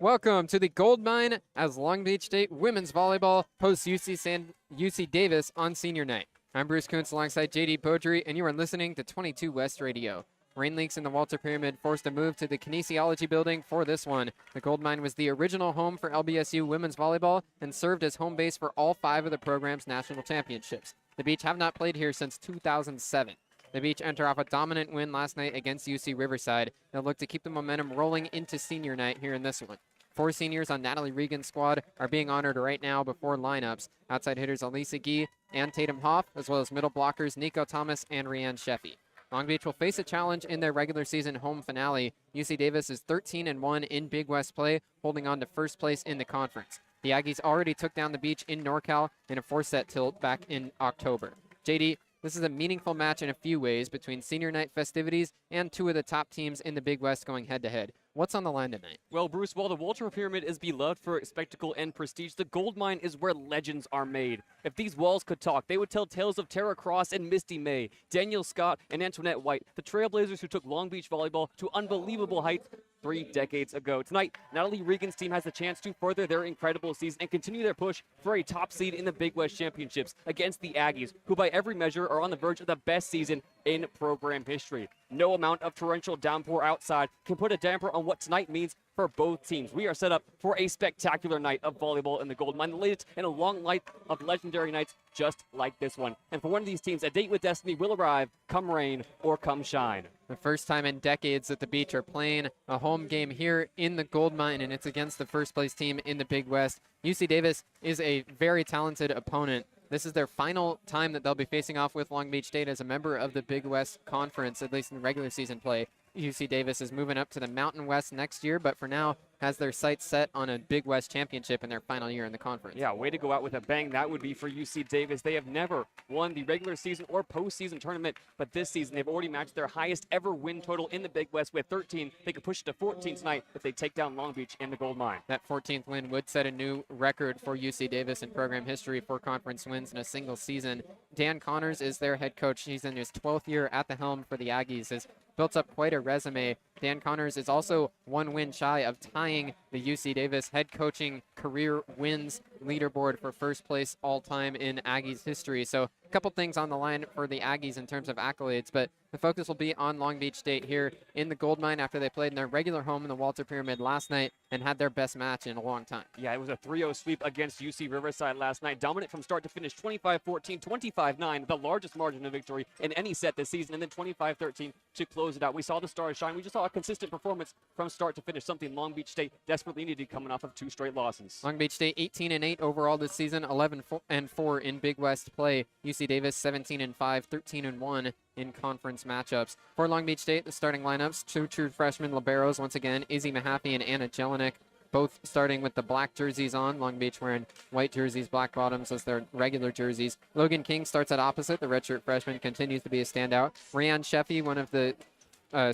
Welcome to the Gold Mine as Long Beach State women's volleyball hosts UC Davis on senior night. I'm Bruce Kuntz alongside JayDe Beaudry, and you are listening to 22 West Radio. Rain leaks in the Walter Pyramid forced a move to the kinesiology building for this one. The Gold Mine was the original home for LBSU women's volleyball and served as home base for all 5 of the program's national championships. The Beach have not played here since 2007. The Beach enter off a dominant win last night against UC Riverside. They'll look to keep the momentum rolling into senior night here in this one. 4 seniors on Natalie Regan's squad are being honored right now before lineups. Outside hitters Elisa Gee and Tatum Hoff, as well as middle blockers Nico Thomas and Rianne Sheffy. Long Beach will face a challenge in their regular season home finale. UC Davis is 13-1 in Big West play, holding on to first place in the conference. The Aggies already took down the Beach in NorCal in a 4-set tilt back in October. JayDe, this is a meaningful match in a few ways between senior night festivities and 2 of the top teams in the Big West going head-to-head. What's on the line tonight? Well, Bruce, while the Walter Pyramid is beloved for spectacle and prestige, the Gold Mine is where legends are made. If these walls could talk, they would tell tales of Tara Cross and Misty May, Danielle Scott and Antoinette White, the trailblazers who took Long Beach volleyball to unbelievable heights 3 decades ago. Tonight, Natalie Regan's team has a chance to further their incredible season and continue their push for a top seed in the Big West Championships against the Aggies, who by every measure are on the verge of the best season in program history. No amount of torrential downpour outside can put a damper on what tonight means for both teams. We are set up for a spectacular night of volleyball in the Gold Mine, the latest in a long night of legendary nights just like this one. And for one of these teams, a date with destiny will arrive, come rain or come shine. The first time in decades that the Beach are playing a home game here in the Gold Mine, and it's against the first place team in the Big West. UC Davis is a very talented opponent. This is their final time that they'll be facing off with Long Beach State as a member of the Big West Conference, at least in regular season play. UC Davis is moving up to the Mountain West next year, but for now has their sights set on a Big West championship in their final year in the conference. Yeah, way to go out with a bang. That would be for UC Davis. They have never won the regular season or postseason tournament, but this season they've already matched their highest ever win total in the Big West with 13. They could push it to 14 tonight if they take down Long Beach in the Gold Mine. That 14th win would set a new record for UC Davis in program history for conference wins in a single season. Dan Connors is their head coach. He's in his 12th year at the helm for the Aggies. Has built up quite a resume. Dan Connors is also 1 win shy of tying the UC Davis head coaching career wins leaderboard for first place all time in Aggies history. So a couple things on the line for the Aggies in terms of accolades, but the focus will be on Long Beach State here in the Gold Mine after they played in their regular home in the Walter Pyramid last night and had their best match in a long time. Yeah, it was a 3-0 sweep against UC Riverside last night. Dominant from start to finish, 25-14, 25-9, the largest margin of victory in any set this season, and then 25-13 to close it out. We saw the stars shine. We just saw a consistent performance from start to finish, something Long Beach State desperately needed coming off of 2 straight losses. Long Beach State 18-8 overall this season, 11-4 in Big West play. UC Davis 17-5, 13-1 in conference matchups. For Long Beach State, the starting lineups, 2 true freshman liberos, once again, Izzy Mahaffey and Anna Jelinek, both starting with the black jerseys on. Long Beach wearing white jerseys, black bottoms as their regular jerseys. Logan King starts at opposite. The redshirt freshman continues to be a standout. Rianne Sheffy, one of the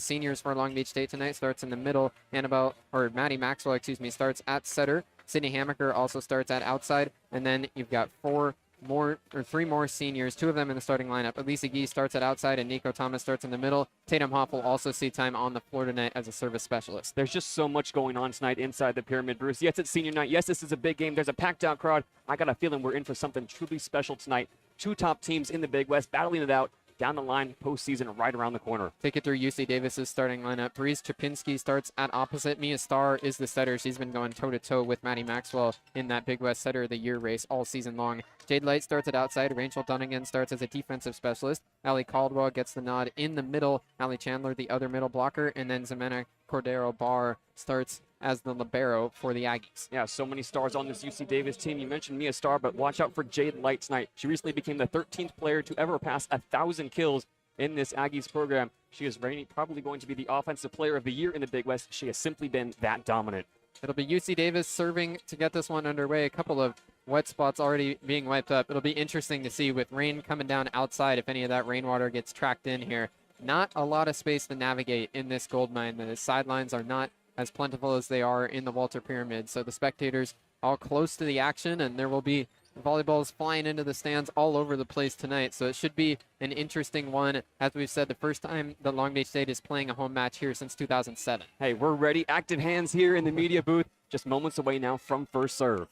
seniors for Long Beach State tonight, starts in the middle. Maddie Maxwell, starts at setter. Sydney Hamaker also starts at outside. And then you've got 3 more seniors, 2 of them in the starting lineup. Elisa Gee starts at outside and Nico Thomas starts in the middle. Tatum Hoff will also see time on the floor tonight as a service specialist. There's just so much going on tonight inside the Pyramid, Bruce. Yes, it's senior night. Yes, this is a big game. There's a packed out crowd. I got a feeling we're in for something truly special tonight. 2 top teams in the Big West battling it out. Down the line, postseason right around the corner. Take it through UC Davis's starting lineup. Breeze Chapinski starts at opposite. Mia Starr is the setter. She's been going toe-to-toe with Maddie Maxwell in that Big West Setter of the Year race all season long. Jade Light starts at outside. Rachel Dunnigan starts as a defensive specialist. Allie Caldwell gets the nod in the middle. Allie Chandler, the other middle blocker. And then Ximena Cordero Barr starts as the libero for the Aggies. Yeah, so many stars on this UC Davis team. You mentioned Mia Starr, but watch out for Jade Light tonight. She recently became the 13th player to ever pass 1,000 kills in this Aggies program. She is probably going to be the offensive player of the year in the Big West. She has simply been that dominant. It'll be UC Davis serving to get this one underway. A couple of wet spots already being wiped up. It'll be interesting to see with rain coming down outside if any of that rainwater gets tracked in here. Not a lot of space to navigate in this Gold Mine. The sidelines are not as plentiful as they are in the Walter Pyramid. So the spectators all close to the action, and there will be volleyballs flying into the stands all over the place tonight. So it should be an interesting one. As we've said, the first time that Long Beach State is playing a home match here since 2007. Hey, we're ready. Active hands here in the media booth. just moments away now from first serve.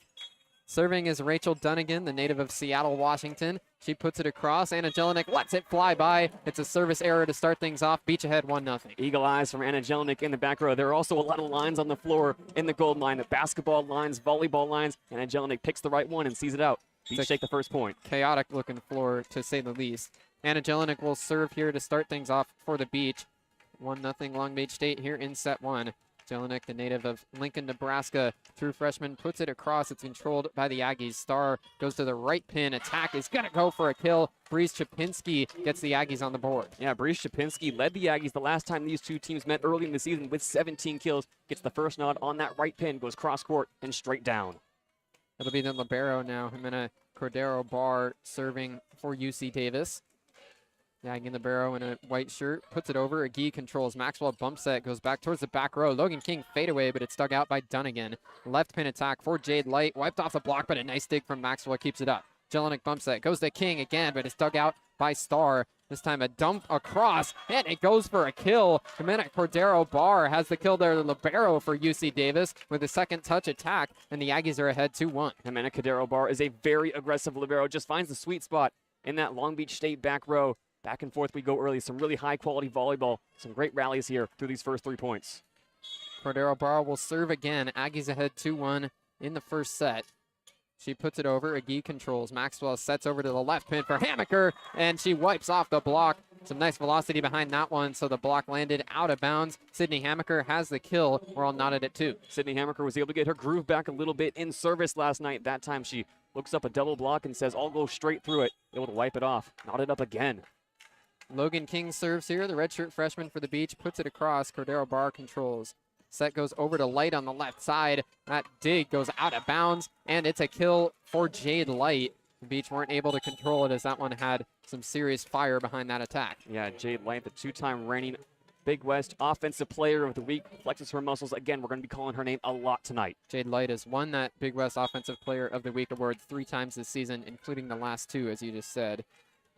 Serving is Rachel Dunnigan, the native of Seattle, Washington. She puts it across. Anna Jelinek lets it fly by. It's a service error to start things off. Beach ahead 1-0. Eagle eyes from Anna Jelinek in the back row. There are also a lot of lines on the floor in the gold line. The basketball lines, volleyball lines. Anna Jelinek picks the right one and sees it out. Beach take the first point. Chaotic looking floor, to say the least. Anna Jelinek will serve here to start things off for the Beach. 1-0 Long Beach State here in set one. Jelinek, the native of Lincoln, Nebraska, true freshman, puts it across. It's controlled by the Aggies. Star goes to the right pin. Attack is going to go for a kill. Breeze Chapinski gets the Aggies on the board. Yeah, Breeze Chapinski led the Aggies the last time these two teams met early in the season with 17 kills. Gets the first nod on that right pin, goes cross court and straight down. It'll be the libero now. Jimena Cordero Barr serving for UC Davis. Yagging the barrow in a white shirt, puts it over. Agee controls. Maxwell bump set, goes back towards the back row. Logan King fadeaway, but it's dug out by Dunnigan. Left pin attack for Jade Light. Wiped off the block, but a nice dig from Maxwell keeps it up. Jelinek bump set, goes to King again, but it's dug out by Star. This time a dump across, and it goes for a kill. Jimena Cordero Barr has the kill there, the libero for UC Davis with a second touch attack, and the Aggies are ahead 2-1. Jimena Cordero Barr is a very aggressive libero, just finds the sweet spot in that Long Beach State back row. Back and forth we go early. Some really high-quality volleyball. Some great rallies here through these first 3 points. Cordero Barr will serve again. Aggies ahead 2-1 in the first set. She puts it over. Agee controls. Maxwell sets over to the left pin for Hammaker, and she wipes off the block. Some nice velocity behind that one, so the block landed out of bounds. Sydney Hammaker has the kill. We're all knotted at 2. Sydney Hammaker was able to get her groove back a little bit in service last night. That time she looks up a double block and says, I'll go straight through it. Able to wipe it off. Knotted up again. Logan King serves here. The redshirt freshman for the Beach puts it across. Cordero Barr controls. Set goes over to Light on the left side. That dig goes out of bounds, and it's a kill for Jade Light. The Beach weren't able to control it as that one had some serious fire behind that attack. Yeah, Jade Light, the 2-time reigning Big West Offensive Player of the Week, flexes her muscles. Again, we're going to be calling her name a lot tonight. Jade Light has won that Big West Offensive Player of the Week award 3 times this season, including the last 2, as you just said.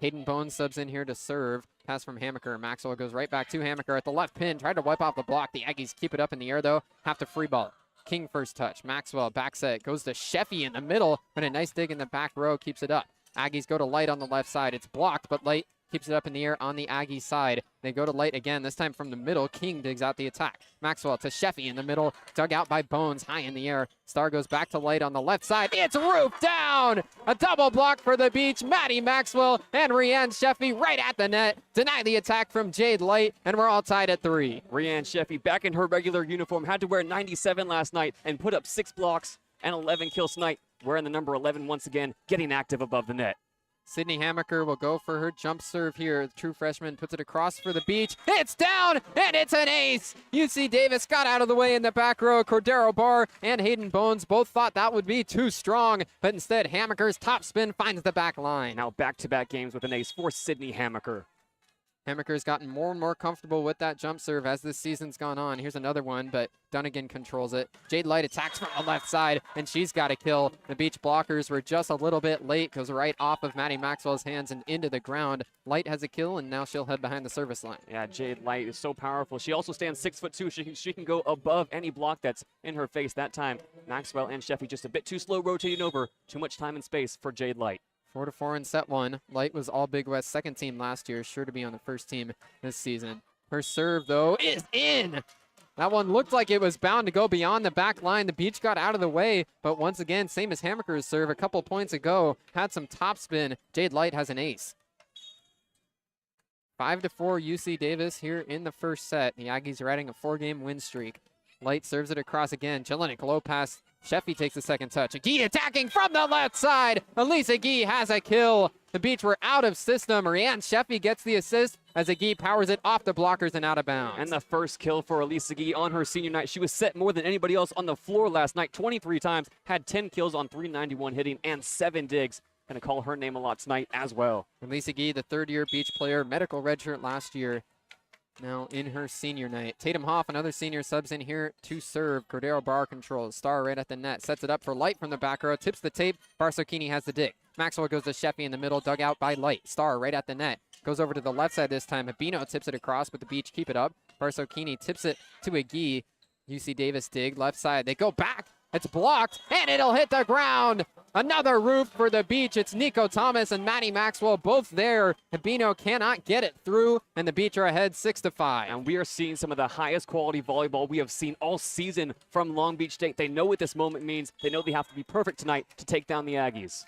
Hayden Bones subs in here to serve. Pass from Hammaker. Maxwell goes right back to Hammaker at the left pin. Tried to wipe off the block. The Aggies keep it up in the air, though. Have to free ball it. King first touch. Maxwell back set. Goes to Sheffy in the middle, but a nice dig in the back row keeps it up. Aggies go to Light on the left side. It's blocked, but Light keeps it up in the air on the Aggie side. They go to Light again, this time from the middle. King digs out the attack. Maxwell to Sheffy in the middle, dug out by Bones, high in the air. Star goes back to Light on the left side. It's roofed down! A double block for the Beach. Maddie Maxwell and Rianne Sheffy right at the net. Deny the attack from Jade Light, and we're all tied at 3. Rianne Sheffy back in her regular uniform, had to wear 97 last night and put up 6 blocks and 11 kills tonight, wearing the number 11 once again, getting active above the net. Sydney Hammaker will go for her jump serve here. The true freshman puts it across for the Beach. It's down, and it's an ace. UC Davis got out of the way in the back row. Cordero Barr and Hayden Bones both thought that would be too strong, but instead Hammaker's top spin finds the back line. Now back-to-back games with an ace for Sydney Hammaker. Hammaker's gotten more and more comfortable with that jump serve as this season's gone on. Here's another one, but Dunnigan controls it. Jade Light attacks from the left side, and she's got a kill. The Beach blockers were just a little bit late. Goes right off of Maddie Maxwell's hands and into the ground. Light has a kill, and now she'll head behind the service line. Yeah, Jade Light is so powerful. She also stands 6'2". She can go above any block that's in her face that time. Maxwell and Sheffy just a bit too slow rotating over. Too much time and space for Jade Light. 4-4 in set one. Light was all Big West second team last year, sure to be on the first team this season. Her serve, though, is in. That one looked like it was bound to go beyond the back line. The Beach got out of the way, but once again, same as Hammaker's serve a couple points ago, had some topspin. Jade Light has an ace. 5-4 UC Davis here in the first set. The Aggies are riding a 4-game win streak. Light serves it across again. Jelinek low pass. Sheffy takes the second touch. Agee attacking from the left side. Elise Agee has a kill. The Beach were out of system. Rianne Sheffy gets the assist as Agee powers it off the blockers and out of bounds. And the first kill for Elise Agee on her senior night. She was set more than anybody else on the floor last night, 23 times, had 10 kills on 391 hitting and 7 digs. Gonna call her name a lot tonight as well. Elise Agee, the third-year Beach player, medical redshirt last year. Now in her senior night. Tatum Hoff, another senior, subs in here to serve. Cordero Barr controls. Star right at the net. Sets it up for Light from the back row. Tips the tape. Barsocchini has the dig. Maxwell goes to Sheffy in the middle. Dug out by Light. Star right at the net. Goes over to the left side this time. Habino tips it across, but the Beach keep it up. Barsocchini tips it to Agee. UC Davis dig, left side. They go back. It's blocked, and it'll hit the ground. Another roof for the Beach. It's Nico Thomas and Maddie Maxwell both there. Habino cannot get it through, and the Beach are ahead 6-5. And we are seeing some of the highest quality volleyball we have seen all season from Long Beach State. They know what this moment means. They know they have to be perfect tonight to take down the Aggies.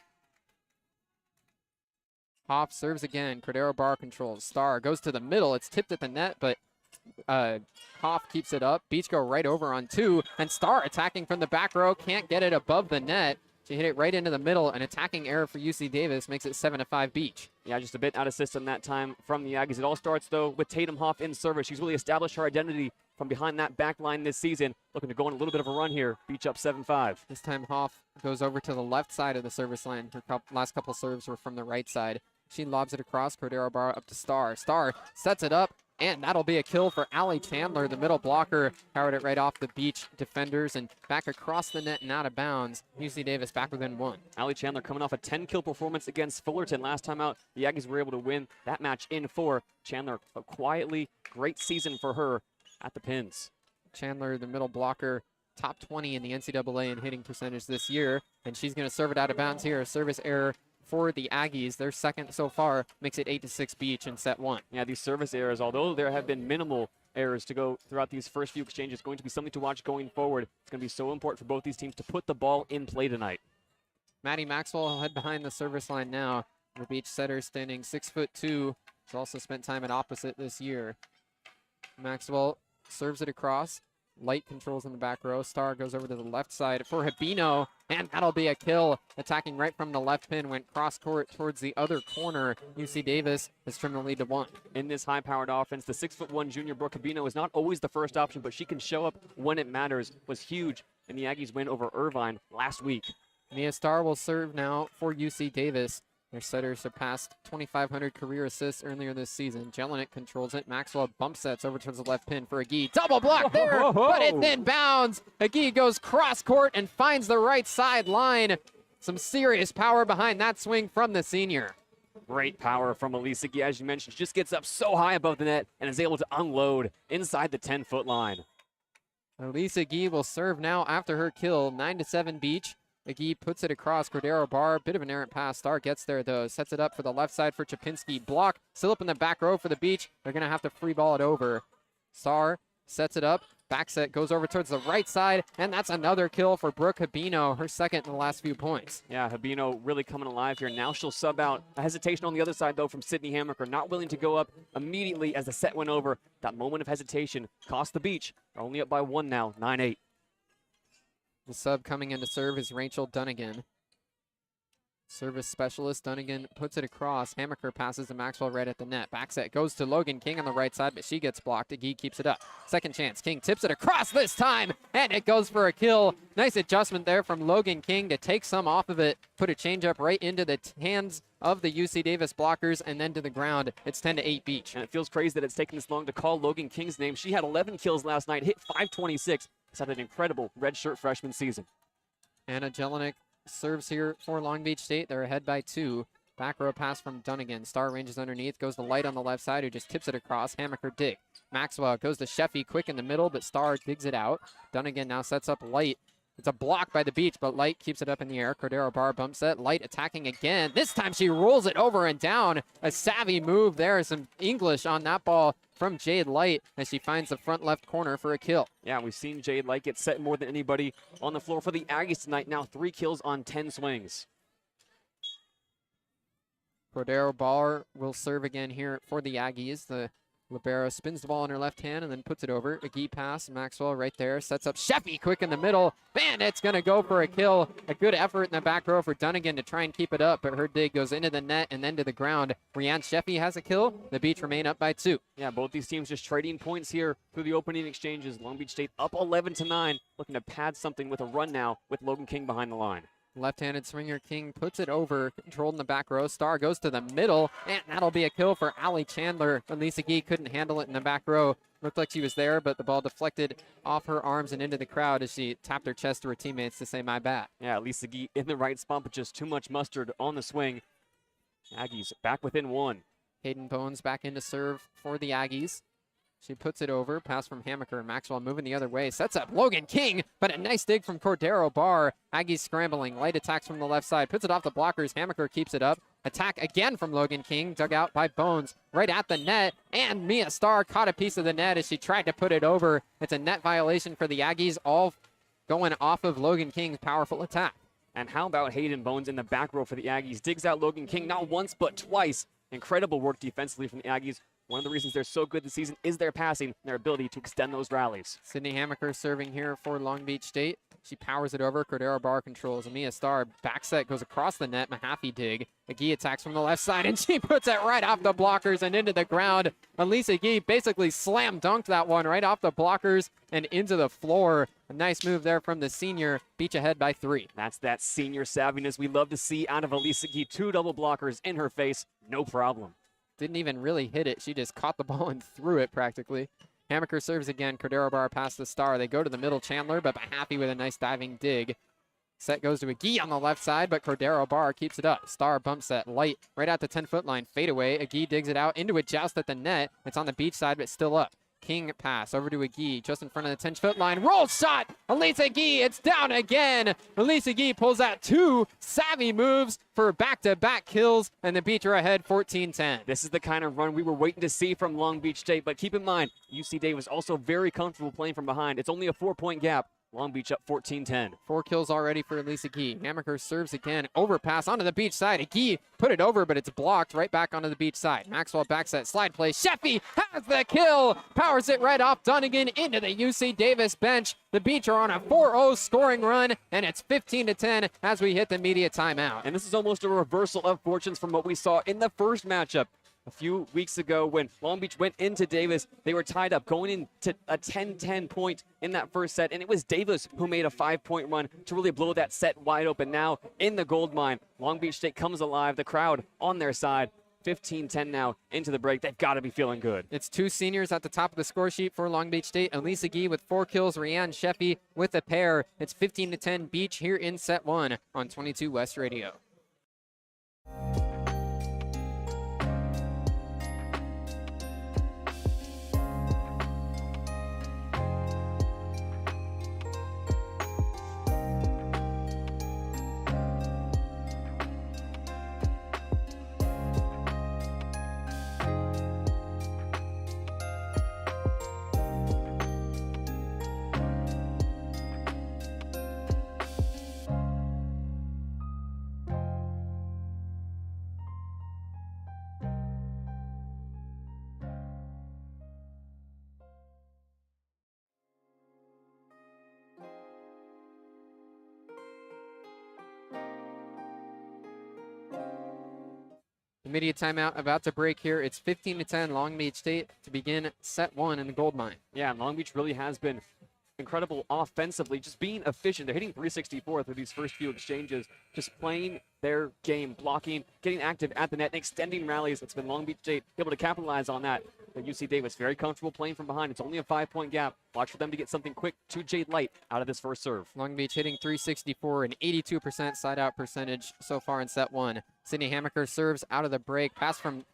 Hoff serves again. Cordero bar controls. Star goes to the middle. It's tipped at the net, but Hoff keeps it up. Beach go right over on 2, and Star attacking from the back row. Can't get it above the net. She hit it right into the middle. An attacking error for UC Davis makes it 7-5 Beach. Yeah, just a bit out of system that time from the Aggies. It all starts, though, with Tatum Hoff in service. She's really established her identity from behind that back line this season. Looking to go on a little bit of a run here. Beach up 7-5. This time Hoff goes over to the left side of the service line. Her last couple serves were from the right side. She lobs it across. Cordero bar up to Star. Star sets it up, and that'll be a kill for Allie Chandler. The middle blocker powered it right off the Beach defenders and back across the net and out of bounds. UC Davis back within 1. Allie Chandler coming off a 10-kill performance against Fullerton last time out. The Aggies were able to win that match in 4. Chandler, a quietly great season for her at the pins. Chandler, the middle blocker, top 20 in the NCAA in hitting percentage this year, and she's going to serve it out of bounds here. A service error for the Aggies. Their second so far makes it 8-6 Beach in set 1. Yeah, these service errors, although there have been minimal errors to go throughout these first few exchanges, going to be something to watch going forward. It's going to be so important for both these teams to put the ball in play tonight. Maddie Maxwell will head behind the service line now. The Beach setter standing 6'2". She's also spent time at opposite this year. Maxwell serves it across. Light controls in the back row. Star goes over to the left side for Habino, and that'll be a kill. Attacking right from the left pin, went cross court towards the other corner. UC Davis has trimmed the lead to 1. In this high-powered offense, the 6'1" junior Brooke Habino is not always the first option, but she can show up when it matters. Was huge in the Aggies' win over Irvine last week. Nia Star will serve now for UC Davis. Their setter surpassed 2,500 career assists earlier this season. Jelinek controls it. Maxwell bump sets over towards the left pin for Agee. Double block there, but it then bounds. Agee goes cross court and finds the right side line. Some serious power behind that swing from the senior. Great power from Elise Agee, as you mentioned. She just gets up so high above the net and is able to unload inside the 10-foot line. Elise Agee will serve now after her kill. 9-7 Beach. Agee puts it across. Cordero bar, bit of an errant pass. Star gets there though. Sets it up for the left side for Chapinski. Block, still up in the back row for the Beach. They're gonna have to free ball it over. Star sets it up. Back set goes over towards the right side, and that's another kill for Brooke Habino, her second in the last few points. Yeah, Habino really coming alive here. Now she'll sub out. A hesitation on the other side, though, from Sydney Hammaker. Not willing to go up immediately as the set went over. That moment of hesitation cost the Beach. They're only up by 1 now, 9-8. The sub coming in to serve is Rachel Dunnigan. Service specialist. Dunnigan puts it across. Hammaker passes to Maxwell right at the net. Back set goes to Logan King on the right side, but she gets blocked. Agee keeps it up. Second chance. King tips it across this time, and it goes for a kill. Nice adjustment there from Logan King to take some off of it. Put a changeup right into the hands of the UC Davis blockers and then to the ground. It's 10-8 Beach. And it feels crazy that it's taken this long to call Logan King's name. She had 11 kills last night, hit 526. He's had an incredible redshirt freshman season. Anna Jelinek serves here for Long Beach State. They're ahead by 2. Back row pass from Dunnigan. Star ranges underneath. Goes to Light on the left side, who just tips it across. Hammaker dig. Maxwell goes to Sheffy quick in the middle, but Star digs it out. Dunnigan now sets up Light. It's a block by the Beach, but Light keeps it up in the air. Cordero bar bump set. Light attacking again. This time she rolls it over and down. A savvy move there. Some English on that ball from Jade Light as she finds the front left corner for a kill. Yeah, we've seen Jade Light get set more than anybody on the floor for the Aggies tonight. Now 3 kills on 10 swings. Cordero bar will serve again here for the Aggies. The libero spins the ball in her left hand and then puts it over. Agee pass. Maxwell right there. Sets up Sheffy quick in the middle. Man, it's going to go for a kill. A good effort in the back row for Dunnigan to try and keep it up, but her dig goes into the net and then to the ground. Rianne Sheffy has a kill. The Beach remain up by 2. Yeah, both these teams just trading points here through the opening exchanges. Long Beach State up 11-9, looking to pad something with a run now with Logan King behind the line. Left-handed swinger King puts it over, controlled in the back row. Star goes to the middle, and that'll be a kill for Allie Chandler. Elise Agee couldn't handle it in the back row. Looked like she was there, but the ball deflected off her arms and into the crowd as she tapped her chest to her teammates to say, "My bad." Yeah, Elise Agee in the right spot, but just too much mustard on the swing. Aggies back within 1. Hayden Bones back in to serve for the Aggies. She puts it over. Pass from Hammaker. Maxwell moving the other way. Sets up Logan King, but a nice dig from Cordero Barr. Aggies scrambling. Light attacks from the left side. Puts it off the blockers. Hammaker keeps it up. Attack again from Logan King. Dug out by Bones. Right at the net. And Mia Starr caught a piece of the net as she tried to put it over. It's a net violation for the Aggies, all going off of Logan King's powerful attack. And how about Hayden Bones in the back row for the Aggies? Digs out Logan King not once but twice. Incredible work defensively from the Aggies. One of the reasons they're so good this season is their passing and their ability to extend those rallies. Sydney Hammaker serving here for Long Beach State. She powers it over. Cordero Barr controls. Mia Starr back set goes across the net. Mahaffey dig. Agee attacks from the left side, and she puts it right off the blockers and into the ground. Elise Agee basically slam dunked that one right off the blockers and into the floor. A nice move there from the senior. Beach ahead by 3. That's that senior savviness we love to see out of Elise Agee. 2 double blockers in her face. No problem. Didn't even really hit it. She just caught the ball and threw it practically. Hammaker serves again. Cordero Barr past the Star. They go to the middle. Chandler, but Mahaffey with a nice diving dig. Set goes to Agee on the left side, but Cordero Barr keeps it up. Star bump set. Light right at the 10-foot line. Fade away. Agee digs it out into a joust at the net. It's on the beach side, but still up. King pass over to Agee just in front of the 10-foot line. Roll shot. Elise Agee. It's down again. Elise Agee pulls out 2 savvy moves for back-to-back kills, and the Beach are ahead 14-10. This is the kind of run we were waiting to see from Long Beach State, but keep in mind, UC Davis also very comfortable playing from behind. It's only a 4-point gap. Long Beach up 14-10. 4 kills already for Elise Agee. Hammaker serves again. Overpass onto the beach side. Agee put it over, but it's blocked right back onto the beach side. Maxwell backset slide play. Sheffy has the kill. Powers it right off Dunnigan into the UC Davis bench. The Beach are on a 4-0 scoring run, and it's 15-10 as we hit the media timeout. And this is almost a reversal of fortunes from what we saw in the first matchup. A few weeks ago when Long Beach went into Davis, they were tied up going into a 10-10 point in that first set, and it was Davis who made a 5-point run to really blow that set wide open. Now in the gold mine, Long Beach State comes alive, the crowd on their side. 15-10 now into the break. They've got to be feeling good. It's 2 seniors at the top of the score sheet for Long Beach State. Elise Agee with 4 kills, Rianne Sheffy with a pair. It's 15-10 Beach here in set 1 on 22 West Radio. Media timeout about to break here. It's 15-10 Long Beach State to begin set 1 in the gold mine. Yeah, Long Beach really has been incredible offensively, just being efficient. They're hitting 364 through these first few exchanges, just playing their game, blocking, getting active at the net, and extending rallies. It's been Long Beach State able to capitalize on that. And UC Davis very comfortable playing from behind. It's only a 5-point gap. Watch for them to get something quick to Jade Light out of this first serve. Long Beach hitting 364 and 82% side-out percentage so far in set 1. Sydney Hammaker serves out of the break. Pass from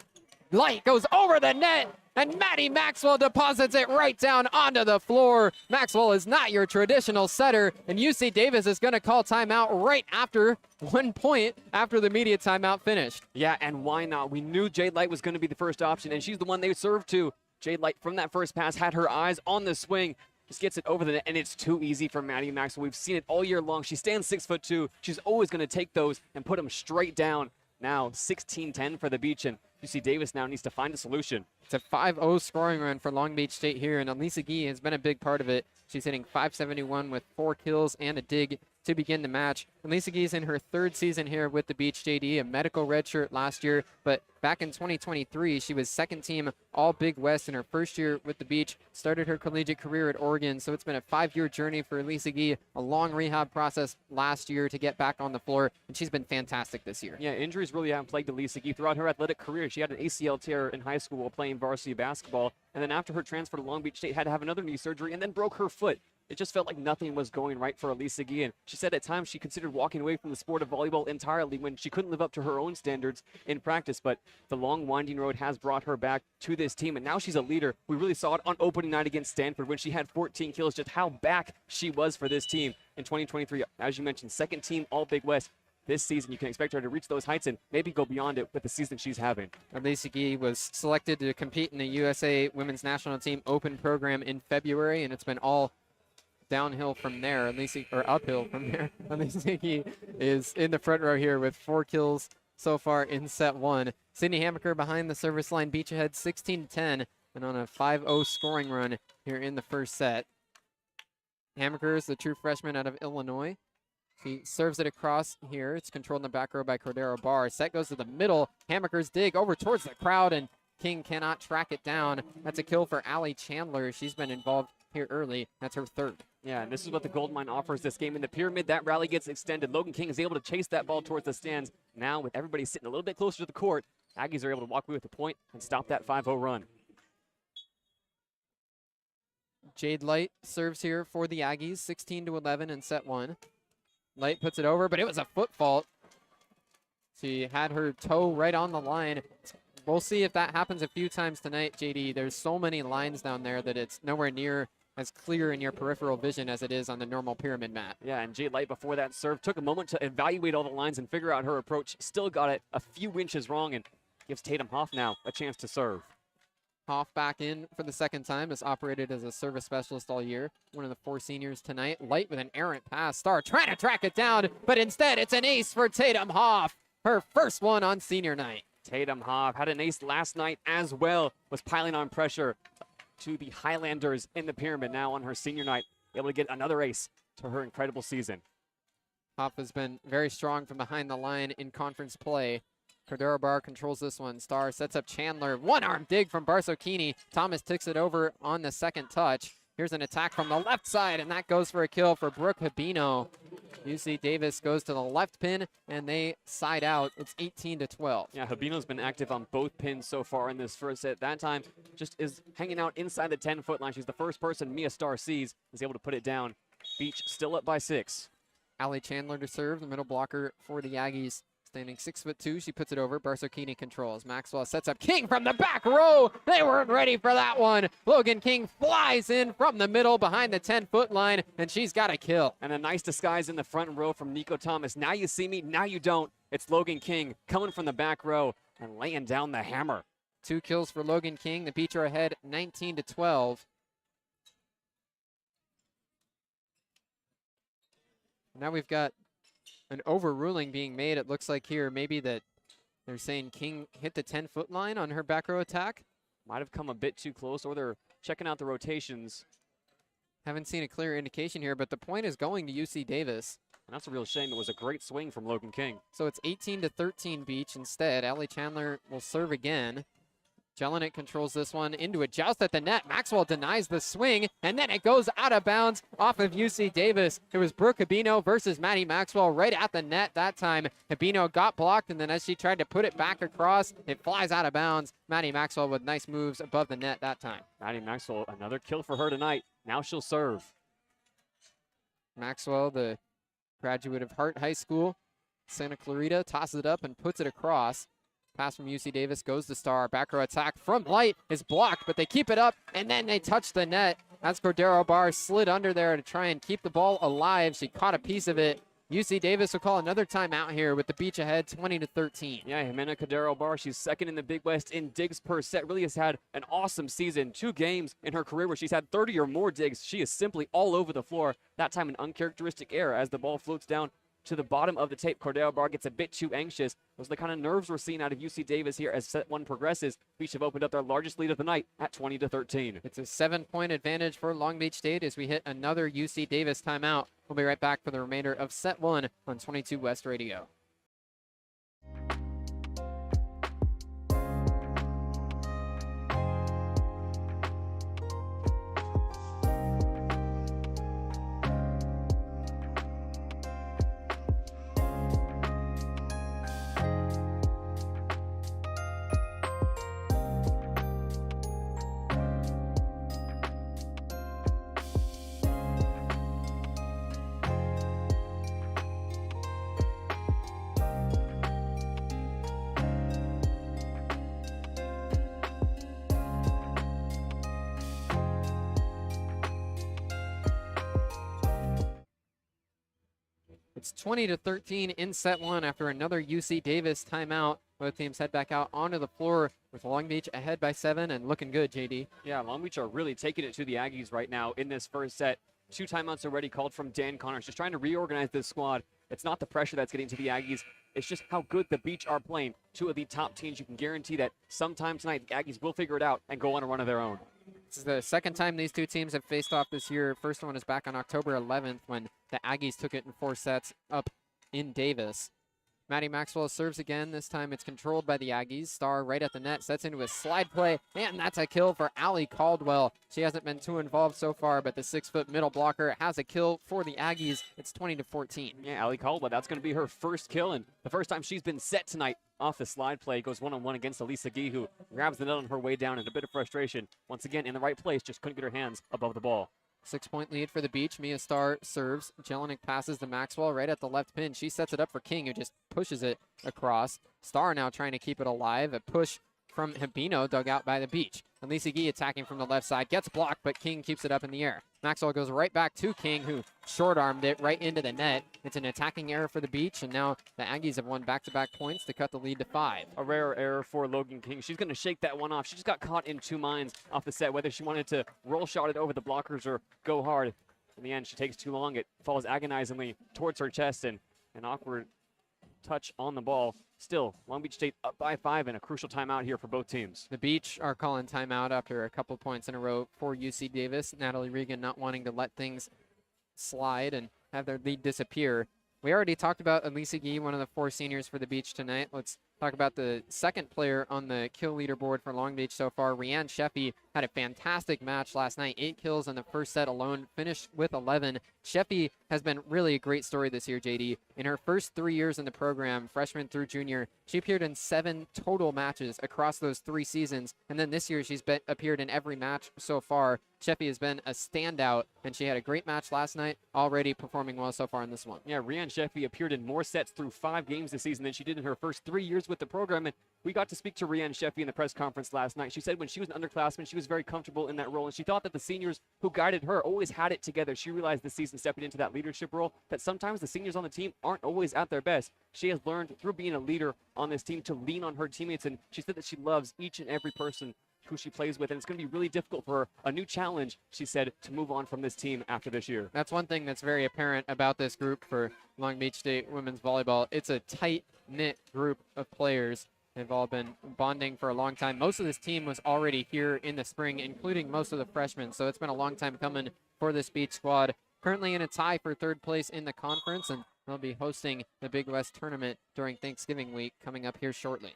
Light goes over the net, and Maddie Maxwell deposits it right down onto the floor. Maxwell is not your traditional setter, and UC Davis is going to call timeout right after 1 point after the media timeout finished. Yeah, and why not? We knew Jade Light was going to be the first option, and she's the one they served to. Jade Light, from that first pass, had her eyes on the swing. Just gets it over the net, and it's too easy for Maddie Maxwell. We've seen it all year long. She stands 6'2". She's always going to take those and put them straight down. Now 16-10 for the Beach, and UC Davis now needs to find a solution. It's a 5-0 scoring run for Long Beach State here, and Elise Agee has been a big part of it. She's hitting .571 with 4 kills and a dig to begin the match. Elise Agee is in her 3rd season here with the Beach JD, a medical redshirt last year, but back in 2023, she was 2nd team All Big West in her 1st year with the Beach, started her collegiate career at Oregon, so it's been a 5-year journey for Elise Agee, a long rehab process last year to get back on the floor, and she's been fantastic this year. Yeah, injuries really haven't plagued Elise Agee throughout her athletic career. She had an ACL tear in high school while playing varsity basketball, and then after her transfer to Long Beach State, had to have another knee surgery and then broke her foot. it just felt like nothing was going right for Elise Guillen. She said at times she considered walking away from the sport of volleyball entirely when she couldn't live up to her own standards in practice, but the long winding road has brought her back to this team, and now she's a leader. We really saw it on opening night against Stanford when she had 14 kills, just how back she was for this team in 2023. As you mentioned, second team All-Big West. This season, you can expect her to reach those heights and maybe go beyond it with the season she's having. Elise Guillen was selected to compete in the USA Women's National Team Open program in February, and it's been all downhill from there, or uphill from there. Elise Guillen is in the front row here with 4 kills so far in set 1. Sydney Hamaker behind the service line, beach ahead 16-10, and on a 5-0 scoring run here in the first set. Hamaker is the true freshman out of Illinois. She serves it across here. It's controlled in the back row by Cordero Barr. Set goes to the middle. Hamaker's dig over towards the crowd, and King cannot track it down. That's a kill for Allie Chandler. She's been involved here early. That's her 3rd. Yeah, and this is what the gold mine offers this game. In the pyramid, that rally gets extended. Logan King is able to chase that ball towards the stands. Now, with everybody sitting a little bit closer to the court, Aggies are able to walk away with the point and stop that 5-0 run. Jade Light serves here for the Aggies, 16-11 in set 1. Light puts it over, but it was a foot fault. She had her toe right on the line. We'll see if that happens a few times tonight, JD. There's so many lines down there that it's nowhere near as clear in your peripheral vision as it is on the normal pyramid mat. Yeah, and Jade Light before that serve took a moment to evaluate all the lines and figure out her approach. Still got it a few inches wrong and gives Tatum Hoff now a chance to serve. Hoff back in for the 2nd time, has operated as a service specialist all year. One of the 4 seniors tonight. Light with an errant pass. Star trying to track it down, but instead it's an ace for Tatum Hoff. Her first one on senior night. Tatum Hoff had an ace last night as well, was piling on pressure to the Highlanders in the pyramid. Now on her senior night, able to get another ace to her incredible season. Hoff has been very strong from behind the line in conference play. Cordero Barr controls this one. Star sets up Chandler. One-arm dig from Barsocchini. Thomas ticks it over on the 2nd touch. Here's an attack from the left side, and that goes for a kill for Brooke Habino. UC Davis goes to the left pin, and they side out. It's 18-12. Yeah, Habino's been active on both pins so far in this first set. That time just is hanging out inside the 10-foot line. She's the first person Mia Star sees, is able to put it down. Beach still up by 6. Allie Chandler to serve, the middle blocker for the Aggies. Standing 6'2", she puts it over. Barsocchini controls. Maxwell sets up King from the back row. They weren't ready for that one. Logan King flies in from the middle behind the 10-foot line, and she's got a kill. And a nice disguise in the front row from Nico Thomas. Now you see me, now you don't. It's Logan King coming from the back row and laying down the hammer. 2 kills for Logan King. The Beach are ahead 19-12. Now we've got an overruling being made. It looks like here maybe that they're saying King hit the 10-foot line on her back row attack. Might have come a bit too close, or they're checking out the rotations. Haven't seen a clear indication here, but the point is going to UC Davis. And that's a real shame. It was a great swing from Logan King. So it's 18-13 Beach instead. Allie Chandler will serve again. Jelinek controls this one into a joust at the net. Maxwell denies the swing, and then it goes out of bounds off of UC Davis. It was Brooke Habino versus Maddie Maxwell right at the net that time. Habino got blocked, and then as she tried to put it back across, it flies out of bounds. Maddie Maxwell with nice moves above the net that time. Maddie Maxwell, another kill for her tonight. Now she'll serve. Maxwell, the graduate of Hart High School, Santa Clarita, tosses it up and puts it across. Pass from UC Davis goes to Star. Back row attack from Light is blocked, but they keep it up, and then they touch the net. As Cordero Barr slid under there to try and keep the ball alive. She caught a piece of it. UC Davis will call another timeout here with the Beach ahead 20-13. Yeah, Jimena Cordero Barr, she's 2nd in the Big West in digs per set. Really has had an awesome season. 2 games in her career where she's had 30 or more digs. She is simply all over the floor. That time an uncharacteristic error as the ball floats down to the bottom of the tape. Cordero Barr gets a bit too anxious. Those are the kind of nerves we're seeing out of UC Davis here as set 1 progresses. Beach have opened up their largest lead of the night at 20-13. It's a 7-point advantage for Long Beach State as we hit another UC Davis timeout. We'll be right back for the remainder of set 1 on 22 West Radio. 20-13 in set one after another UC Davis timeout. Both teams head back out onto the floor with Long Beach ahead by 7 and looking good, JD. Yeah, Long Beach are really taking it to the Aggies right now in this first set. 2 timeouts already called from Dan Connors, just trying to reorganize this squad. It's not the pressure that's getting to the Aggies. It's just how good the Beach are playing. 2 of the top teams. You can guarantee that sometime tonight the Aggies will figure it out and go on a run of their own. This is the second time these 2 teams have faced off this year. First one is back on October 11th when the Aggies took it in 4 sets up in Davis. Maddie Maxwell serves again. This time it's controlled by the Aggies. Star right at the net, sets into a slide play, and that's a kill for Allie Caldwell. She hasn't been too involved so far, but the 6-foot middle blocker has a kill for the Aggies. It's 20-14. Yeah, Allie Caldwell, that's going to be her first kill, and the first time she's been set tonight off the slide play. Goes one-on-one against Elisa Gee, who grabs the net on her way down in a bit of frustration. Once again, in the right place, just couldn't get her hands above the ball. 6-point lead for the Beach. Mia Star serves. Jelinek passes to Maxwell right at the left pin. She sets it up for King, who just pushes it across. Star now trying to keep it alive. A push from Habino, dug out by the Beach. Elisa Gee attacking from the left side. Gets blocked, but King keeps it up in the air. Maxwell goes right back to King, who short-armed it right into the net. It's an attacking error for the Beach, and now the Aggies have won back-to-back points to cut the lead to 5. A rare error for Logan King. She's going to shake that one off. She just got caught in 2 minds off the set, whether she wanted to roll shot it over the blockers or go hard. In the end, she takes too long. It falls agonizingly towards her chest, and an awkward touch on the ball. Still, Long Beach State up by 5 and a crucial timeout here for both teams. The Beach are calling timeout after a couple points in a row for UC Davis. Natalie Regan not wanting to let things slide and have their lead disappear. We already talked about Elisa Gee, one of the 4 seniors for the Beach tonight. Let's talk about the second player on the kill leaderboard for Long Beach so far. Rianne Sheffy had a fantastic match last night. 8 kills in the first set alone, finished with 11. Sheffy has been really a great story this year, JD. In her first 3 years in the program, freshman through junior, she appeared in 7 total matches across those 3 seasons. And then this year, she's appeared in every match so far. Sheffy has been a standout, and she had a great match last night, already performing well so far in this one. Yeah, Rianne Sheffy appeared in more sets through 5 games this season than she did in her first 3 years with the program. And we got to speak to Rianne Sheffy in the press conference last night. She said when she was an underclassman, she was very comfortable in that role, and she thought that the seniors who guided her always had it together. She realized this season, stepping into that leadership role, that sometimes the seniors on the team aren't always at their best. She has learned through being a leader on this team to lean on her teammates, and she said that she loves each and every person who she plays with, and it's going to be really difficult for her. A new challenge, she said, to move on from this team after this year. That's one thing that's very apparent about this group for Long Beach State women's volleyball. It's a tight-knit group of players. They've all been bonding for a long time. Most of this team was already here in the spring, including most of the freshmen, so it's been a long time coming for this Beach squad. Currently in a tie for 3rd place in the conference, and they'll be hosting the Big West tournament during Thanksgiving week coming up here shortly.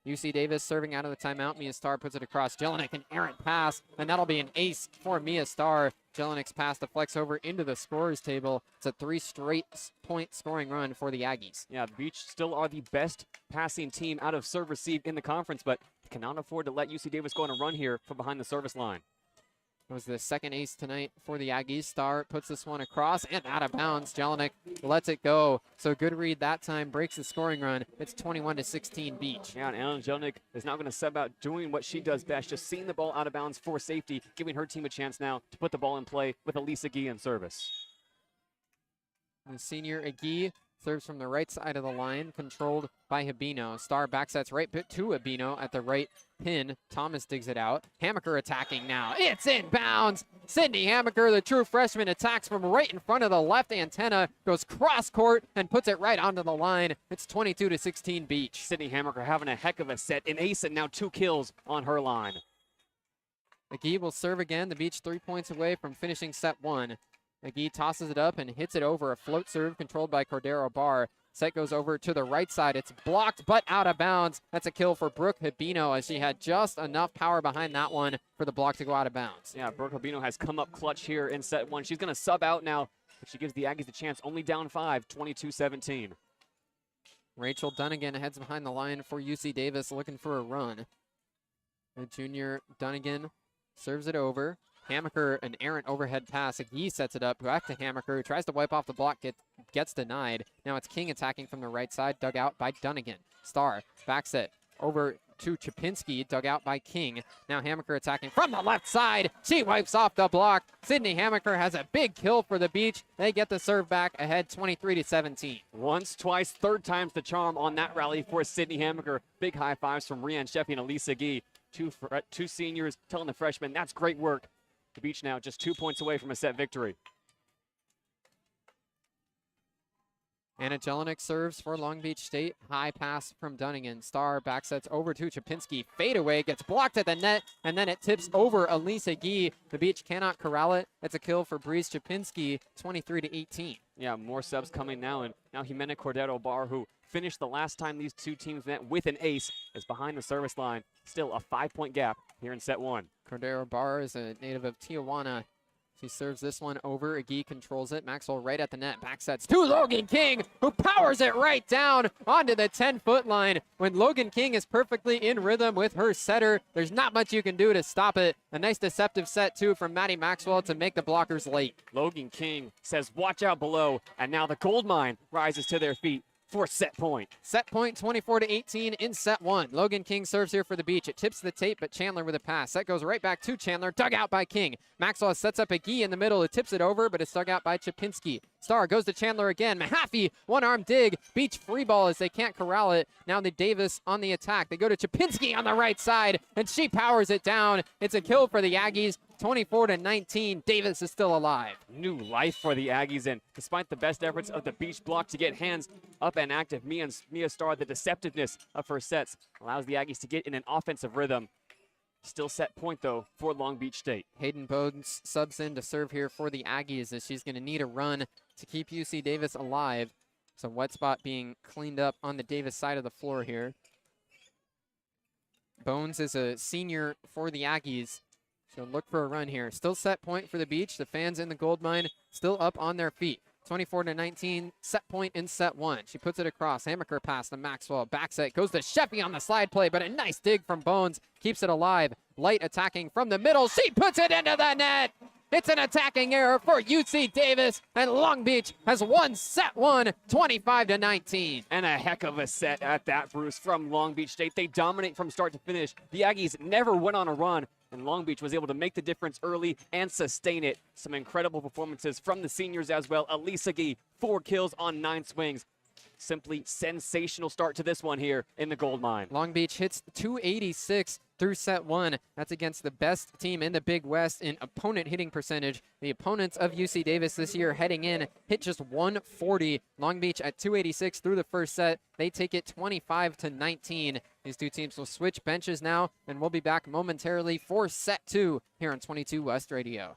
UC Davis serving out of the timeout. Mia Star puts it across. Jelinek, an errant pass, and that'll be an ace for Mia Star. Jelenek's pass deflects over into the scorers table. It's a 3 straight point scoring run for the Aggies. Yeah, the Beach still are the best passing team out of serve receive in the conference, but cannot afford to let UC Davis go on a run here from behind the service line. It was the second ace tonight for the Aggies. Star puts this one across and out of bounds. Jelinek lets it go. So good read that time, breaks the scoring run. It's 21-16 Beach. Yeah, and Ellen Jelinek is now going to sub out, doing what she does best, just seeing the ball out of bounds for safety, giving her team a chance now to put the ball in play with Elisa Gee in service. The senior Agee serves from the right side of the line, controlled by Habino. Star backsets right to Habino at the right pin. Thomas digs it out. Hammaker attacking now. It's in bounds. Sydney Hammaker, the true freshman, attacks from right in front of the left antenna, goes cross court and puts it right onto the line. It's 22-16 Beach. Sydney Hammaker having a heck of a set. An ace and now 2 kills on her line. Agee will serve again. The Beach 3 points away from finishing set 1. Agee tosses it up and hits it over. A float serve controlled by Cordero Barr. Set goes over to the right side. It's blocked, but out of bounds. That's a kill for Brooke Habino, as she had just enough power behind that one for the block to go out of bounds. Yeah, Brooke Habino has come up clutch here in set 1. She's going to sub out now, but she gives the Aggies a chance. Only down 5, 22-17. Rachel Dunnigan heads behind the line for UC Davis, looking for a run. The junior Dunnigan serves it over. Hammaker, an errant overhead pass. Agee sets it up. Back to Hammaker, who tries to wipe off the block, gets denied. Now it's King attacking from the right side, dug out by Dunnigan. Star, back set, over to Chapinski, dug out by King. Now Hamaker attacking from the left side. She wipes off the block. Sydney Hamaker has a big kill for the Beach. They get the serve back ahead 23-17. Once, twice, third time's the charm on that rally for Sydney Hamaker. Big high fives from Rian Sheffy and Elisa Gee. Two seniors telling the freshmen, that's great work. The Beach now just 2 points away from a set victory. Anna Jelinek serves for Long Beach State. High pass from Dunnigan. Star backsets over to Chapinski. Fadeaway gets blocked at the net, and then it tips over Elisa Gee. The Beach cannot corral it. It's a kill for Breeze Chapinski, 23-18. Yeah, more subs coming now, and now Jimena Cordero Bar, who finished the last time these two teams met with an ace, is behind the service line. Still a 5-point gap here in set one. Cordero Bar is a native of Tijuana. She serves this one over. Agee controls it. Maxwell right at the net. Backsets to Logan King, who powers it right down onto the 10-foot line. When Logan King is perfectly in rhythm with her setter, there's not much you can do to stop it. A nice deceptive set, too, from Maddie Maxwell to make the blockers late. Logan King says, watch out below, and now the gold mine rises to their feet for set point. Set point 24-18 in set one. Logan King serves here for the Beach. It tips the tape, but Chandler with a pass. That goes right back to Chandler, dug out by King. Maxwell sets up Agee in the middle. It tips it over, but it's dug out by Chapinski. Star goes to Chandler again. Mahaffey, one-arm dig. Beach free ball as they can't corral it. Now the Davis on the attack. They go to Chapinski on the right side, and she powers it down. It's a kill for the Aggies. 24-19, Davis is still alive. New life for the Aggies, and despite the best efforts of the Beach block to get hands up and active, Mia Star, the deceptiveness of her sets allows the Aggies to get in an offensive rhythm. Still set point, though, for Long Beach State. Hayden Bones subs in to serve here for the Aggies as she's going to need a run to keep UC Davis alive. So wet spot being cleaned up on the Davis side of the floor here. Bones is a senior for the Aggies. So look for a run here. Still set point for the Beach. The fans in the gold mine still up on their feet. 24-19, set point in set one. She puts it across. Hamaker pass to Maxwell. Back set goes to Sheffy on the slide play, but a nice dig from Bones keeps it alive. Light attacking from the middle. She puts it into the net. It's an attacking error for UC Davis, and Long Beach has won set one, 25-19. And a heck of a set at that, Bruce, from Long Beach State. They dominate from start to finish. The Aggies never went on a run, and Long Beach was able to make the difference early and sustain it. Some incredible performances from the seniors as well. Elisa Gee, 4 kills on 9 swings. Simply sensational start to this one here in the gold mine. Long Beach hits 286 through set one. That's against the best team in the Big West in opponent hitting percentage. The opponents of UC Davis this year heading in hit just 140. Long Beach at 286 through the first set. They take it 25-19. These two teams will switch benches now, and we'll be back momentarily for set two here on 22 West Radio.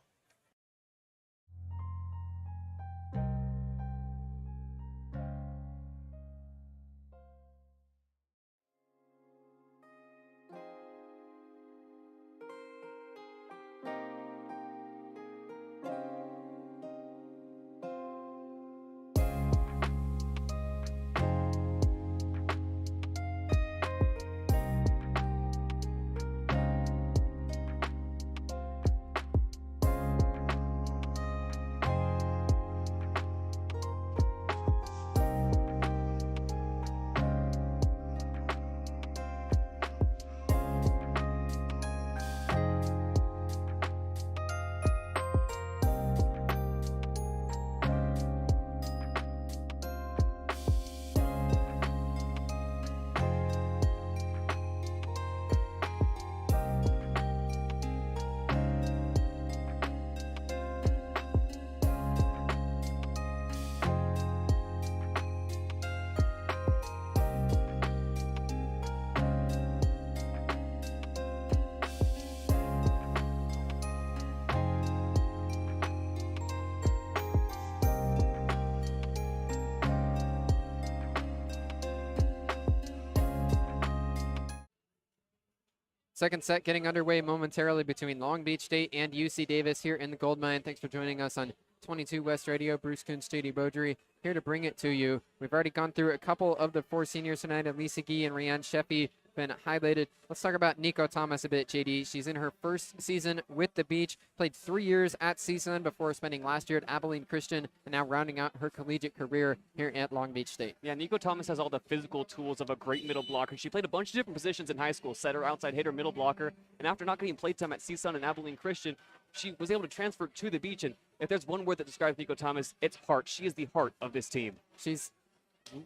Second set getting underway momentarily between Long Beach State and UC Davis here in the gold mine. Thanks for joining us on 22 West Radio. Bruce Kuntz, JayDe Beaudry here to bring it to you. We've already gone through a couple of the 4 seniors tonight, Elisa Gee and Rian Sheffy, been highlighted. Let's talk about Nico Thomas a bit, JD. She's in her first season with the Beach, played 3 years at CSUN before spending last year at Abilene Christian, and now rounding out her collegiate career here at Long Beach State. Yeah, Nico Thomas has all the physical tools of a great middle blocker. She played a bunch of different positions in high school, setter, outside hitter, middle blocker, and after not getting playtime at CSUN and Abilene Christian, she was able to transfer to the Beach, and if there's one word that describes Nico Thomas, it's heart. She is the heart of this team. She's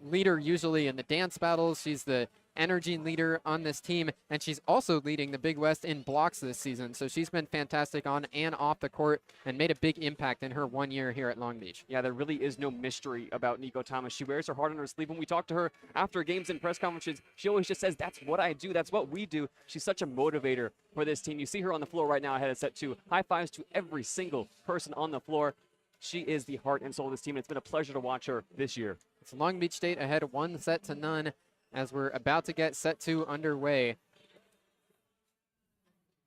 leader usually in the dance battles. She's the energy leader on this team, and she's also leading the Big West in blocks this season. So she's been fantastic on and off the court and made a big impact in her 1 year here at Long Beach. Yeah, there really is no mystery about Nico Thomas. She wears her heart on her sleeve. When we talk to her after games and press conferences, she always just says, that's what I do. That's what we do. She's such a motivator for this team. You see her on the floor right now ahead of set 2. High fives to every single person on the floor. She is the heart and soul of this team. It's been a pleasure to watch her this year. It's Long Beach State ahead 1-0 as we're about to get set 2 underway.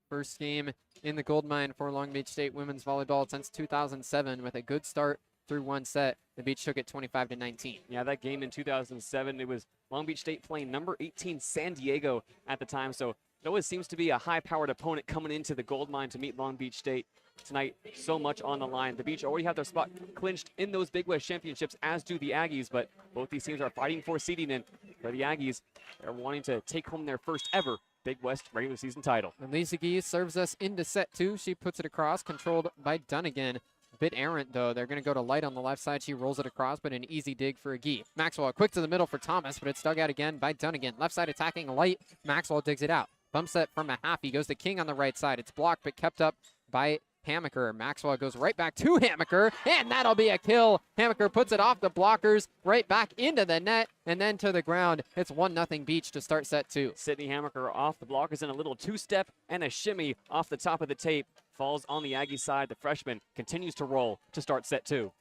First game in the gold mine for Long Beach State women's volleyball since 2007 with a good start through one set. The Beach took it 25-19. Yeah, that game in 2007, it was Long Beach State playing number 18 San Diego at the time. So it always seems to be a high-powered opponent coming into the gold mine to meet Long Beach State. Tonight, so much on the line. The Beach already have their spot clinched in those Big West championships, as do the Aggies, but both these teams are fighting for seeding, and for the Aggies, they're wanting to take home their first ever Big West regular season title. And Lisa Gee serves us into set 2. She puts it across, controlled by Dunnigan. A bit errant, though. They're going to go to Light on the left side. She rolls it across, but an easy dig for a Gee. Maxwell quick to the middle for Thomas, but it's dug out again by Dunnigan. Left side attacking Light. Maxwell digs it out. Bump set from a half. He goes to King on the right side. It's blocked, but kept up by Hammaker. Maxwell goes right back to Hammaker, and that'll be a kill. Hammaker puts it off the blockers, right back into the net, and then to the ground. It's 1-0 Beach to start set 2. Sydney Hammaker off the blockers in a little two-step and a shimmy off the top of the tape. Falls on the Aggie side. The freshman continues to roll to start set 2.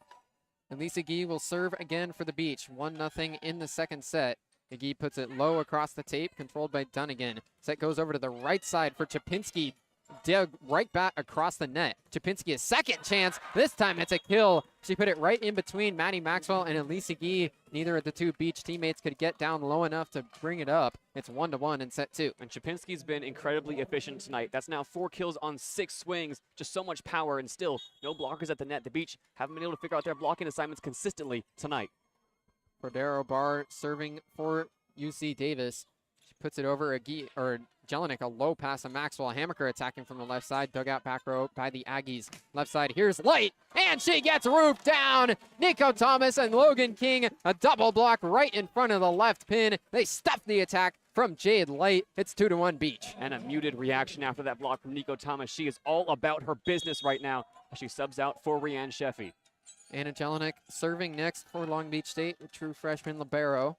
And Lisa Gee will serve again for the Beach. 1-0 in the second set. Gee puts it low across the tape, controlled by Dunnigan. Set goes over to the right side for Chapinski. Dug right back across the net. Chapinski a second chance. This time it's a kill. She put it right in between Maddie Maxwell and Elisa Gee. Neither of the two Beach teammates could get down low enough to bring it up. It's 1-1 in set 2. And Chapinski's been incredibly efficient tonight. That's now 4 kills on 6 swings. Just so much power, and still no blockers at the net. The Beach haven't been able to figure out their blocking assignments consistently tonight. Cordero Bar serving for UC Davis. She puts it over Jelinek, a low pass to Maxwell. Hammaker attacking from the left side, dug out back row by the Aggies. Left side, here's Light, and she gets roofed down. Nico Thomas and Logan King, a double block right in front of the left pin. They stuff the attack from Jade Light. It's 2-1 Beach. And a muted reaction after that block from Nico Thomas. She is all about her business right now as she subs out for Rianne Sheffy. Anna Jelinek serving next for Long Beach State, the true freshman libero.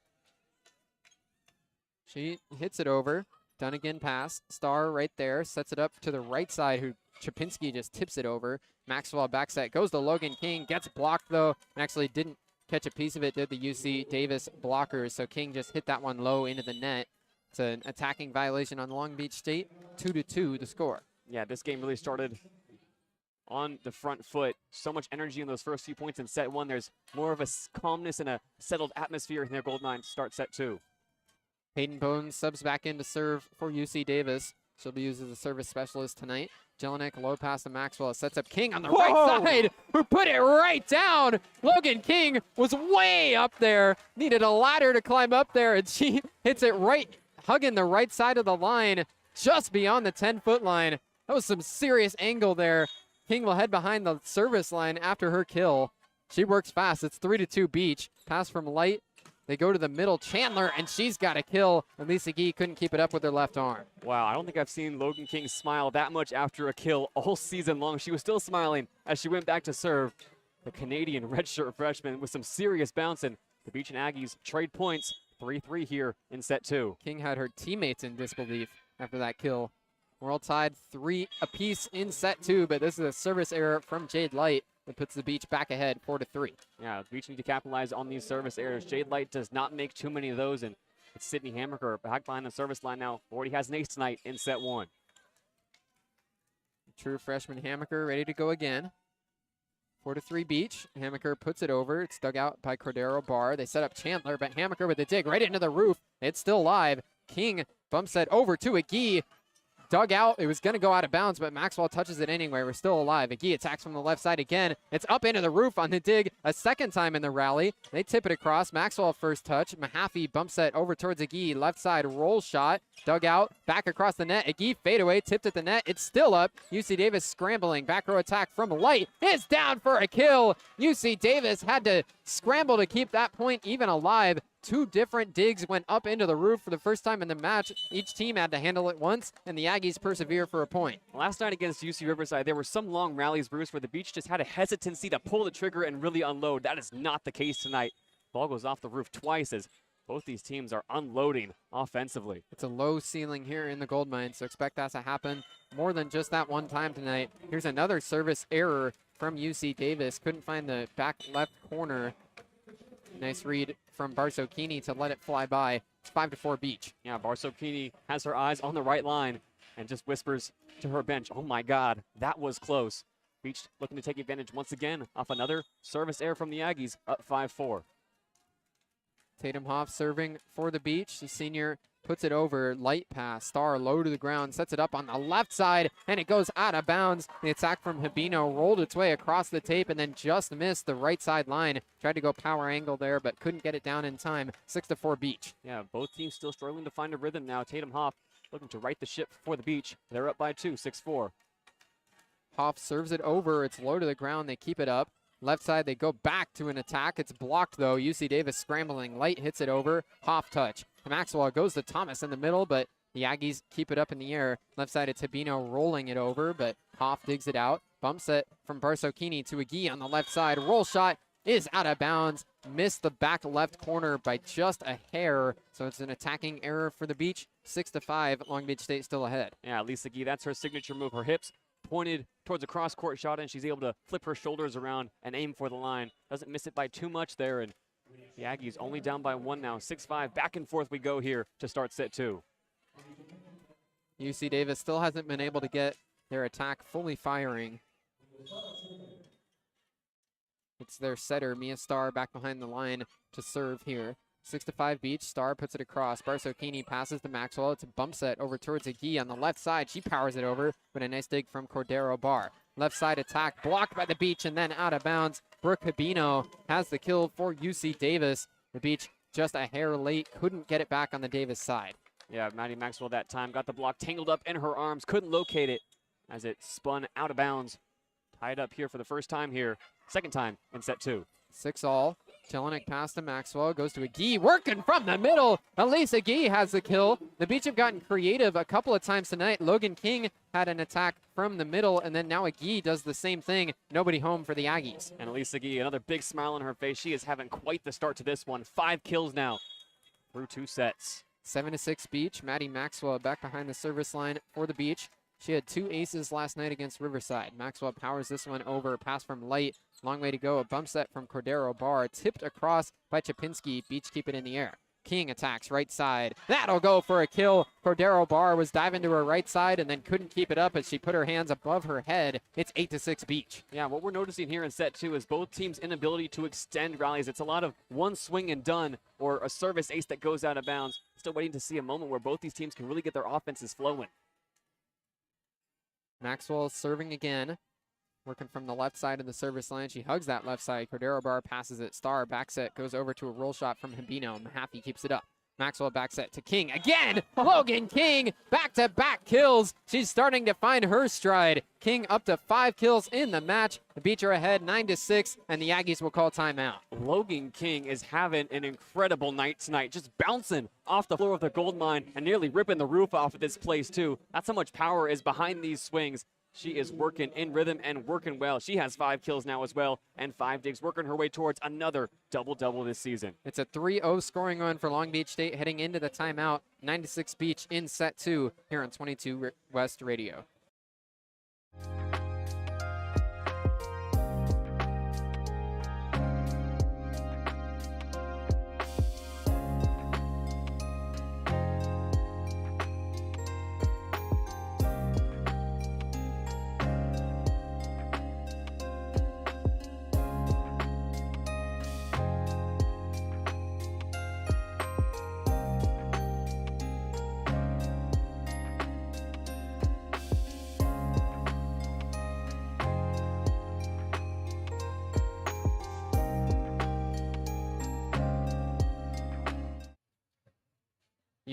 She hits it over. Dunnigan pass. Star right there. Sets it up to the right side, who Chapinski just tips it over. Maxwell back set. Goes to Logan King. Gets blocked, though. And actually didn't catch a piece of it, did the UC Davis blockers. So King just hit that one low into the net. It's an attacking violation on Long Beach State. 2-2 the score. Yeah, this game really started on the front foot. So much energy in those first few points in set 1. There's more of a calmness and a settled atmosphere in their gold mine to start set 2. Hayden Bones subs back in to serve for UC Davis. She'll be used as a service specialist tonight. Jelinek, low pass to Maxwell. Sets up King on the right side, who put it right down. Logan King was way up there. Needed a ladder to climb up there, and she hits it right, hugging the right side of the line, just beyond the 10-foot line. That was some serious angle there. King will head behind the service line after her kill. She works fast. It's 3-2 Beach. Pass from Light. They go to the middle. Chandler, and she's got a kill. And Lisa Gee couldn't keep it up with her left arm. Wow, I don't think I've seen Logan King smile that much after a kill all season long. She was still smiling as she went back to serve. The Canadian redshirt freshman with some serious bouncing. The Beach and Aggies trade points. 3-3 here in set 2. King had her teammates in disbelief after that kill. We're all tied 3 apiece in set 2, but this is a service error from Jade Light that puts the Beach back ahead 4-3. Yeah, the Beach need to capitalize on these service errors. Jade Light does not make too many of those, and it's Sydney Hammaker back behind the service line now. Already has an ace tonight in set 1. True freshman Hammaker ready to go again. 4-3 Beach. Hammaker puts it over. It's dug out by Cordero Bar. They set up Chandler, but Hammaker with the dig right into the roof. It's still live. King bump set over to Agee. Dug out. It was going to go out of bounds, but Maxwell touches it anyway. We're still alive. Agee attacks from the left side again. It's up into the roof on the dig a second time in the rally. They tip it across. Maxwell first touch. Mahaffey bump set over towards Agee. Left side roll shot. Dug out. Back across the net. Agee fadeaway. Tipped at the net. It's still up. UC Davis scrambling. Back row attack from Light. It's down for a kill. UC Davis had to scramble to keep that point even alive. Two different digs went up into the roof for the first time in the match. Each team had to handle it once, and the Aggies persevere for a point. Last night against UC Riverside, there were some long rallies, Bruce, where the Beach just had a hesitancy to pull the trigger and really unload. That is not the case tonight. Ball goes off the roof twice as both these teams are unloading offensively. It's a low ceiling here in the gold mine, so expect that to happen more than just that one time tonight. Here's another service error from UC Davis. Couldn't find the back left corner. Nice read from Barsokini to let it fly by. It's 5-4 Beach. Yeah, Barsokini has her eyes on the right line and just whispers to her bench, oh my God, that was close. Beach looking to take advantage once again off another service error from the Aggies, up 5-4. Tatum Hoff serving for the Beach. The senior puts it over, light pass, Star low to the ground, sets it up on the left side, and it goes out of bounds. The attack from Habino rolled its way across the tape and then just missed the right side line. Tried to go power angle there, but couldn't get it down in time. 6-4 Beach. Yeah, both teams still struggling to find a rhythm now. Tatum Hoff looking to right the ship for the Beach. They're up by 2, 6-4. Hoff serves it over. It's low to the ground. They keep it up. Left side, they go back to an attack. It's blocked, though. UC Davis scrambling. Light hits it over. Hoff touch. Maxwell goes to Thomas in the middle, but the Aggies keep it up in the air. Left side, it's Habino rolling it over, but Hoff digs it out. Bumps it from Barsokini to Agee on the left side. Roll shot is out of bounds. Missed the back left corner by just a hair, so it's an attacking error for the Beach. 6-5, Long Beach State still ahead. Yeah, Lisa Agee, that's her signature move. Her hips pointed towards a cross-court shot, and she's able to flip her shoulders around and aim for the line. Doesn't miss it by too much there, and the Aggies only down by 1 now. 6-5, back and forth we go here to start set 2. UC Davis still hasn't been able to get their attack fully firing. It's their setter, Mia Starr, back behind the line to serve here. 6-5 Beach. Starr puts it across. Barsokini passes to Maxwell. It's a bump set over towards Agee on the left side. She powers it over, but a nice dig from Cordero Bar. Left side attack blocked by the Beach and then out of bounds. Brooke Habino has the kill for UC Davis. The Beach just a hair late. Couldn't get it back on the Davis side. Yeah, Maddie Maxwell that time got the block tangled up in her arms. Couldn't locate it as it spun out of bounds. Tied up here for the first time here. Second time in set 2. 6-all. Jelinek pass to Maxwell, goes to Agee, working from the middle. Elise Agee has the kill. The Beach have gotten creative a couple of times tonight. Logan King had an attack from the middle, and then now Agee does the same thing. Nobody home for the Aggies. And Elise Agee, another big smile on her face. She is having quite the start to this one. 5 kills now through 2 sets. 7-6 Beach. Maddie Maxwell back behind the service line for the Beach. She had 2 aces last night against Riverside. Maxwell powers this one over. Pass from Light. Long way to go. A bump set from Cordero Bar. Tipped across by Chapinski. Beach keep it in the air. King attacks right side. That'll go for a kill. Cordero Bar was diving to her right side and then couldn't keep it up as she put her hands above her head. It's 8-6 Beach. Yeah, what we're noticing here in set 2 is both teams' inability to extend rallies. It's a lot of one swing and done or a service ace that goes out of bounds. Still waiting to see a moment where both these teams can really get their offenses flowing. Maxwell serving again. Working from the left side of the service line. She hugs that left side. Cordero Bar passes it. Star back set goes over to a roll shot from Habino. Mahaffey keeps it up. Maxwell back set to King again. Logan King back-to-back kills. She's starting to find her stride. King up to 5 kills in the match. The Beach are ahead 9-6, and the Aggies will call timeout. Logan King is having an incredible night tonight, just bouncing off the floor of the gold mine and nearly ripping the roof off of this place too. That's how much power is behind these swings. She is working in rhythm and working well. She has 5 kills now as well and 5 digs, working her way towards another double-double this season. It's a 3-0 scoring run for Long Beach State heading into the timeout. 9-6 Beach in set 2 here on 22 West Radio.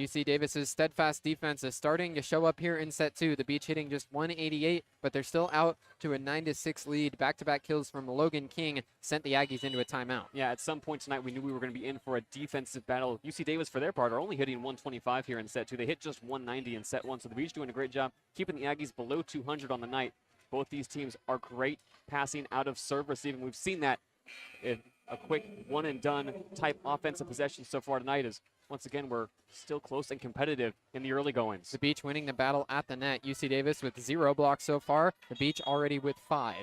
UC Davis's steadfast defense is starting to show up here in set 2. The Beach hitting just 188, but they're still out to a 9-6 lead. Back-to-back kills from Logan King sent the Aggies into a timeout. Yeah, at some point tonight, we knew we were going to be in for a defensive battle. UC Davis, for their part, are only hitting 125 here in set 2. They hit just 190 in set 1, so the Beach doing a great job keeping the Aggies below 200 on the night. Both these teams are great passing out of serve receiving. We've seen that in a quick one-and-done type offensive possession so far tonight. Is once again, we're still close and competitive in the early goings. The Beach winning the battle at the net. UC Davis with 0 blocks so far. The Beach already with 5.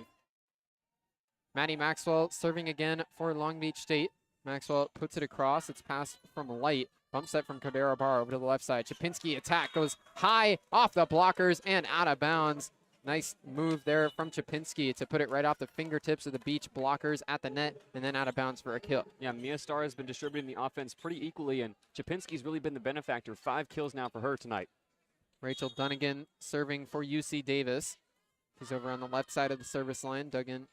Maddie Maxwell serving again for Long Beach State. Maxwell puts it across. It's passed from Light. Bump set from Cordero Barr over to the left side. Chapinski attack goes high off the blockers and out of bounds. Nice move there from Chapinski to put it right off the fingertips of the Beach blockers at the net and then out of bounds for a kill. Yeah, Mia Starr has been distributing the offense pretty equally, and Chapinski's really been the benefactor. 5 kills now for her tonight. Rachel Dunnigan serving for UC Davis. She's over on the left side of the service line. Duggan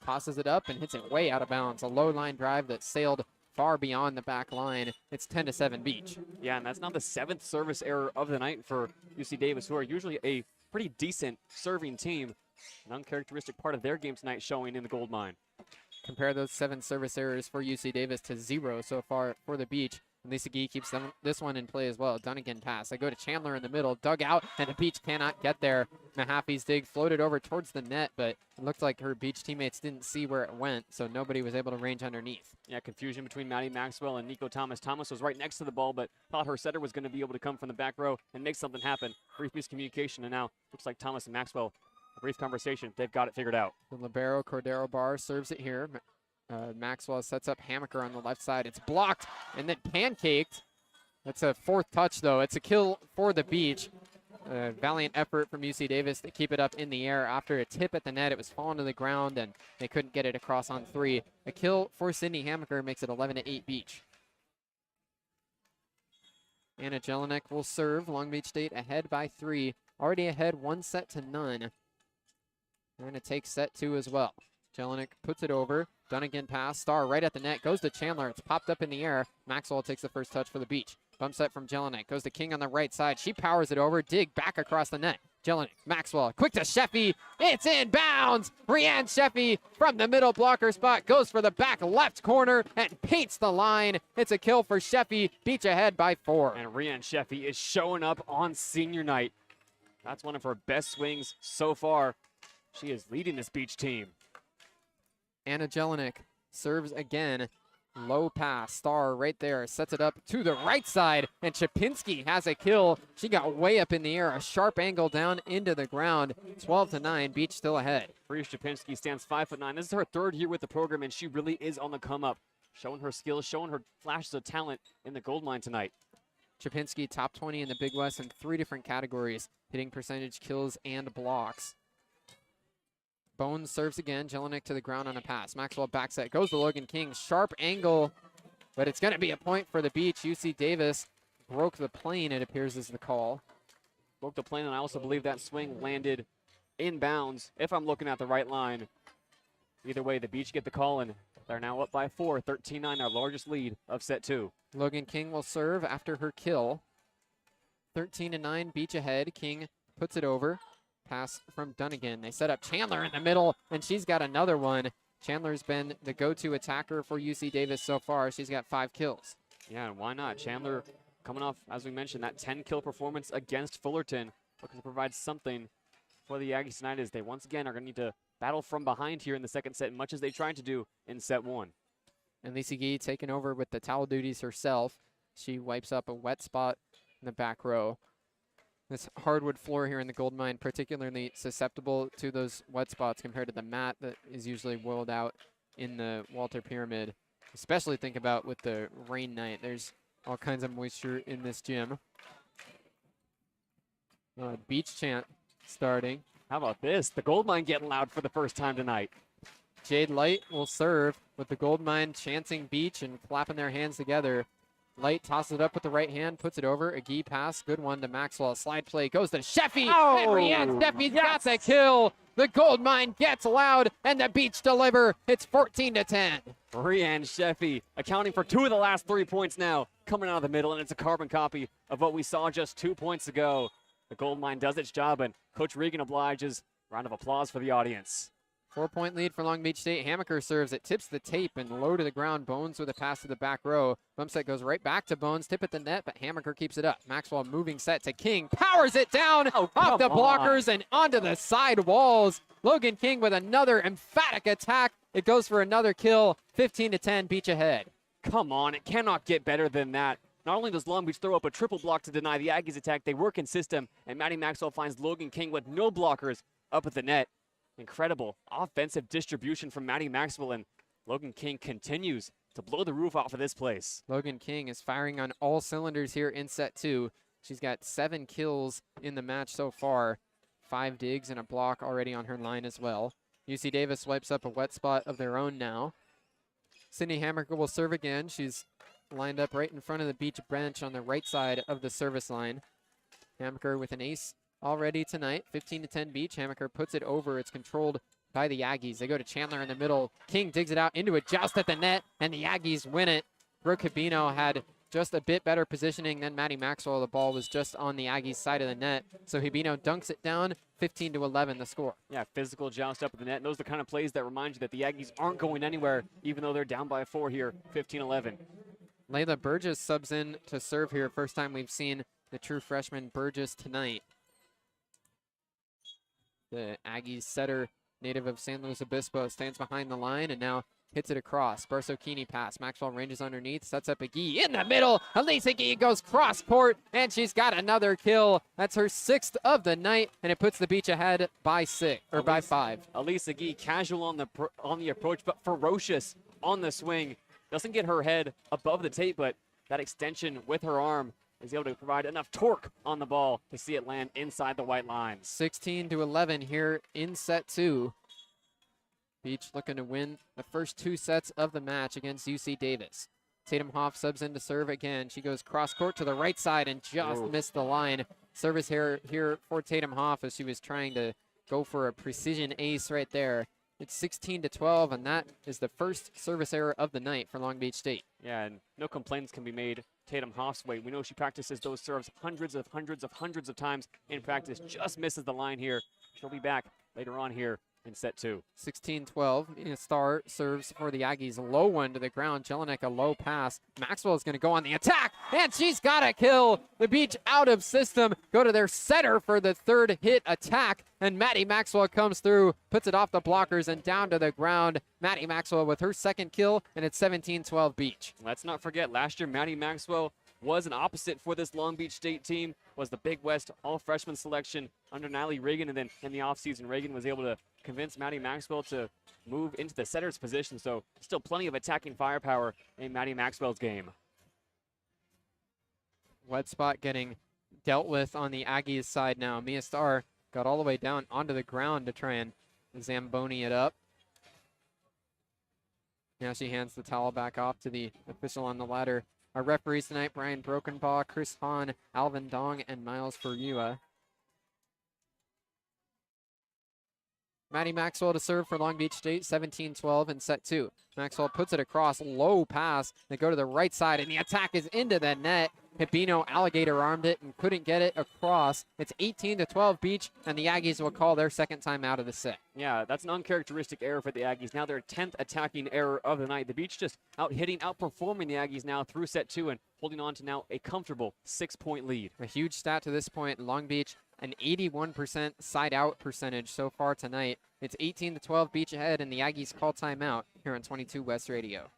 tosses it up and hits it way out of bounds. A low line drive that sailed far beyond the back line. It's 10-7 Beach. Yeah, and that's now the 7th service error of the night for UC Davis, who are usually a pretty decent serving team. An uncharacteristic part of their game tonight showing in the gold mine. Compare those 7 service errors for UC Davis to 0 so far for the Beach. And Lisa Gee keeps this one in play as well. Dunnigan pass. They go to Chandler in the middle. Dug out, and the Beach cannot get there. Mahaffey's dig floated over towards the net, but it looked like her Beach teammates didn't see where it went, so nobody was able to range underneath. Yeah, confusion between Maddie Maxwell and Nico Thomas. Thomas was right next to the ball, but thought her setter was going to be able to come from the back row and make something happen. Brief miscommunication, and now looks like Thomas and Maxwell, a brief conversation. They've got it figured out. The libero Cordero Barr serves it here. Maxwell sets up Hammaker on the left side. It's blocked and then pancaked. That's a 4th touch, though. It's a kill for the Beach. Valiant effort from UC Davis to keep it up in the air. After a tip at the net, it was falling to the ground, and they couldn't get it across on 3. A kill for Sydney Hammaker makes it 11-8 Beach. Anna Jelinek will serve. Long Beach State ahead by 3. Already ahead 1-0. They're going to take set 2 as well. Jelinek puts it over. Dunnigan pass. Starr right at the net. Goes to Chandler. It's popped up in the air. Maxwell takes the first touch for the Beach. Bump set from Jelinek. Goes to King on the right side. She powers it over. Dig back across the net. Jelinek. Maxwell. Quick to Sheffy. It's in bounds. Rianne Sheffy from the middle blocker spot. Goes for the back left corner and paints the line. It's a kill for Sheffy. Beach ahead by 4. And Rianne Sheffy is showing up on senior night. That's one of her best swings so far. She is leading this Beach team. Anna Jelinek serves again. Low pass. Starr right there. Sets it up to the right side. And Chapinski has a kill. She got way up in the air. A sharp angle down into the ground. 12-9. Beach still ahead. Bree Chapinski stands 5'9". This is her 3rd year with the program, and she really is on the come up. Showing her skills, showing her flashes of talent in the gold mine tonight. Chapinski top 20 in the Big West in 3 different categories. Hitting percentage, kills, and blocks. Bones serves again. Jelinek to the ground on a pass. Maxwell back set. Goes to Logan King. Sharp angle, but it's going to be a point for the Beach. UC Davis broke the plane, it appears is the call. Broke the plane, and I also believe that swing landed in bounds, if I'm looking at the right line. Either way, the Beach get the call, and they're now up by 4, 13-9, our largest lead of set 2. Logan King will serve after her kill. 13-9, Beach ahead. King puts it over. Pass from Dunnigan. They set up Chandler in the middle, and she's got another one. Chandler's been the go-to attacker for UC Davis so far. She's got 5 kills. Yeah, and why not? Chandler coming off, as we mentioned, that 10-kill performance against Fullerton. Looking to provide something for the Aggies tonight, as they once again are going to need to battle from behind here in the second set, much as they tried to do in set 1. And Lisa Gee taking over with the towel duties herself. She wipes up a wet spot in the back row. This hardwood floor here in the gold mine particularly susceptible to those wet spots compared to the mat that is usually rolled out in the Walter Pyramid. Especially think about with the rain night. There's all kinds of moisture in this gym. Beach chant starting. How about this? The gold mine getting loud for the first time tonight. Jade Light will serve with the gold mine chanting Beach and clapping their hands together. Light tosses it up with the right hand, puts it over. A Gee pass, good one to Maxwell. Slide play goes to Sheffy. Oh, and Rianne Sheffy's got the kill. The gold mine gets loud, and the Beach deliver. It's 14-10. Rianne Sheffy accounting for 2 of the last 3 points now coming out of the middle, and it's a carbon copy of what we saw just 2 points ago. The gold mine does its job, and Coach Regan obliges. Round of applause for the audience. 4-point lead for Long Beach State. Hammaker serves. It tips the tape and low to the ground. Bones with a pass to the back row. Bump set goes right back to Bones. Tip at the net, but Hammaker keeps it up. Maxwell moving set to King. Powers it down off the blockers and onto the side walls. Logan King with another emphatic attack. It goes for another kill. 15-10, Beach ahead. Come on, it cannot get better than that. Not only does Long Beach throw up a triple block to deny the Aggies' attack, they work in system, and Maddie Maxwell finds Logan King with no blockers up at the net. Incredible offensive distribution from Maddie Maxwell, and Logan King continues to blow the roof off of this place. Logan King is firing on all cylinders here in set 2. She's got 7 kills in the match so far. 5 digs and a block already on her line as well. UC Davis wipes up a wet spot of their own now. Sydney Hammaker will serve again. She's lined up right in front of the Beach bench on the right side of the service line. Hammaker with an ace already tonight. 15-10 Beach. Hammaker puts it over. It's controlled by the Aggies. They go to Chandler in the middle. King digs it out into a joust at the net, and the Aggies win it. Brooke Habino had just a bit better positioning than Maddie Maxwell. The ball was just on the Aggies' side of the net. So Habino dunks it down. 15-11 the score. Yeah, physical joust up at the net. And those are the kind of plays that remind you that the Aggies aren't going anywhere, even though they're down by 4 here, 15-11. Layla Burgess subs in to serve here. First time we've seen the true freshman Burgess tonight. The Aggies setter, native of San Luis Obispo, stands behind the line and now hits it across. Barsokini pass. Maxwell ranges underneath, sets up Agee in the middle. Elise Agee goes cross court, and she's got another kill. That's her 6th of the night, and it puts the Beach ahead by 5. Elise Agee casual on the approach, but ferocious on the swing. Doesn't get her head above the tape, but that extension with her arm is able to provide enough torque on the ball to see it land inside the white lines. 16-11 here in set 2. Beach looking to win the first 2 sets of the match against UC Davis. Tatum Hoff subs in to serve again. She goes cross court to the right side and just missed the line. Service here for Tatum Hoff as she was trying to go for a precision ace right there. It's 16-12, and that is the first service error of the night for Long Beach State. Yeah, and no complaints can be made Tatum Hoff's way. We know she practices those serves hundreds of times in practice. Just misses the line here. She'll be back later on here in set 2. 16-12. Mina Starr serves for the Aggies. Low one to the ground. Jelinek a low pass. Maxwell is going to go on the attack, and she's got a kill. The Beach out of system. Go to their setter for the 3rd hit attack, and Maddie Maxwell comes through, puts it off the blockers and down to the ground. Maddie Maxwell with her 2nd kill, and it's 17-12 Beach. Let's not forget, last year Maddie Maxwell was an opposite for this Long Beach State team, was the Big West all-freshman selection under Natalie Reagan, and then in the offseason, Reagan was able to convince Maddie Maxwell to move into the setter's position, so still plenty of attacking firepower in Maddie Maxwell's game. Wet spot getting dealt with on the Aggies side now. Mia Starr got all the way down onto the ground to try and Zamboni it up. Now she hands the towel back off to the official on the ladder. Our referees tonight, Brian Brokenbaugh, Chris Hahn, Alvin Dong, and Miles Furua. Maddie Maxwell to serve for Long Beach State, 17-12 in set 2. Maxwell puts it across, low pass. They go to the right side, and the attack is into the net. Hibino alligator armed it and couldn't get it across. It's 18-12 Beach, and the Aggies will call their 2nd time out of the set. Yeah, that's an uncharacteristic error for the Aggies. Now their 10th attacking error of the night. The Beach just outperforming the Aggies now through set 2 and holding on to now a comfortable 6-point lead. A huge stat to this point. Long Beach, an 81% side-out percentage so far tonight. It's 18-12 Beach ahead, and the Aggies call timeout here on 22 West Radio.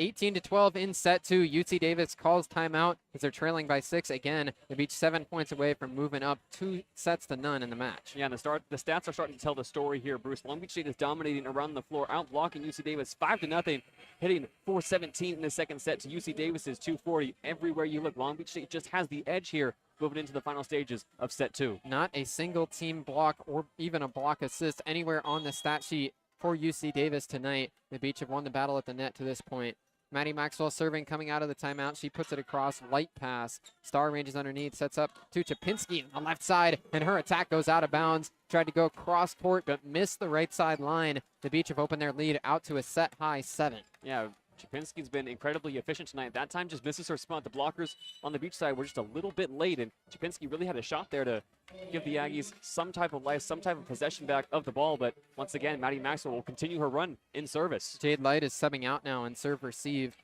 18-12 in set 2. UC Davis calls timeout as they're trailing by 6 again. The Beach 7 points away from moving up 2-0 in the match. Yeah, and the stats are starting to tell the story here, Bruce. Long Beach State is dominating around the floor, outblocking UC Davis 5-0, hitting 417 in the second set to UC Davis's 240. Everywhere you look, Long Beach State just has the edge here moving into the final stages of set 2. Not a single team block or even a block assist anywhere on the stat sheet for UC Davis tonight. The Beach have won the battle at the net to this point. Maddie Maxwell serving, coming out of the timeout. She puts it across, light pass. Star ranges underneath, sets up to Chapinski on the left side, and her attack goes out of bounds. Tried to go cross court, but missed the right side line. The Beach have opened their lead out to a set high 7. Yeah, Chapinski's been incredibly efficient tonight. That time just misses her spot. The blockers on the Beach side were just a little bit late, and Chapinski really had a shot there to give the Aggies some type of life, some type of possession back of the ball. But once again, Maddie Maxwell will continue her run in service. Jade Light is subbing out now in serve receive.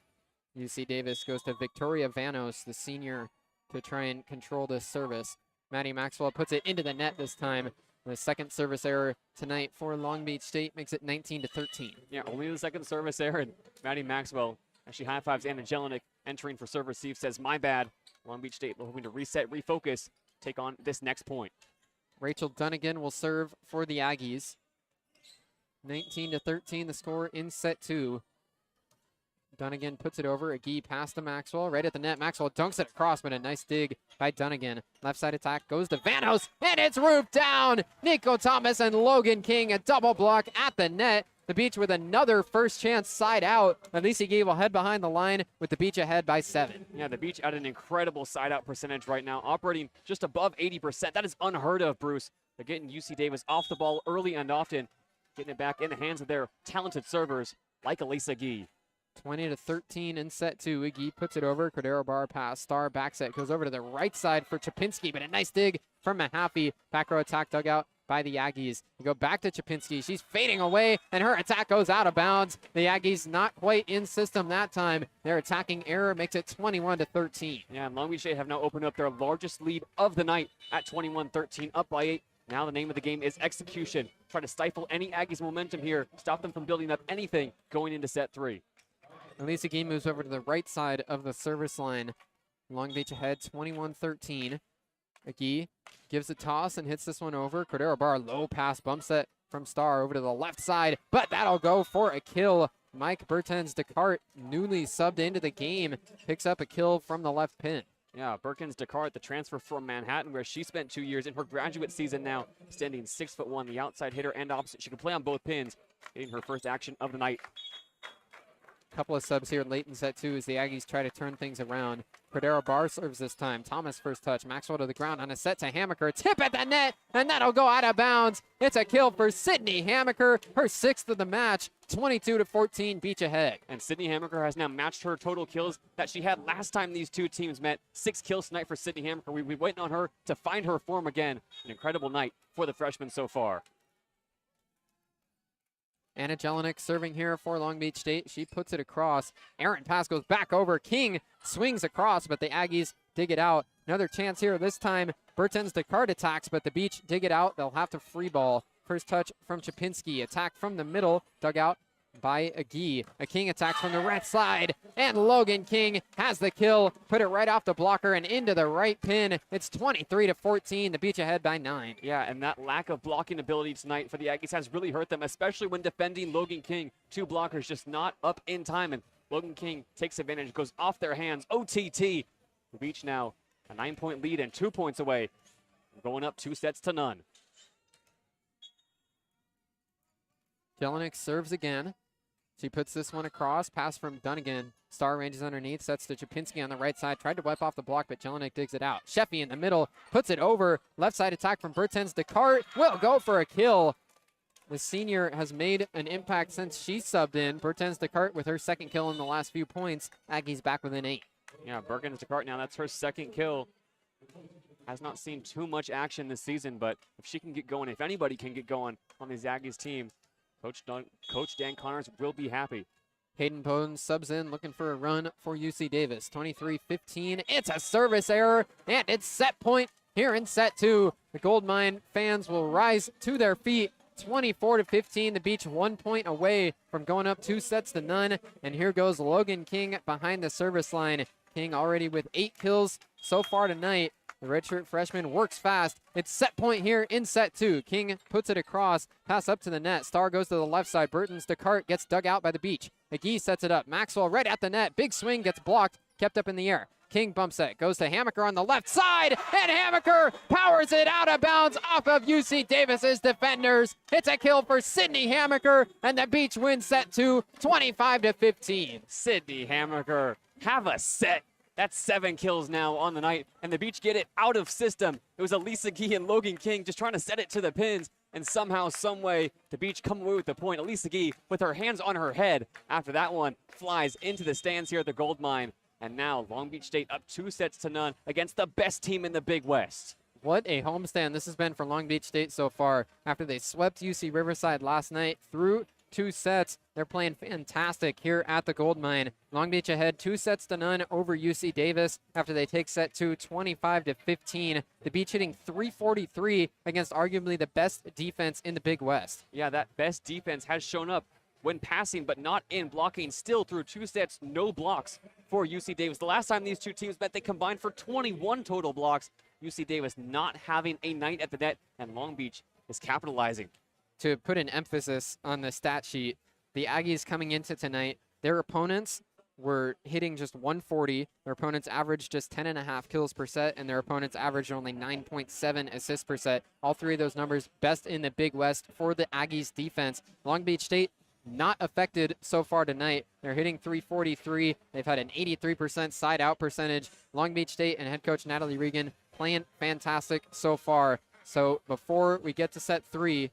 UC Davis goes to Victoria Vanos, the senior, to try and control this service. Maddie Maxwell puts it into the net this time. The second service error tonight for Long Beach State makes it 19-13. Yeah, only the second service error, and Maddie Maxwell, as she high-fives Anna Jelinek, entering for serve receive, says, my bad. Long Beach State hoping to reset, refocus, take on this next point. Rachel Dunnigan will serve for the Aggies. 19-13, the score in set 2. Dunnigan puts it over. Agee pass to Maxwell. Right at the net. Maxwell dunks it across, but a nice dig by Dunnigan. Left side attack goes to Vanos, and it's roofed down. Nico Thomas and Logan King, a double block at the net. The Beach with another first chance side out. Alicia Gee will head behind the line with the Beach ahead by 7. Yeah, the Beach at an incredible side out percentage right now, operating just above 80%. That is unheard of, Bruce. They're getting UC Davis off the ball early and often, getting it back in the hands of their talented servers like Elisa Gee. 20-13 in set 2. Iggy puts it over. Cordero bar pass. Star back set. Goes over to the right side for Chapinski, but a nice dig from Mahaffey. Back row attack dug out by the Aggies. We go back to Chapinski. She's fading away, and her attack goes out of bounds. The Aggies not quite in system that time. Their attacking error makes it 21-13. Yeah, and Long Beach State have now opened up their largest lead of the night at 21-13, up by 8. Now the name of the game is execution. Try to stifle any Aggies momentum here. Stop them from building up anything going into set 3. Elisa Gee moves over to the right side of the service line. Long Beach ahead, 21-13. Agee gives a toss and hits this one over. Cordero bar, low pass, bump set from Star over to the left side, but that'll go for a kill. Mike Bertens Descartes, newly subbed into the game, picks up a kill from the left pin. Yeah, Berkins Descartes, the transfer from Manhattan, where she spent 2 years in her graduate season now, standing 6'1", the outside hitter and opposite. She can play on both pins, getting her first action of the night. Couple of subs here late in set 2 as the Aggies try to turn things around. Cordero bar serves this time. Thomas first touch. Maxwell to the ground on a set to Hammaker. Tip at the net, and that'll go out of bounds. It's a kill for Sydney Hammaker, her 6th of the match. 22-14, Beach ahead. And Sydney Hammaker has now matched her total kills that she had last time these two teams met. 6 kills tonight for Sydney Hammaker. We've been waiting on her to find her form again. An incredible night for the freshman so far. Anna Jelinek serving here for Long Beach State. She puts it across. Aaron pass goes back over. King swings across, but the Aggies dig it out. Another chance here. This time, Bertens Descartes attacks, but the Beach dig it out. They'll have to free ball. First touch from Chapinski. Attack from the middle. Dug out by Agee. A King attacks from the right side, and Logan King has the kill. Put it right off the blocker and into the right pin. It's 23-14. The Beach ahead by 9. Yeah, and that lack of blocking ability tonight for the Aggies has really hurt them, especially when defending Logan King. 2 blockers just not up in time, and Logan King takes advantage, goes off their hands. OTT. The Beach now a 9-point lead and 2 points away, going up 2-0. Jelinek serves again. She puts this one across. Pass from Dunnigan. Star ranges underneath. Sets to Chapinski on the right side. Tried to wipe off the block, but Jelinek digs it out. Sheffy in the middle. Puts it over. Left side attack from Bertens Descartes. Will go for a kill. The senior has made an impact since she subbed in. Bertens Descartes with her 2nd kill in the last few points. Aggies back within 8. Yeah, Berkins Descartes now, that's her 2nd kill. Has not seen too much action this season, but if she can get going, if anybody can get going on this Aggies team, Coach Dan Connors will be happy. Hayden Bowden subs in, looking for a run for UC Davis. 23-15. It's a service error, and it's set point here in set 2. The Gold Mine fans will rise to their feet 24-15. The Beach 1 point away from going up 2-0. And here goes Logan King behind the service line. King already with 8 kills so far tonight. The redshirt freshman works fast. It's set point here in set 2. King puts it across, pass up to the net. Star goes to the left side. Burton's Descartes gets dug out by the Beach. McGee sets it up. Maxwell right at the net. Big swing gets blocked, kept up in the air. King bumps it, goes to Hammaker on the left side, and Hammaker powers it out of bounds off of UC Davis's defenders. It's a kill for Sydney Hammaker, and the Beach wins set 2, 25-15. Sydney Hammaker, have a set. That's 7 kills now on the night, and the Beach get it out of system. It was Elisa Gee and Logan King just trying to set it to the pins, and somehow, someway, the Beach come away with the point. Elisa Gee, with her hands on her head after that one, flies into the stands here at the Gold Mine. And now Long Beach State up 2-0 against the best team in the Big West. What a homestand this has been for Long Beach State so far. After they swept UC Riverside last night through 2 sets, they're playing fantastic here at the Gold Mine. Long Beach ahead 2-0 over UC Davis after they take set 2, 25-15. The Beach hitting .343 against arguably the best defense in the Big West. Yeah, that best defense has shown up when passing, but not in blocking. Still through 2 sets, no blocks for UC Davis. The last time these two teams met, they combined for 21 total blocks. UC Davis not having a night at the net, and Long Beach is capitalizing. To put an emphasis on the stat sheet, the Aggies coming into tonight, their opponents were hitting just 140. Their opponents averaged just 10.5 kills per set, and their opponents averaged only 9.7 assists per set. All 3 of those numbers best in the Big West for the Aggies defense. Long Beach State not affected so far tonight. They're hitting .343. They've had an 83% side out percentage. Long Beach State and head coach Natalie Regan playing fantastic so far. So before we get to set 3,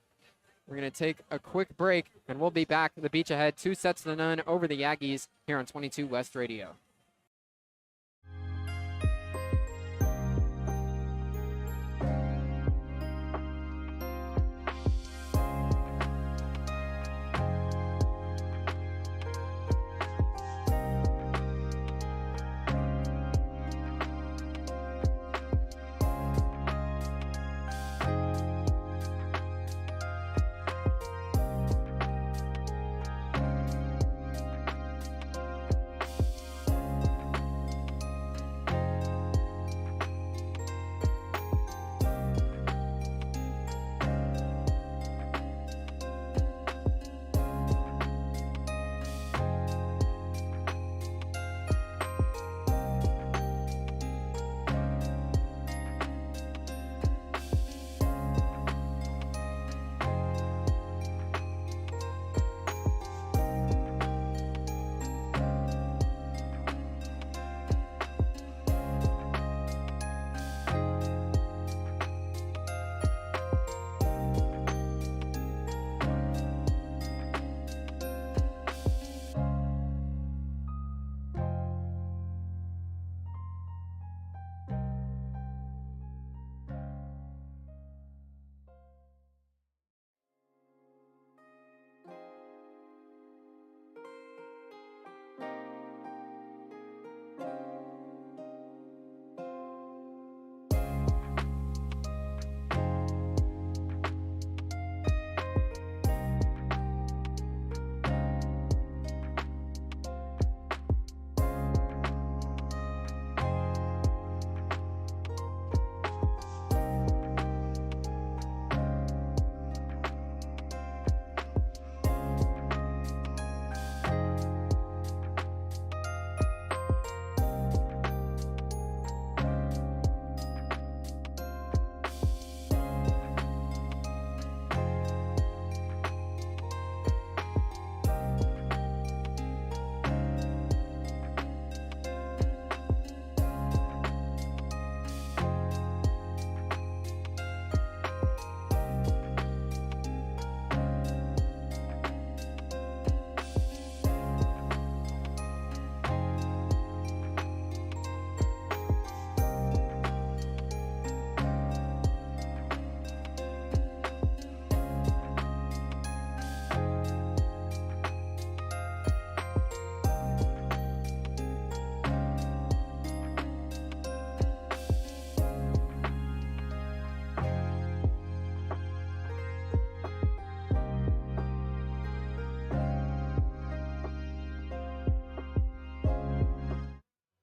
we're going to take a quick break, and we'll be back. The Beach ahead 2-0 over the Aggies here on 22 West Radio.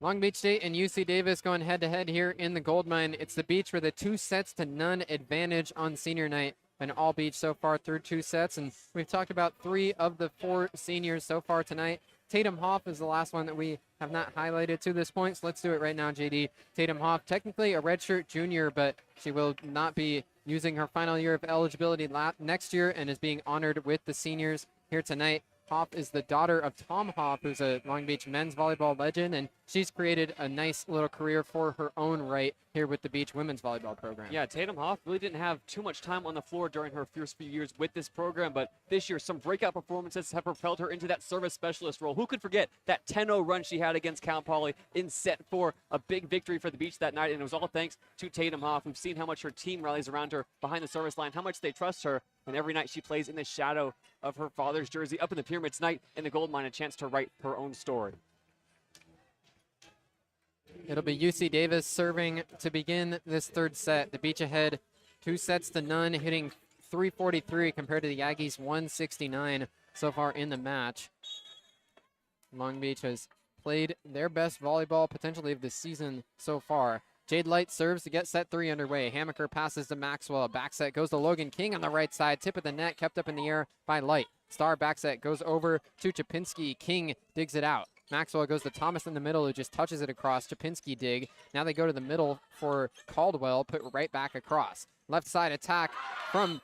Long Beach State and UC Davis going head-to-head here in the Gold Mine. It's the Beach with a 2-0 advantage on senior night. And all Beach so far through 2 sets. And we've talked about 3 of the 4 seniors so far tonight. Tatum Hoff is the last one that we have not highlighted to this point. So let's do it right now, JD. Tatum Hoff, technically a redshirt junior, but she will not be using her final year of eligibility next year and is being honored with the seniors here tonight. Hoff is the daughter of Tom Hoff, who's a Long Beach men's volleyball legend, and she's created a nice little career for her own right here with the Beach women's volleyball program. Yeah, Tatum Hoff really didn't have too much time on the floor during her first few years with this program, but this year some breakout performances have propelled her into that service specialist role. Who could forget that 10-0 run she had against Cal Poly in set 4, a big victory for the Beach that night, and it was all thanks to Tatum Hoff. We've seen how much her team rallies around her behind the service line, how much they trust her, and every night she plays in the shadow of her father's jersey up in the Pyramid tonight in the Gold Mine, a chance to write her own story. It'll be UC Davis serving to begin this 3rd set. The Beach ahead 2-0, hitting 343 compared to the Aggies 169 so far in the match. Long Beach has played their best volleyball potentially of the season so far. Jade Light serves to get set 3 underway. Hammaker passes to Maxwell. Back set goes to Logan King on the right side. Tip of the net kept up in the air by Light. Star back set goes over to Chapinski. King digs it out. Maxwell goes to Thomas in the middle, who just touches it across. Chapinski dig. Now they go to the middle for Caldwell, put right back across. Left side attack from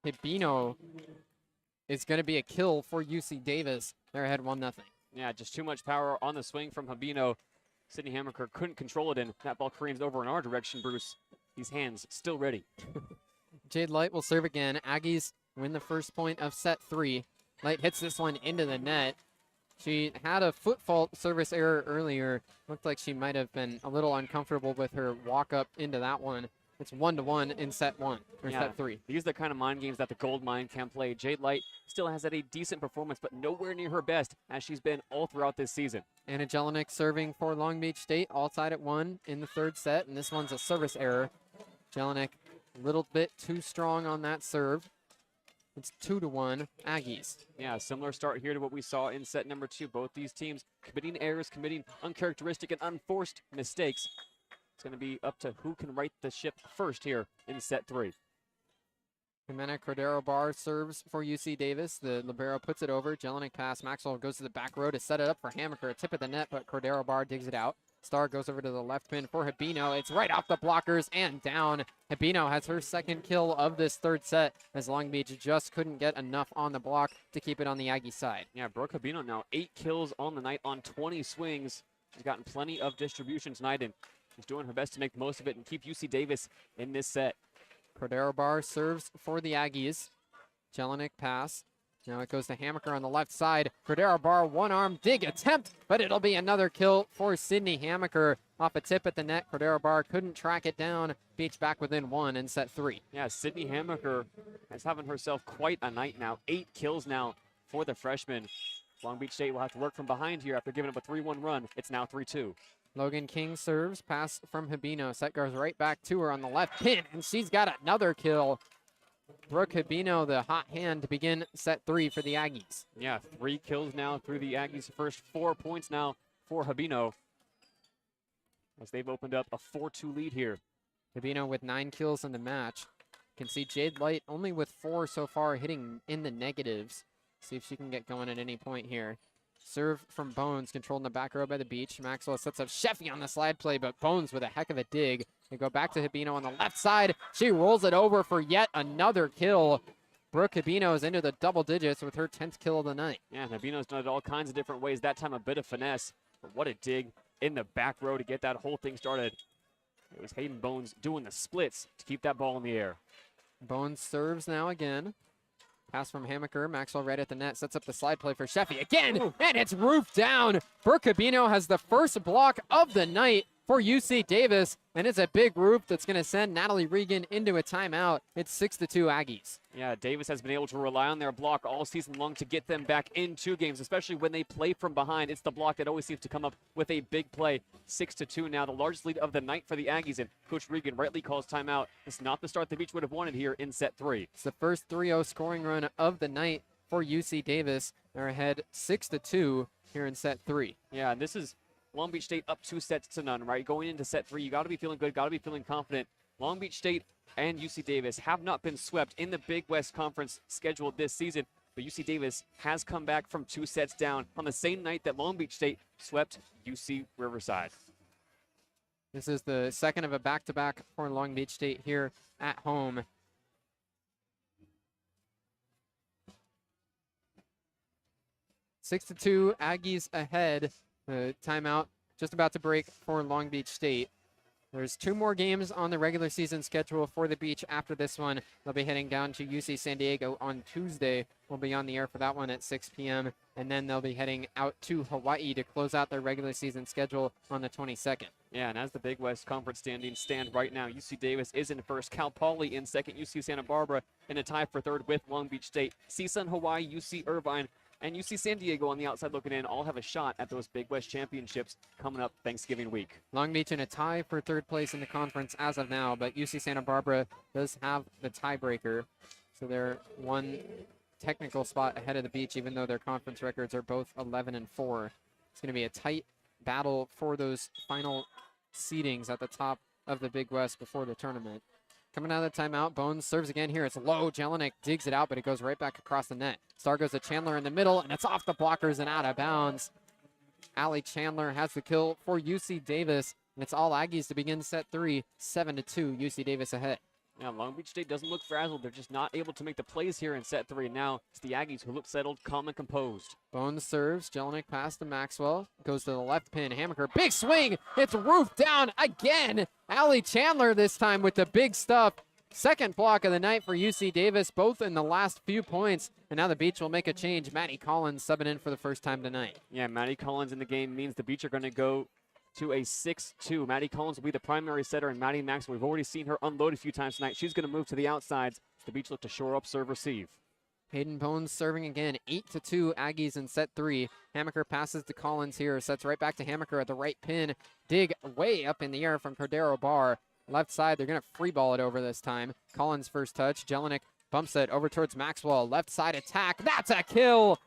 Hibino is going to be a kill for UC Davis. They're ahead 1-0. Yeah, just too much power on the swing from Hibino. Sydney Hammaker couldn't control it, and that ball careens over in our direction, Bruce. These hands still ready. Jade Light will serve again. Aggies win the first point of set 3. Light hits this one into the net. She had a foot fault service error earlier. Looked like she might have been a little uncomfortable with her walk up into that one. It's 1-1 in set 1, or set 3. These are the kind of mind games that the Gold Mine can play. Jade Light still has had a decent performance, but nowhere near her best as she's been all throughout this season. Anna Jelinek serving for Long Beach State, all tied at 1 in the 3rd set, and this one's a service error. Jelinek a little bit too strong on that serve. It's 2-1 Aggies. Yeah, similar start here to what we saw in set number 2. Both these teams committing errors, committing uncharacteristic and unforced mistakes. It's going to be up to who can right the ship first here in set 3. Jimena Cordero Bar serves for UC Davis. The libero puts it over. Jelinek pass. Maxwell goes to the back row to set it up for Hammaker. A tip of the net, but Cordero Bar digs it out. Star goes over to the left pin for Hibino. It's right off the blockers and down. Hibino has her 2nd kill of this 3rd set as Long Beach just couldn't get enough on the block to keep it on the Aggie side. Yeah, Brooke Hibino now 8 kills on the night on 20 swings. She's gotten plenty of distribution tonight, and she's doing her best to make the most of it and keep UC Davis in this set. Cordero Bar serves for the Aggies. Jelinek pass. Now it goes to Hammaker on the left side. Cordero Bar, one-arm dig attempt, but it'll be another kill for Sydney Hammaker off a tip at the net. Cordero Bar couldn't track it down. Beach back within 1 in set 3. Yeah, Sydney Hammaker is having herself quite a night now. 8 kills now for the freshman. Long Beach State will have to work from behind here after giving up a 3-1 run. It's now 3-2. Logan King serves, pass from Hibino. Set goes right back to her on the left pin, and she's got another kill. Brooke Hibino, the hot hand to begin set 3 for the Aggies. Yeah, 3 kills now through the Aggies. First 4 points now for Hibino as they've opened up a 4-2 lead here. Hibino with 9 kills in the match. You can see Jade Light only with 4 so far, hitting in the negatives. See if she can get going at any point here. Serve from Bones, controlled in the back row by the Beach. Maxwell sets up Sheffy on the slide play, but Bones with a heck of a dig. They go back to Hibino on the left side. She rolls it over for yet another kill. Brooke Hibino is into the double digits with her 10th kill of the night. Yeah, Hibino's done it all kinds of different ways. That time a bit of finesse, but what a dig in the back row to get that whole thing started. It was Hayden Bones doing the splits to keep that ball in the air. Bones serves now again. Pass from Hammaker. Maxwell right at the net. Sets up the slide play for Sheffy again. Ooh. And it's roofed down. Brooke Hibino has the first block of the night for UC Davis. And it's a big roof that's going to send Natalie Regan into a timeout. It's 6-2 Aggies. Yeah, Davis has been able to rely on their block all season long to get them back into games, especially when they play from behind. It's the block that always seems to come up with a big play. 6-2 now, the largest lead of the night for the Aggies, and Coach Regan rightly calls timeout. It's not the start the Beach would have wanted here in set 3. It's the first 3-0 scoring run of the night for UC Davis. They're ahead 6-2 here in set 3. Yeah, this is Long Beach State up 2-0, right? Going into set 3, you got to be feeling good, got to be feeling confident. Long Beach State and UC Davis have not been swept in the Big West Conference schedule this season, but UC Davis has come back from 2 sets down on the same night that Long Beach State swept UC Riverside. This is the second of a back-to-back for Long Beach State here at home. Six to 2, Aggies ahead. Timeout just about to break for Long Beach State. There's 2 more games on the regular season schedule for the Beach after this one. They'll be heading down to UC San Diego on Tuesday. We'll be on the air for that one at 6 p.m. And then they'll be heading out to Hawaii to close out their regular season schedule on the 22nd. Yeah, and as the Big West Conference standings stand right now, UC Davis is in first, Cal Poly in second, UC Santa Barbara in a tie for third with Long Beach State. CSUN Hawaii, UC Irvine, and UC San Diego on the outside looking in all have a shot at those Big West championships coming up Thanksgiving week. Long Beach in a tie for third place in the conference as of now, but UC Santa Barbara does have the tiebreaker. So they're one technical spot ahead of the Beach, even though their conference records are both 11-4. It's going to be a tight battle for those final seedings at the top of the Big West before the tournament. Coming out of the timeout, Bones serves again here. It's low. Jelinek digs it out, but it goes right back across the net. Star goes to Chandler in the middle, and it's off the blockers and out of bounds. Allie Chandler has the kill for UC Davis, and it's all Aggies to begin set 3, 7-2, UC Davis ahead. Yeah, Long Beach State doesn't look frazzled. They're just not able to make the plays here in set 3. Now it's the Aggies who look settled, calm, and composed. Bones serves. Jelinek pass to Maxwell. Goes to the left pin. Hammaker, big swing. It's roofed down again. Allie Chandler this time with the big stuff. Second block of the night for UC Davis, both in the last few points. And now the Beach will make a change. Maddie Collins subbing in for the first time tonight. Yeah, Maddie Collins in the game means the Beach are going to go to a 6-2. Maddie Collins will be the primary setter, and Maddie Maxwell, we've already seen her unload a few times tonight. She's going to move to the outsides. The Beach look to shore up, serve, receive. Hayden Bones serving again, 8-2 Aggies in set 3. Hammaker passes to Collins here, sets right back to Hammaker at the right pin. Dig way up in the air from Cordero Barr. Left side, they're going to free ball it over this time. Collins first touch. Jelinek bumps it over towards Maxwell. Left side attack. That's a kill.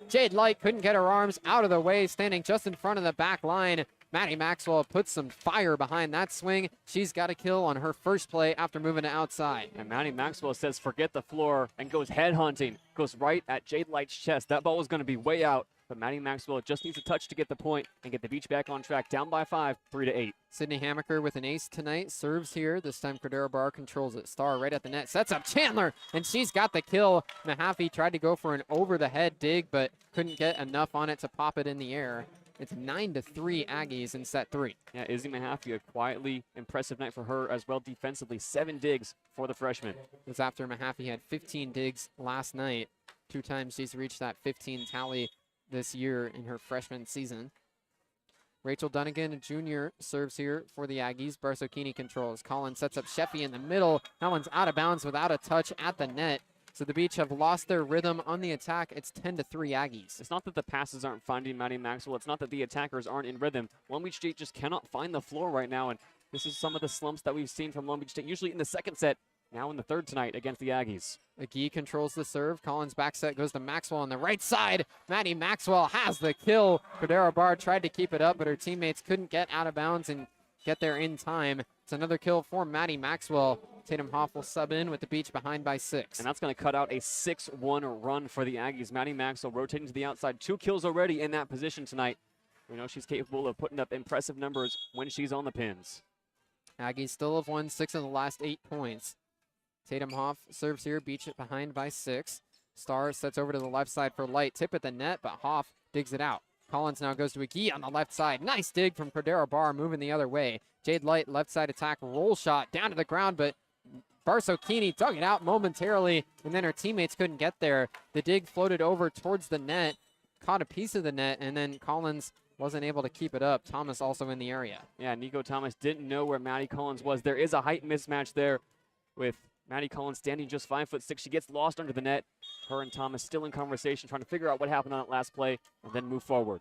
Jade Light couldn't get her arms out of the way, standing just in front of the back line. Maddie Maxwell puts some fire behind that swing. She's got a kill on her first play after moving to outside. And Maddie Maxwell says forget the floor and goes head hunting. Goes right at Jade Light's chest. That ball was going to be way out, but Maddie Maxwell just needs a touch to get the point and get the Beach back on track. Down by 5, 3-8. Sydney Hammaker with an ace tonight. Serves here. This time Cordero Barr controls it. Star right at the net. Sets up Chandler, and she's got the kill. Mahaffey tried to go for an over-the-head dig, but couldn't get enough on it to pop it in the air. It's 9-3 Aggies in set 3. Yeah, Izzy Mahaffey, a quietly impressive night for her as well defensively. 7 digs for the freshman. It was after Mahaffey had 15 digs last night. 2 times she's reached that 15 tally this year in her freshman season. Rachel Dunnigan, Jr., serves here for the Aggies. Barsokini controls. Collins sets up Sheffy in the middle. That one's out of bounds without a touch at the net. So the Beach have lost their rhythm on the attack. It's 10-3 Aggies. It's not that the passes aren't finding Maddie Maxwell. It's not that the attackers aren't in rhythm. Long Beach State just cannot find the floor right now, and this is some of the slumps that we've seen from Long Beach State, usually in the second set, now in the third tonight against the Aggies. McGee controls the serve. Collins back set goes to Maxwell on the right side. Maddie Maxwell has the kill. Cordero Barr tried to keep it up, but her teammates couldn't get out of bounds and get there in time. It's another kill for Maddie Maxwell. Tatum Hoff will sub in with the Beach behind by 6. And that's going to cut out a 6-1 run for the Aggies. Maddie Maxwell rotating to the outside. 2 kills already in that position tonight. We know she's capable of putting up impressive numbers when she's on the pins. Aggies still have won 6 of the last 8 points. Tatum Hoff serves here. Beach it behind by 6. Star sets over to the left side for Light. Tip at the net, but Hoff digs it out. Collins now goes to McGee on the left side. Nice dig from Cordero Barr, moving the other way. Jade Light, left side attack, roll shot down to the ground, but Barsokini dug it out momentarily, and then her teammates couldn't get there. The dig floated over towards the net, caught a piece of the net, and then Collins wasn't able to keep it up. Thomas also in the area. Yeah, Nico Thomas didn't know where Maddie Collins was. There is a height mismatch there with Maddie Collins standing just 5'6". She gets lost under the net. Her and Thomas still in conversation, trying to figure out what happened on that last play and then move forward.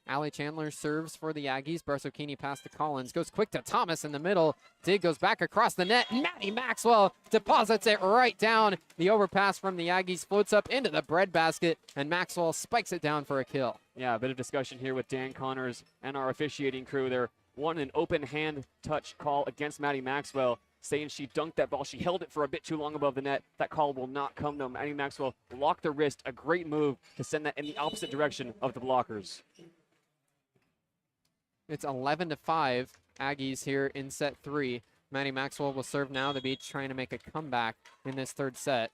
Allie Chandler serves for the Aggies. Barsokini pass to Collins. Goes quick to Thomas in the middle. Dig goes back across the net. Maddie Maxwell deposits it right down. The overpass from the Aggies floats up into the breadbasket, and Maxwell spikes it down for a kill. Yeah, a bit of discussion here with Dan Connors and our officiating crew. They're wanting an open hand touch call against Maddie Maxwell, saying she dunked that ball. She held it for a bit too long above the net. That call will not come to Maddie Maxwell. Locked the wrist. A great move to send that in the opposite direction of the blockers. It's 11-5 Aggies here in set 3. Maddie Maxwell will serve now. The Beach trying to make a comeback in this third set.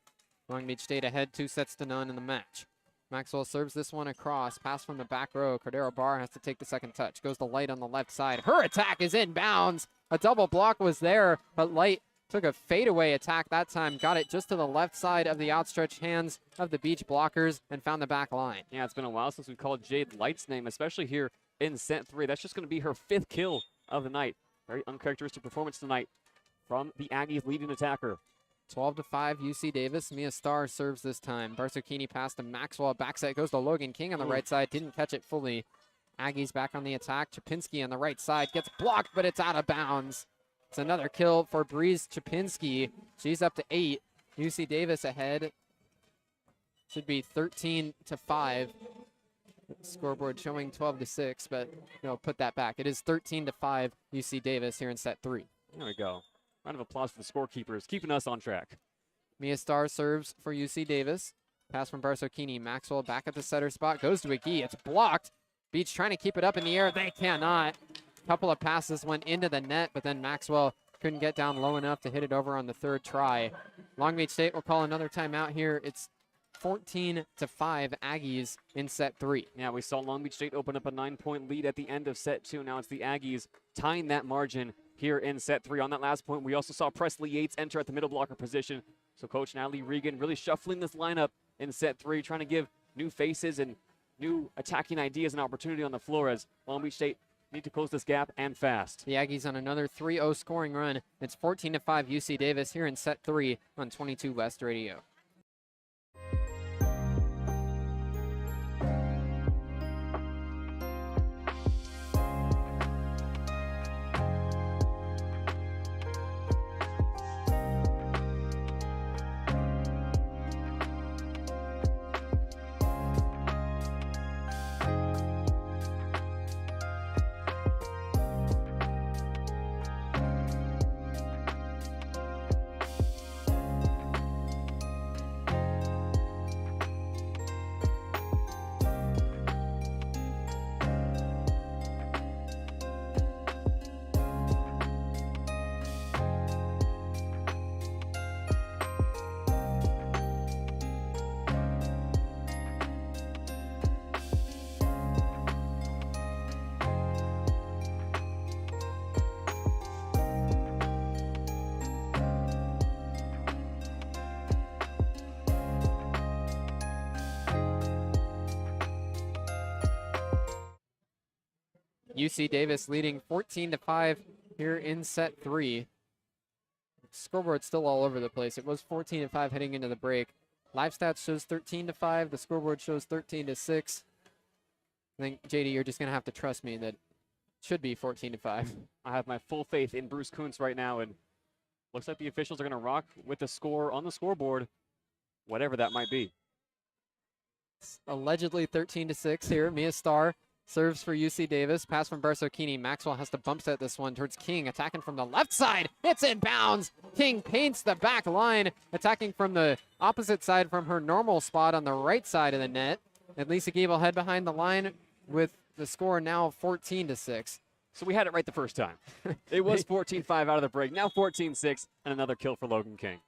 Long Beach State ahead 2-0 in the match. Maxwell serves this one across. Pass from the back row. Cordero Barr has to take the second touch. Goes to Light on the left side. Her attack is inbounds. A double block was there, but Light took a fadeaway attack that time. Got it just to the left side of the outstretched hands of the Beach blockers and found the back line. Yeah, it's been a while since we called Jade Light's name, especially here in set 3. That's just going to be her 5th kill of the night. Very uncharacteristic performance tonight from the Aggies' leading attacker. 12-5 UC Davis. Mia Starr serves this time. Barsocchini pass to Maxwell. Backset goes to Logan King on the right side. Didn't catch it fully. Aggies back on the attack. Chapinski on the right side. Gets blocked, but it's out of bounds. It's another kill for Breeze Chapinski. She's up to 8. UC Davis ahead. Should be 13-5. Scoreboard showing 12-6, but no, put that back. It is 13-5 UC Davis here in set 3. There we go. Round of applause for the scorekeepers, keeping us on track. Mia Starr serves for UC Davis. Pass from Barsocchini. Maxwell back at the setter spot. Goes to McGee. It's blocked. Beach trying to keep it up in the air. They cannot. Couple of passes went into the net, but then Maxwell couldn't get down low enough to hit it over on the third try. Long Beach State will call another timeout here. It's 14-5 Aggies in set 3. Yeah, we saw Long Beach State open up a 9-point lead at the end of set 2. Now it's the Aggies tying that margin here in set 3. On that last point, we also saw Presley Yates enter at the middle blocker position. So Coach Natalie Regan really shuffling this lineup in set 3, trying to give new faces and new attacking ideas and opportunity on the floor as Long Beach State need to close this gap and fast. The Aggies on another 3-0 scoring run. It's 14-5 UC Davis here in set 3 on 22 West Radio. UC Davis leading 14-5 here in set 3. Scoreboard's still all over the place. It was 14-5 heading into the break. Live stats shows 13-5. The scoreboard shows 13-6. I think, JayDe, you're just going to have to trust me that it should be 14-5. I have my full faith in Bruce Kuntz right now, and looks like the officials are going to rock with the score on the scoreboard, whatever that might be. It's allegedly 13-6 here. Mia Starr serves for UC Davis. Pass from Barsocchini. Maxwell has to bump set this one towards King. Attacking from the left side. It's in bounds. King paints the back line. Attacking from the opposite side from her normal spot on the right side of the net. And Lisa Giebel head behind the line with the score now 14-6. So we had it right the first time. It was 14-5 out of the break. Now 14-6 and another kill for Logan King.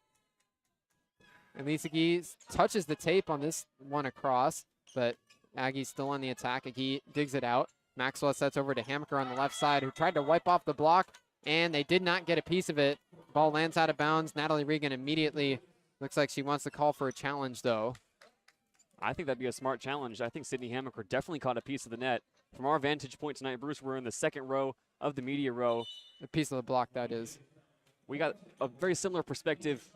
And Lisa Gee touches the tape on this one across, but Aggie's still on the attack. Agee digs it out. Maxwell sets over to Hammaker on the left side, who tried to wipe off the block, and they did not get a piece of it. Ball lands out of bounds. Natalie Regan immediately looks like she wants to call for a challenge, though. I think that'd be a smart challenge. I think Sydney Hammaker definitely caught a piece of the net. From our vantage point tonight, Bruce, we're in the second row of the media row. A piece of the block, that is. We got a very similar perspective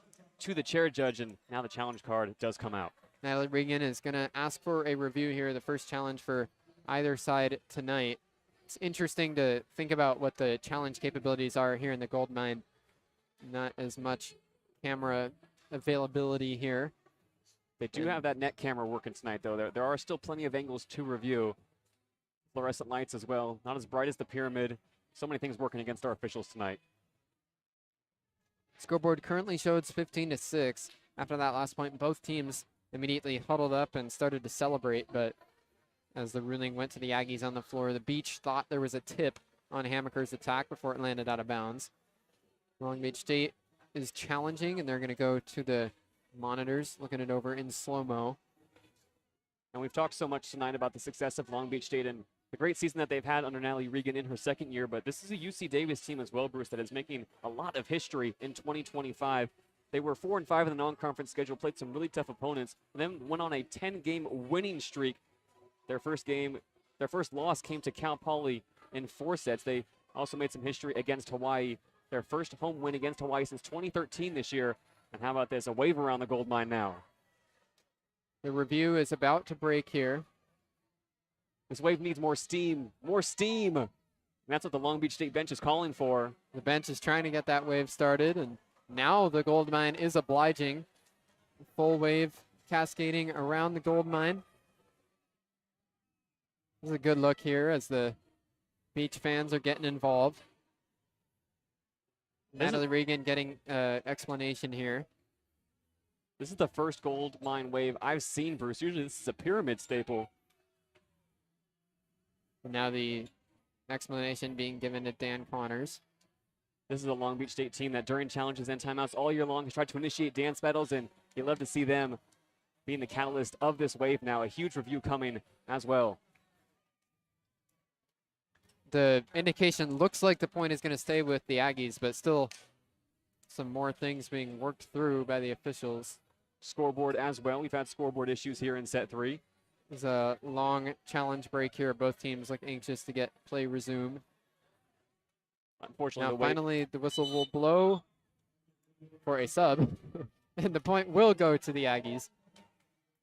to the chair judge, and now the challenge card does come out. Natalie Regan is going to ask for a review here, the first challenge for either side tonight. It's interesting to think about what the challenge capabilities are here in the gold mine. Not as much camera availability here. They do have that net camera working tonight, though. There are still plenty of angles to review. fluorescent lights as well. Not as bright as the pyramid. So many things working against our officials tonight. Scoreboard currently shows 15-6. After that last point, both teams immediately huddled up and started to celebrate, but as the ruling went to the Aggies on the floor, the Beach thought there was a tip on Hamaker's attack before it landed out of bounds. Long Beach State is challenging, and they're going to go to the monitors, looking it over in slow-mo. And we've talked so much tonight about the success of Long Beach State and the great season that they've had under Natalie Regan in her second year, but this is a UC Davis team as well, Bruce, that is making a lot of history in 2025. They were 4-5 in the non-conference schedule, played some really tough opponents, and then went on a 10-game winning streak. Their first loss came to Cal Poly in 4 sets. They also made some history against Hawaii, their first home win against Hawaii since 2013 this year. And how about this, a wave around the gold mine now. The review is about to break here. This wave needs more steam, more steam. And that's what the Long Beach State bench is calling for. The bench is trying to get that wave started, and now the gold mine is obliging. Full wave cascading around the gold mine. This is a good look here as the Beach fans are getting involved. Natalie Regan getting explanation here. This is the first gold mine wave I've seen, Bruce. Usually this is a pyramid staple. And now the explanation being given to Dan Connors. This is a Long Beach State team that during challenges and timeouts all year long has tried to initiate dance battles, and you love to see them being the catalyst of this wave now. A huge review coming as well. The indication looks like the point is going to stay with the Aggies, but still some more things being worked through by the officials. Scoreboard as well. We've had scoreboard issues here in set 3. There's a long challenge break here. Both teams look anxious to get play resumed. Unfortunately, now finally the whistle will blow for a sub, and the point will go to the Aggies.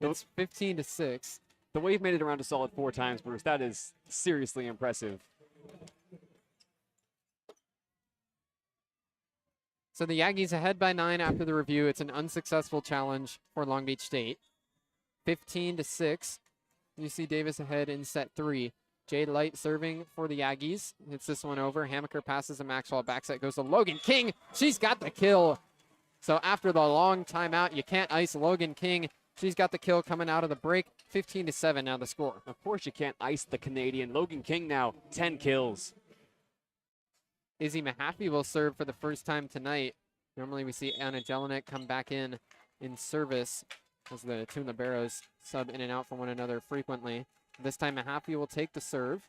It's 15-6. The wave made it around a solid 4 times, Bruce. That is seriously impressive. So the Aggies ahead by 9 after the review. It's an unsuccessful challenge for Long Beach State. 15-6. UC Davis ahead in set 3. Jade Light serving for the Aggies. Hits this one over. Hamaker passes to Maxwell. Back set goes to Logan King. She's got the kill. So after the long timeout, you can't ice Logan King. She's got the kill coming out of the break. 15-7 now the score. Of course you can't ice the Canadian. Logan King now, 10 kills. Izzy Mahaffey will serve for the first time tonight. Normally we see Anna Jelinek come back in service as the two liberos sub in and out from one another frequently. This time Mahaffey will take the serve.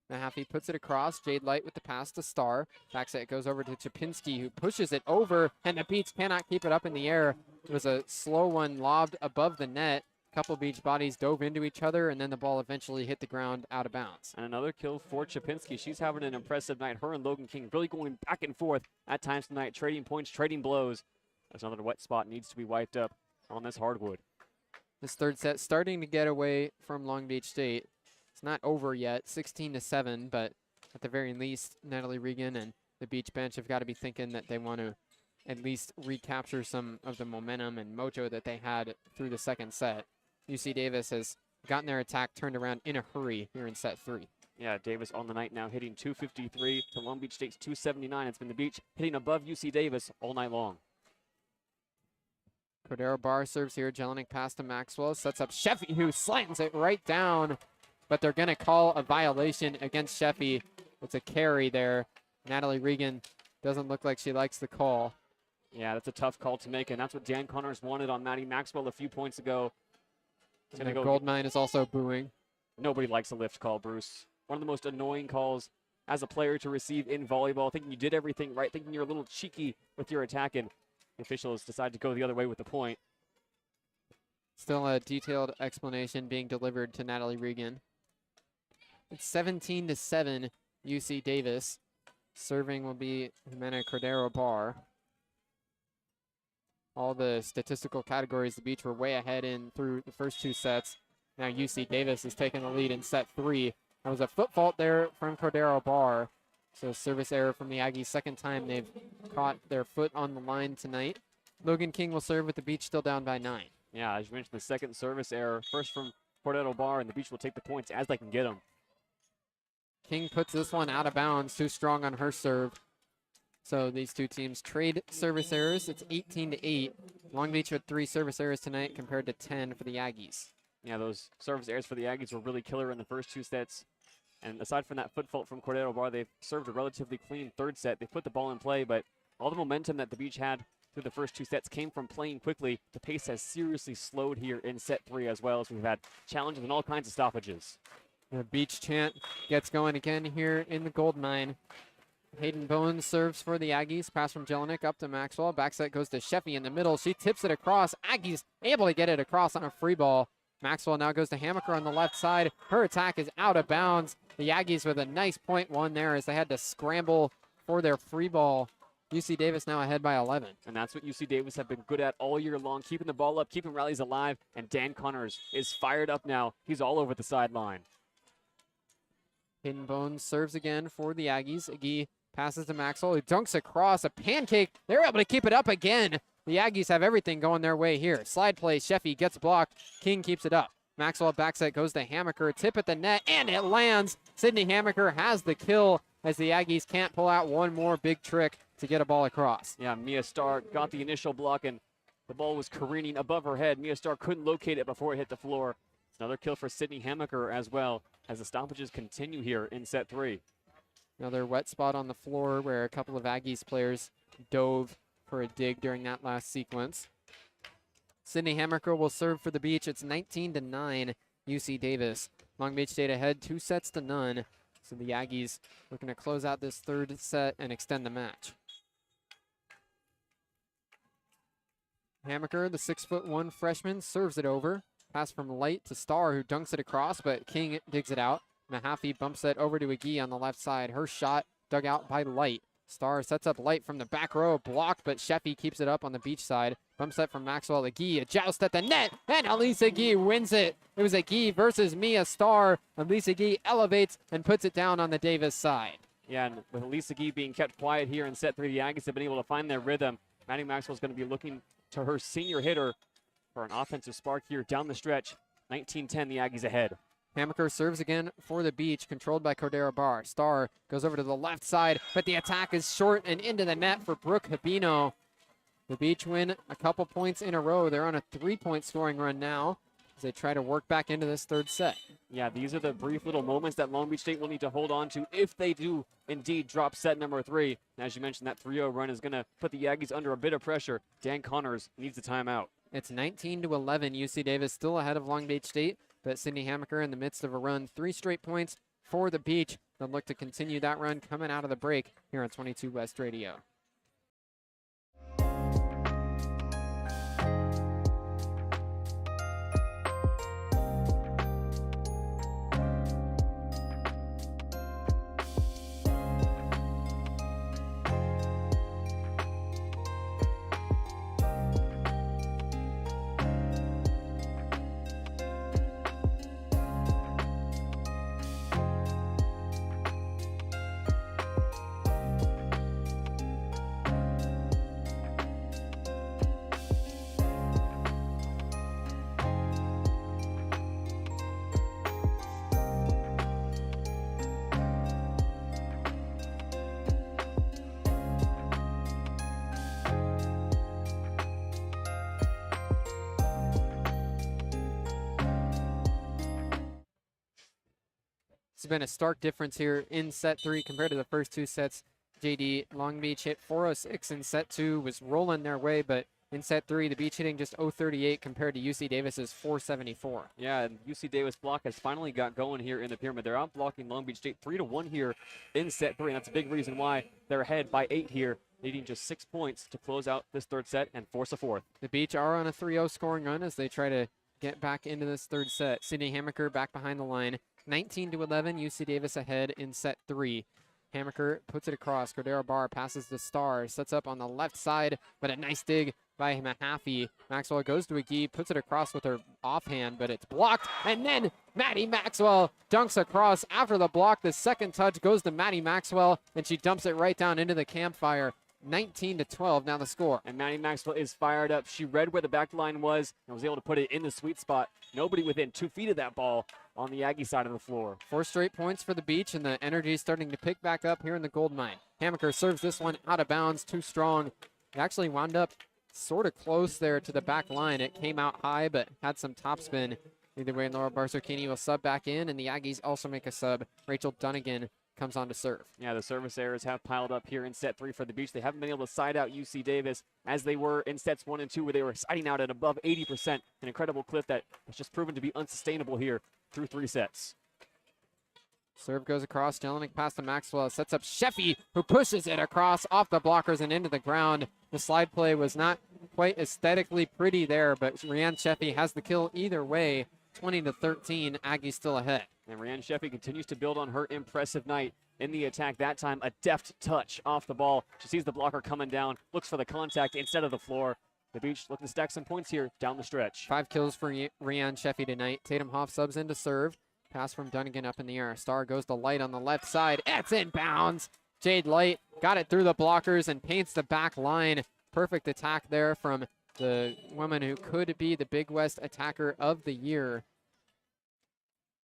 Mahaffey puts it across. Jade Light with the pass to Starr. Backset goes over to Chapinski, who pushes it over, and the Beach cannot keep it up in the air. It was a slow one lobbed above the net. Couple Beach bodies dove into each other, and then the ball eventually hit the ground out of bounds. And another kill for Chapinski. She's having an impressive night. Her and Logan King really going back and forth at times tonight, trading points, trading blows. There's another wet spot needs to be wiped up on this hardwood. This third set starting to get away from Long Beach State. It's not over yet, 16-7, but at the very least, Natalie Regan and the Beach bench have got to be thinking that they want to at least recapture some of the momentum and mojo that they had through the second set. UC Davis has gotten their attack turned around in a hurry here in set 3. Yeah, Davis on the night now hitting 253 to Long Beach State's 279. It's been the Beach hitting above UC Davis all night long. Cordero Barr serves here. Jelinek pass to Maxwell. Sets up Sheffy, who slams it right down. But they're going to call a violation against Sheffy. It's a carry there. Natalie Regan doesn't look like she likes the call. Yeah, that's a tough call to make, and that's what Dan Connors wanted on Maddie Maxwell a few points ago. And the Goldmine is also booing. Nobody likes a lift call, Bruce. One of the most annoying calls as a player to receive in volleyball, thinking you did everything right, thinking you're a little cheeky with your attack, and the officials decide to go the other way with the point. Still a detailed explanation being delivered to Natalie Regan. It's 17-7 UC Davis. Serving will be Jimena Cordero Barr. All the statistical categories the Beach were way ahead in through the first 2 sets. Now UC Davis is taking the lead in set 3. There was a foot fault there from Cordero Barr. So service error from the Aggies. Second time they've caught their foot on the line tonight. Logan King will serve with the Beach still down by 9. Yeah, as you mentioned, the second service error. First from Cordero Bar, and the Beach will take the points as they can get them. King puts this one out of bounds, too strong on her serve. So these two teams trade service errors. It's 18-8. Long Beach with 3 service errors tonight compared to 10 for the Aggies. Yeah, those service errors for the Aggies were really killer in the first 2 sets. And aside from that foot fault from Cordero Bar, they've served a relatively clean third set. They put the ball in play, but all the momentum that the Beach had through the first 2 sets came from playing quickly. The pace has seriously slowed here in set 3 as well, as we've had challenges and all kinds of stoppages. The Beach chant gets going again here in the gold mine. Hayden Bones serves for the Aggies. Pass from Jelinek up to Maxwell. Back set goes to Sheffy in the middle. She tips it across. Aggies able to get it across on a free ball. Maxwell now goes to Hammaker on the left side. Her attack is out of bounds. The Aggies with a nice point one there as they had to scramble for their free ball. UC Davis now ahead by 11. And that's what UC Davis have been good at all year long, keeping the ball up, keeping rallies alive. And Dan Connors is fired up now. He's all over the sideline. Hayden Bones serves again for the Aggies. Agee passes to Maxwell, who dunks across a pancake. They're able to keep it up again. The Aggies have everything going their way here. Slide play, Sheffy gets blocked. King keeps it up. Maxwell back set goes to Hammaker. Tip at the net, and it lands. Sydney Hammaker has the kill as the Aggies can't pull out one more big trick to get a ball across. Yeah, Mia Starr got the initial block, and the ball was careening above her head. Mia Starr couldn't locate it before it hit the floor. It's another kill for Sydney Hammaker as well, as the stoppages continue here in set 3. Another wet spot on the floor where a couple of Aggies players dove for a dig during that last sequence. Sydney Hammaker will serve for the Beach. It's 19-9 UC Davis. Long Beach State ahead 2-0. So the Aggies looking to close out this third set and extend the match. Hammaker, the 6'1" freshman, serves it over. Pass from Light to Starr, who dunks it across, but King digs it out. Mahaffey bumps it over to Agee on the left side. Her shot dug out by Light. Starr sets up Light from the back row, blocked, but Sheffy keeps it up on the Beach side. Bump set from Maxwell. Agee, a joust at the net, and Elise Agee wins it. It was Agee versus Mia Starr. Elise Agee elevates and puts it down on the Davis side. Yeah, and with Elise Agee being kept quiet here in set 3, the Aggies have been able to find their rhythm. Maddie Maxwell's going to be looking to her senior hitter for an offensive spark here down the stretch. 19-10, the Aggies ahead. Hammaker serves again for the Beach, controlled by Cordero Bar. Starr goes over to the left side, but the attack is short and into the net for Brooke Habino. The Beach win a couple points in a row. They're on a 3-point scoring run now as they try to work back into this third set. Yeah, these are the brief little moments that Long Beach State will need to hold on to if they do indeed drop set number 3. And as you mentioned, that 3-0 run is going to put the Aggies under a bit of pressure. Dan Connors needs the timeout. It's 19-11. UC Davis still ahead of Long Beach State, but Sydney Hammaker in the midst of a run. 3 straight points for the Beach. They'll look to continue that run coming out of the break here on 22 West Radio. It's been a stark difference here in set 3 compared to the first 2 sets. JD, Long Beach hit 406 in set 2, was rolling their way, but in set 3, the Beach hitting just 038 compared to UC Davis's 474. Yeah, and UC Davis block has finally got going here in the pyramid. They're out blocking Long Beach State 3-1 here in set 3, and that's a big reason why they're ahead by 8 here, needing just 6 points to close out this third set and force a fourth. The Beach are on a 3-0 scoring run as they try to get back into this third set. Sydney Hammaker back behind the line. 19-11, UC Davis ahead in set 3. Hammaker puts it across. Cordero Bar passes to Starr, sets up on the left side, but a nice dig by Mahaffey. Maxwell goes to Agee, puts it across with her offhand, but it's blocked. And then Maddie Maxwell dunks across after the block. The second touch goes to Maddie Maxwell, and she dumps it right down into the campfire. 19-12 now the score. And Maddie Maxwell is fired up. She read where the back line was and was able to put it in the sweet spot. Nobody within 2 feet of that ball on the Aggie side of the floor. 4 straight points for the Beach, and the energy is starting to pick back up here in the Gold Mine. Hammaker serves this one out of bounds, too strong. It actually wound up sort of close there to the back line. It came out high, but had some topspin. Either way, Laura Barsocchini will sub back in, and the Aggies also make a sub. Rachel Dunnigan comes on to serve. Yeah, the service errors have piled up here in set 3 for the Beach. They haven't been able to side out UC Davis as they were in sets 1 and 2, where they were siding out at above 80%. An incredible clip that has just proven to be unsustainable here through 3 sets. Serve goes across. Jelinek past to Maxwell. Sets up Sheffy, who pushes it across off the blockers and into the ground. The slide play was not quite aesthetically pretty there, but Rianne Sheffy has the kill either way. 20-13, Aggies still ahead. And Rianne Sheffy continues to build on her impressive night in the attack. That time, a deft touch off the ball. She sees the blocker coming down, looks for the contact instead of the floor. The Beach looking to stack some points here down the stretch. 5 kills for Rianne Sheffy tonight. Tatum Hoff subs in to serve. Pass from Dunnigan up in the air. Star goes to Light on the left side. It's inbounds. Jade Light got it through the blockers and paints the back line. Perfect attack there from the woman who could be the Big West attacker of the year.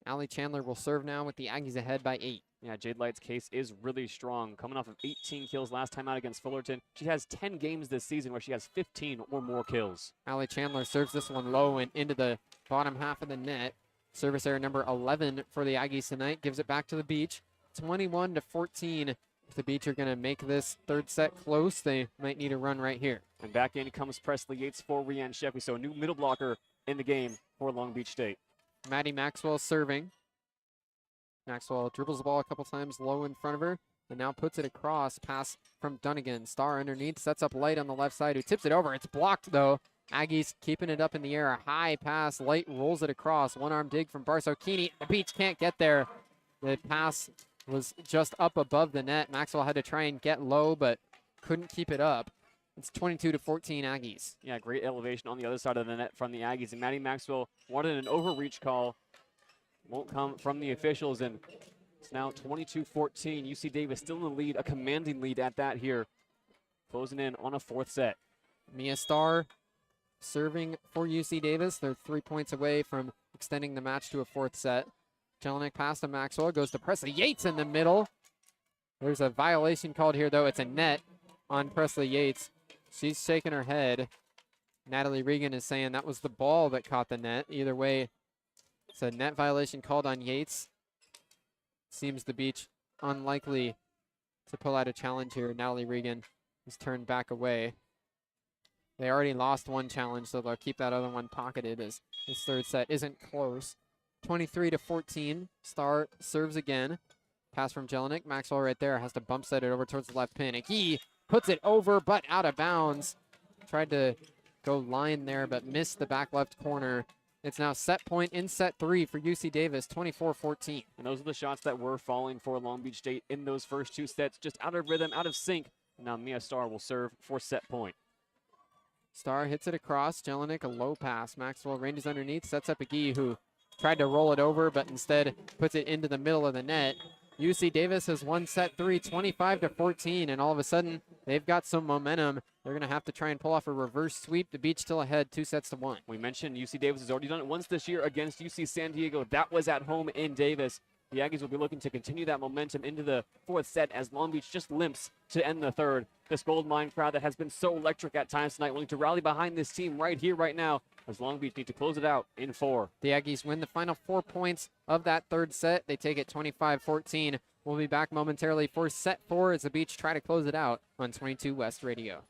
Allie Chandler will serve now with the Aggies ahead by 8. Yeah, Jade Light's case is really strong. Coming off of 18 kills last time out against Fullerton. She has 10 games this season where she has 15 or more kills. Allie Chandler serves this one low and into the bottom half of the net. Service error number 11 for the Aggies tonight. Gives it back to the Beach. 21-14. If the Beach are going to make this third set close, they might need a run right here. And back in comes Presley Yates for Rianne Sheffy. So a new middle blocker in the game for Long Beach State. Maddie Maxwell serving. Maxwell dribbles the ball a couple times low in front of her and now puts it across. Pass from Dunnigan. Star underneath, sets up Light on the left side, who tips it over. It's blocked though. Aggies keeping it up in the air. A high pass. Light rolls it across. One-arm dig from Barsocchini. The Beach can't get there. The pass was just up above the net. Maxwell had to try and get low, but couldn't keep it up. It's 22-14 Aggies. Yeah, great elevation on the other side of the net from the Aggies. And Maddie Maxwell wanted an overreach call. Won't come from the officials, and it's now 22-14. UC Davis still in the lead, a commanding lead at that here. Closing in on a 4th set. Mia Star serving for UC Davis. They're 3 points away from extending the match to a 4th set. Jelinek pass to Maxwell, goes to Presley Yates in the middle. There's a violation called here, though. It's a net on Presley Yates. She's shaking her head. Natalie Regan is saying that was the ball that caught the net. Either way, it's a net violation called on Yates. Seems the Beach unlikely to pull out a challenge here. Natalie Regan is turned back away. They already lost one challenge, so they'll keep that other one pocketed as this third set isn't close. 23-14. Star serves again. Pass from Jelinek. Maxwell right there has to bump set it over towards the left pin. Agee puts it over, but out of bounds. Tried to go line there, but missed the back left corner. It's now set point in set 3 for UC Davis, 24-14. And those are the shots that were falling for Long Beach State in those first 2 sets, just out of rhythm, out of sync. Now Mia Star will serve for set point. Star hits it across. Jelinek, a low pass. Maxwell ranges underneath, sets up Agee, who tried to roll it over, but instead puts it into the middle of the net. UC Davis has won set 3, 25-14, and all of a sudden, they've got some momentum. They're going to have to try and pull off a reverse sweep. The Beach still ahead, 2-1. We mentioned UC Davis has already done it once this year against UC San Diego. That was at home in Davis. The Aggies will be looking to continue that momentum into the 4th set as Long Beach just limps to end the 3rd. This Gold Mine crowd that has been so electric at times tonight, willing to rally behind this team right here, right now, as Long Beach need to close it out in 4. The Aggies win the final 4 points of that 3rd set. They take it 25-14. We'll be back momentarily for set 4 as the Beach try to close it out on 22 West Radio.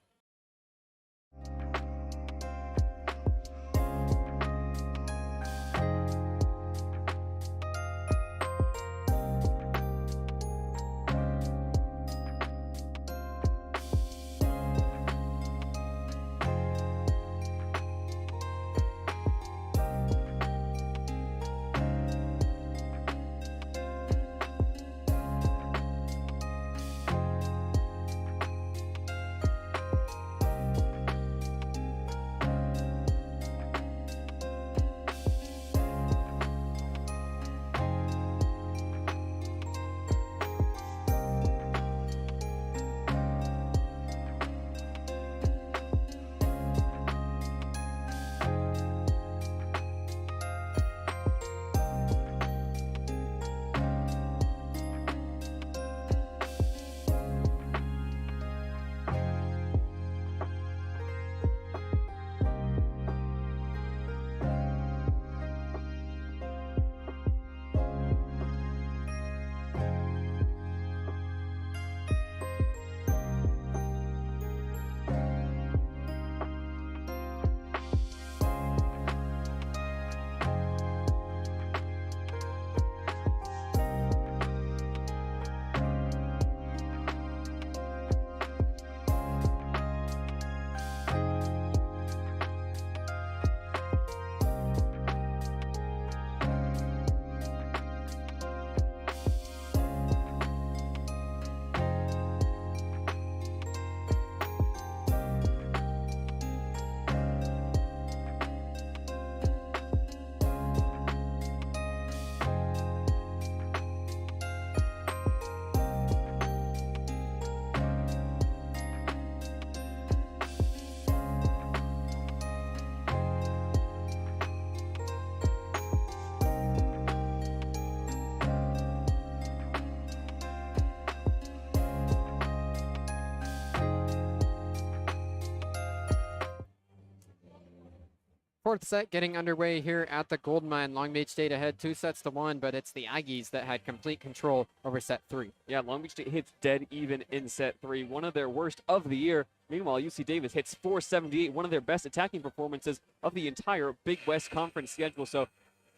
Fourth set getting underway here at the Gold Mine. Long Beach State ahead 2-1, but it's the Aggies that had complete control over set 3. Yeah, Long Beach State hits dead even in set 3, one of their worst of the year. Meanwhile, UC Davis hits 478, one of their best attacking performances of the entire Big West Conference schedule. So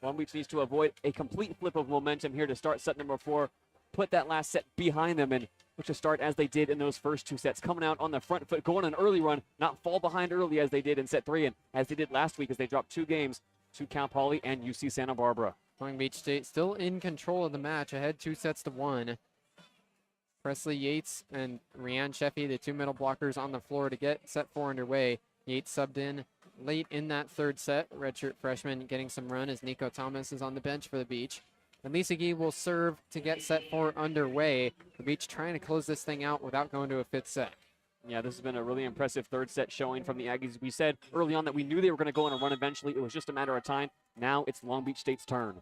Long Beach needs to avoid a complete flip of momentum here to start set number 4, put that last set behind them, and look to start as they did in those first 2 sets, coming out on the front foot, going an early run, not fall behind early as they did in set 3 and as they did last week as they dropped 2 games to Cal Poly and UC Santa Barbara. Long Beach State still in control of the match, ahead 2-1. Presley Yates and Rianne Sheffy, the 2 middle blockers on the floor to get set 4 underway. Yates subbed in late in that 3rd set. Redshirt freshman getting some run as Nico Thomas is on the bench for the Beach. And Lisa Gee will serve to get set 4 underway. The Beach trying to close this thing out without going to a 5th set. Yeah, this has been a really impressive 3rd set showing from the Aggies. We said early on that we knew they were going to go on a run eventually. It was just a matter of time. Now it's Long Beach State's turn.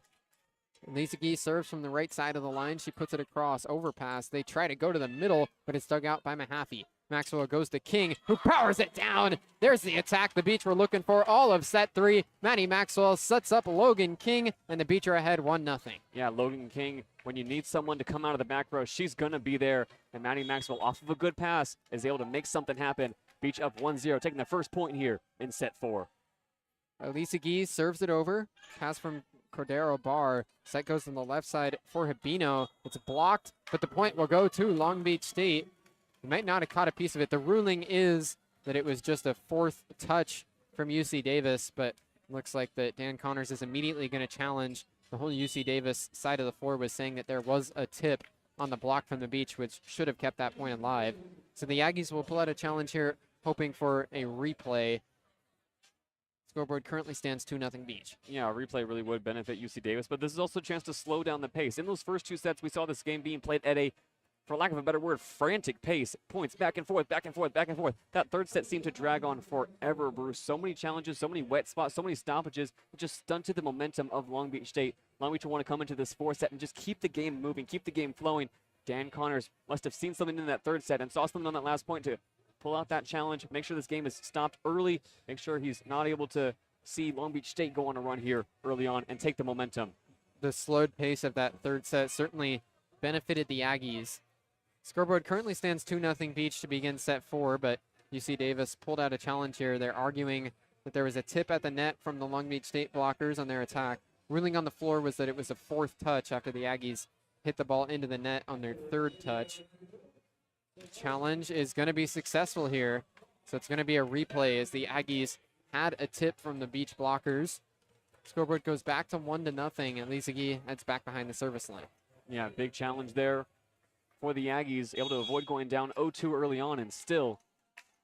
Lisa Gee serves from the right side of the line. She puts it across, overpass. They try to go to the middle, but it's dug out by Mahaffey. Maxwell goes to King, who powers it down. There's the attack the Beach were looking for all of set 3. Maddie Maxwell sets up Logan King, and the Beach are ahead 1-0. Yeah, Logan King, when you need someone to come out of the back row, she's going to be there. And Maddie Maxwell, off of a good pass, is able to make something happen. Beach up 1-0, taking the first point here in set 4. Lisa Gee serves it over. Pass from Cordero Barr. Set goes to the left side for Habino. It's blocked, but the point will go to Long Beach State. You might not have caught a piece of it. The ruling is that it was just a 4th touch from UC Davis, but looks like that Dan Connors is immediately going to challenge. The whole UC Davis side of the floor was saying that there was a tip on the block from the Beach, which should have kept that point alive. So the Aggies will pull out a challenge here, hoping for a replay. Scoreboard currently stands 2-0 Beach. Yeah, a replay really would benefit UC Davis, but this is also a chance to slow down the pace. In those first 2 sets, we saw this game being played at a, for lack of a better word, frantic pace. Points back and forth, back and forth, back and forth. That 3rd set seemed to drag on forever, Bruce. So many challenges, so many wet spots, so many stoppages. It just stunted the momentum of Long Beach State. Long Beach will want to come into this 4th set and just keep the game moving, keep the game flowing. Dan Connors must have seen something in that 3rd set and saw something on that last point to pull out that challenge, make sure this game is stopped early, make sure he's not able to see Long Beach State go on a run here early on and take the momentum. The slowed pace of that 3rd set certainly benefited the Aggies. Scoreboard currently stands 2-0 Beach to begin set 4, but UC Davis pulled out a challenge here. They're arguing that there was a tip at the net from the Long Beach State blockers on their attack. Ruling on the floor was that it was a 4th touch after the Aggies hit the ball into the net on their 3rd touch. Challenge is going to be successful here, so it's going to be a replay as the Aggies had a tip from the Beach blockers. Scoreboard goes back to 1-0, and Lisa Gee heads back behind the service line. Yeah, big challenge there for the Aggies, able to avoid going down 0-2 early on and still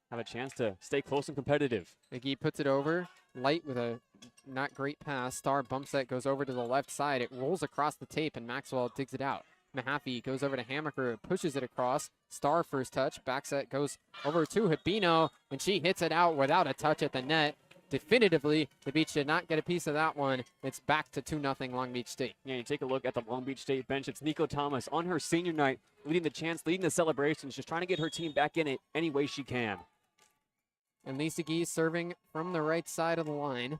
have a chance to stay close and competitive. McGee puts it over, Light with a not great pass. Starr bumps that, goes over to the left side. It rolls across the tape, and Maxwell digs it out. Mahaffey goes over to Hammaker, pushes it across. Starr first touch, back set goes over to Habino, and she hits it out without a touch at the net. Definitively, the Beach did not get a piece of that one. It's back to 2-0 Long Beach State. Yeah, you take a look at the Long Beach State bench. It's Nico Thomas on her senior night, leading the chants, leading the celebrations, just trying to get her team back in it any way she can. And Lisa Gee serving from the right side of the line.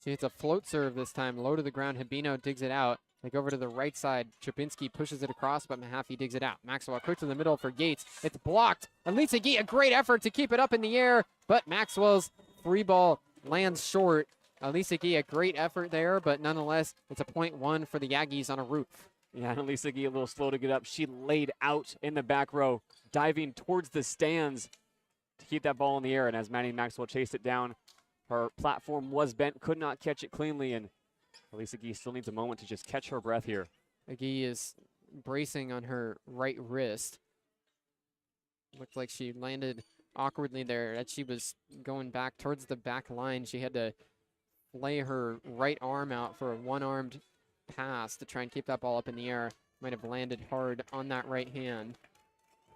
She hits a float serve this time, low to the ground. Habino digs it out. They go over to the right side. Chapinski pushes it across, but Mahaffey digs it out. Maxwell quick to the middle for Gates. It's blocked. And Lisa Gee, a great effort to keep it up in the air, but Maxwell's free ball lands short. Lisa Gee, a great effort there, but nonetheless, it's a .1 for the Aggies on a roof. Yeah, and Lisa Gee a little slow to get up. She laid out in the back row, diving towards the stands to keep that ball in the air. And as Maddie Maxwell chased it down, her platform was bent, could not catch it cleanly, and Lisa Gee still needs a moment to just catch her breath here. Gee is bracing on her right wrist. Looked like she landed awkwardly there as she was going back towards the back line. She had to lay her right arm out for a one-armed pass to try and keep that ball up in the air. Might have landed hard on that right hand.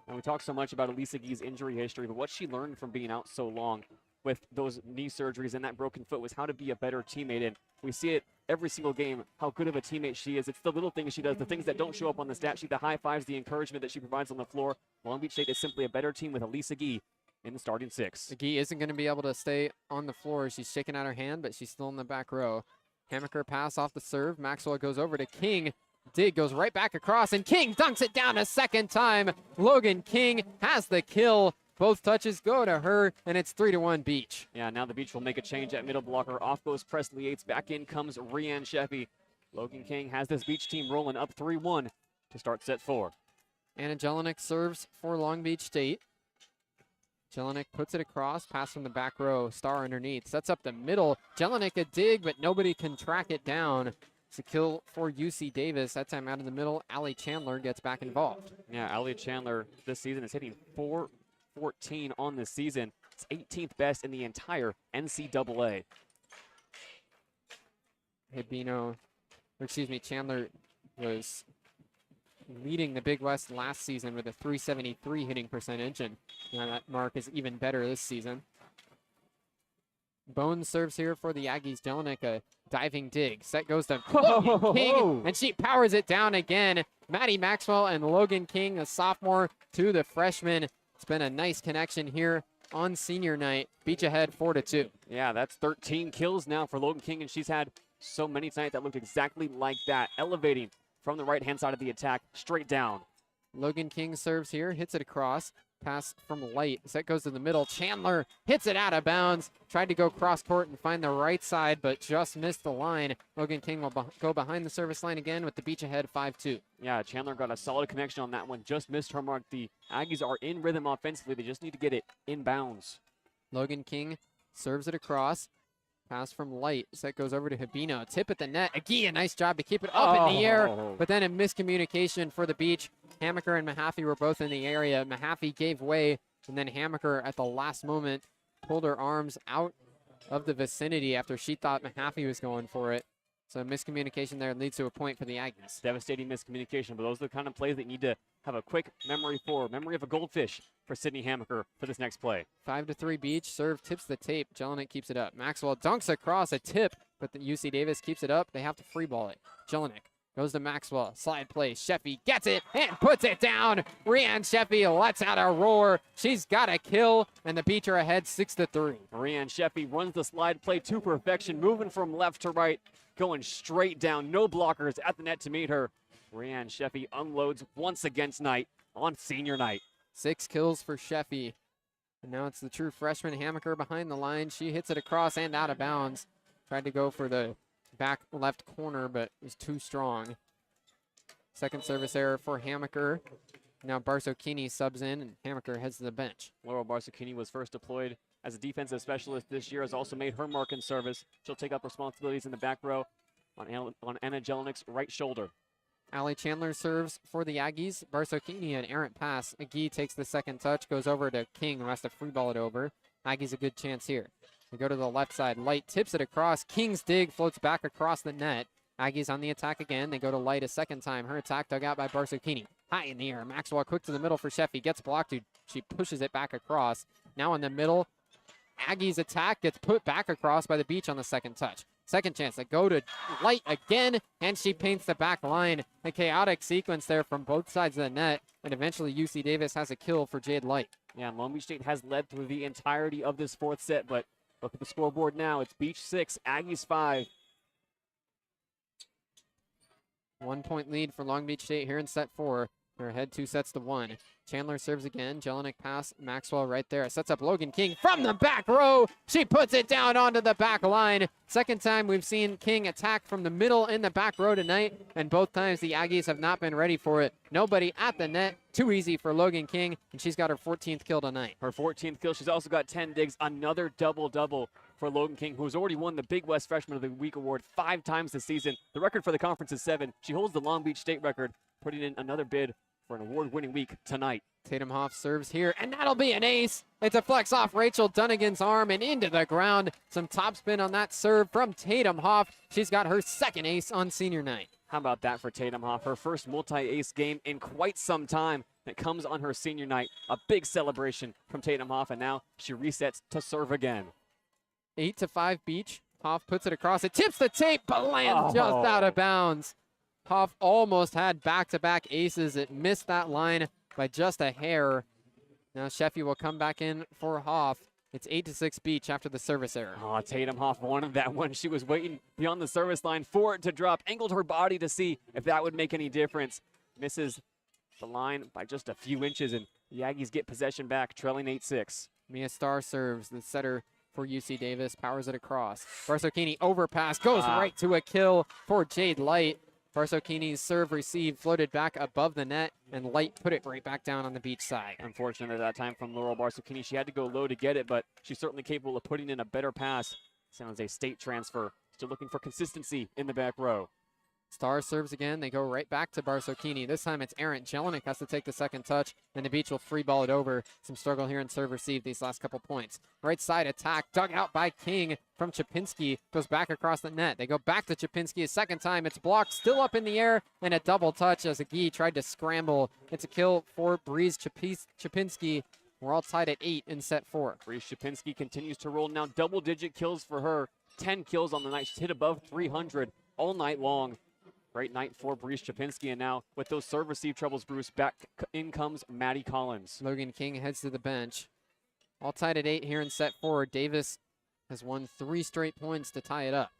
And we talk so much about Lisa Gee's injury history, but what she learned from being out so long with those knee surgeries and that broken foot was how to be a better teammate. And we see it every single game, how good of a teammate she is. It's the little things she does, the things that don't show up on the stat sheet, the high fives, the encouragement that she provides on the floor. Long Beach State is simply a better team with Lisa Gee in the starting 6. McGee isn't going to be able to stay on the floor. She's shaking out her hand, but she's still in the back row. Hammaker pass off the serve. Maxwell goes over to King. Dig goes right back across, and King dunks it down a second time. Logan King has the kill. Both touches go to her, and it's 3-1 Beach. Yeah, now the Beach will make a change at middle blocker. Off goes Presley Yates. Back in comes Rianne Sheffy. Logan King has this Beach team rolling up 3-1 to start set 4. Anna Jelinek serves for Long Beach State. Jelinek puts it across, pass from the back row, Star underneath, sets up the middle. Jelinek a dig, but nobody can track it down. It's a kill for UC Davis. That time out of the middle, Allie Chandler gets back involved. Yeah, Allie Chandler this season is hitting .414 on this season. It's 18th best in the entire NCAA. Chandler was leading the Big West last season with a 373 hitting percentage, and that mark is even better this season. Bones serves here for the Aggies. Jelinek a diving dig. Set goes to Logan King, and she powers it down again. Maddie Maxwell and Logan King, a sophomore, to the freshman. It's been a nice connection here on senior night. Beach ahead 4-2. Yeah, that's 13 kills now for Logan King, and she's had so many tonight that looked exactly like that, elevating from the right-hand side of the attack, straight down. Logan King serves here, hits it across. Pass from Light. Set goes to the middle. Chandler hits it out of bounds. Tried to go cross court and find the right side, but just missed the line. Logan King will go behind the service line again with the Beach ahead 5-2. Yeah, Chandler got a solid connection on that one. Just missed her mark. The Aggies are in rhythm offensively. They just need to get it in bounds. Logan King serves it across. Pass from Light. Set goes over to Habino. Tip at the net. Again, nice job to keep it up in the air, but then a miscommunication for the Beach. Hammaker and Mahaffey were both in the area. Mahaffey gave way, and then Hammaker at the last moment pulled her arms out of the vicinity after she thought Mahaffey was going for it. So miscommunication there leads to a point for the Aggies. Devastating miscommunication, but those are the kind of plays that you need to have a quick memory of a goldfish for Sydney Hammaker for this next play. 5-3 Beach. Serve tips the tape. Jelinek keeps it up. Maxwell dunks across a tip, but the UC Davis keeps it up. They have to free ball it. Jelinek goes to Maxwell. Slide play. Sheffy gets it and puts it down. Rianne Sheffy lets out a roar. She's got a kill, and the Beach are ahead 6-3. Rianne Sheffy runs the slide play to perfection, moving from left to right, going straight down. No blockers at the net to meet her. Rianne Sheffy unloads once again tonight on senior night. 6 kills for Sheffy. And now it's the true freshman Hammaker behind the line. She hits it across and out of bounds. Tried to go for the back left corner, but was too strong. Second service error for Hammaker. Now Barsocchini subs in, and Hammaker heads to the bench. Laurel Barsocchini was first deployed as a defensive specialist this year, has also made her mark in service. She'll take up responsibilities in the back row on Anna Jelinek's right shoulder. Allie Chandler serves for the Aggies. Barsocchini, an errant pass. McGee takes the second touch, goes over to King, who has to free ball it over. Aggies a good chance here. They go to the left side. Light tips it across. King's dig floats back across the net. Aggies on the attack again. They go to Light a second time. Her attack dug out by Barsocchini. High in the air. Maxwell quick to the middle for Sheffy. Gets blocked. She pushes it back across. Now in the middle. Aggies attack gets put back across by the Beach on the second touch. Second chance. They go to Light again, and she paints the back line. A chaotic sequence there from both sides of the net, and eventually UC Davis has a kill for Jade Light. Yeah, Long Beach State has led through the entirety of this fourth set, but look at the scoreboard now. It's Beach 6, Aggies 5. 1 point lead for Long Beach State here in set 4. They're ahead 2-1. Chandler serves again. Jelinek pass. Maxwell right there. Sets up Logan King from the back row. She puts it down onto the back line. Second time we've seen King attack from the middle in the back row tonight, and both times the Aggies have not been ready for it. Nobody at the net. Too easy for Logan King, and she's got her 14th kill tonight. Her 14th kill. She's also got 10 digs. Another double-double for Logan King, who's already won the Big West Freshman of the Week award 5 times this season. The record for the conference is 7. She holds the Long Beach State record, putting in another bid for an award-winning week tonight. Tatum Hoff serves here, and that'll be an ace. It's a flex off Rachel Dunnigan's arm and into the ground. Some topspin on that serve from Tatum Hoff. She's got her second ace on senior night. How about that for Tatum Hoff? Her first multi-ace game in quite some time. It comes on her senior night. A big celebration from Tatum Hoff, and now she resets to serve again. 8-5 Beach. Hoff puts it across. It tips the tape, but lands just out of bounds. Hoff almost had back-to-back aces. It missed that line by just a hair. Now Sheffy will come back in for Hoff. It's 8-6 Beach after the service error. Oh, Tatum Hoff wanted that one. She was waiting beyond the service line for it to drop, angled her body to see if that would make any difference. Misses the line by just a few inches, and the Aggies get possession back, trailing 8-6. Mia Starr serves, the setter for UC Davis, powers it across. Barsocchini overpass, goes right to a kill for Jade Light. Barsocchini's serve receive floated back above the net, and Light put it right back down on the Beach side. Unfortunate at that time from Laurel Barsocchini. She had to go low to get it, but she's certainly capable of putting in a better pass. Sounds a state transfer. Still looking for consistency in the back row. Star serves again. They go right back to Barsocchini. This time it's Aaron Jelinek has to take the second touch, and the Beach will free ball it over. Some struggle here in serve receive these last couple points. Right side attack, dug out by King from Chapinski. Goes back across the net. They go back to Chapinski a second time. It's blocked, still up in the air, and a double touch as Agee tried to scramble. It's a kill for Breeze Chapinski. We're all tied at 8 in set 4. Breeze Chapinski continues to roll now. Double-digit kills for her. 10 kills on the night. She's hit above 300 all night long. Great night for Breeze Chapinski, and now with those serve receive troubles, Bruce, back in comes Maddie Collins. Logan King heads to the bench. All tied at 8 here in set 4. Davis has won 3 straight points to tie it up.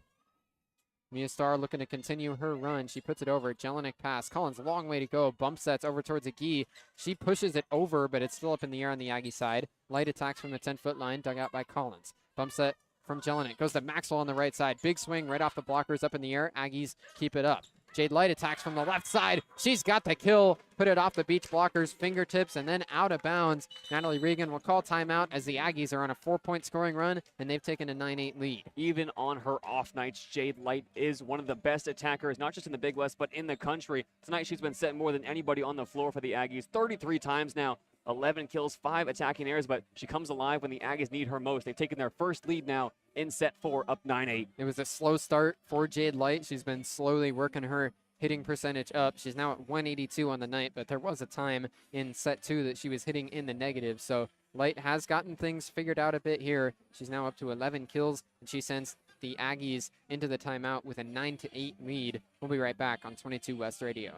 Mia Starr looking to continue her run. She puts it over. Jelinek pass. Collins, long way to go. Bump sets over towards Agee. She pushes it over, but it's still up in the air on the Aggie side. Light attacks from the 10-foot line, dug out by Collins. Bump set from Jelinek. Goes to Maxwell on the right side. Big swing right off the blockers up in the air. Aggies keep it up. Jade Light attacks from the left side. She's got the kill. Put it off the Beach blockers' fingertips and then out of bounds. Natalie Regan will call timeout as the Aggies are on a 4-point scoring run, and they've taken a 9-8 lead. Even on her off nights, Jade Light is one of the best attackers, not just in the Big West, but in the country. Tonight, she's been set more than anybody on the floor for the Aggies. 33 times now. 11 kills, 5 attacking errors, but she comes alive when the Aggies need her most. They've taken their first lead now in set 4, up 9-8. It was a slow start for Jade Light. She's been slowly working her hitting percentage up. She's now at 182 on the night, but there was a time in set 2 that she was hitting in the negative. So Light has gotten things figured out a bit here. She's now up to 11 kills, and she sends the Aggies into the timeout with a 9-8 lead. We'll be right back on 22 West Radio.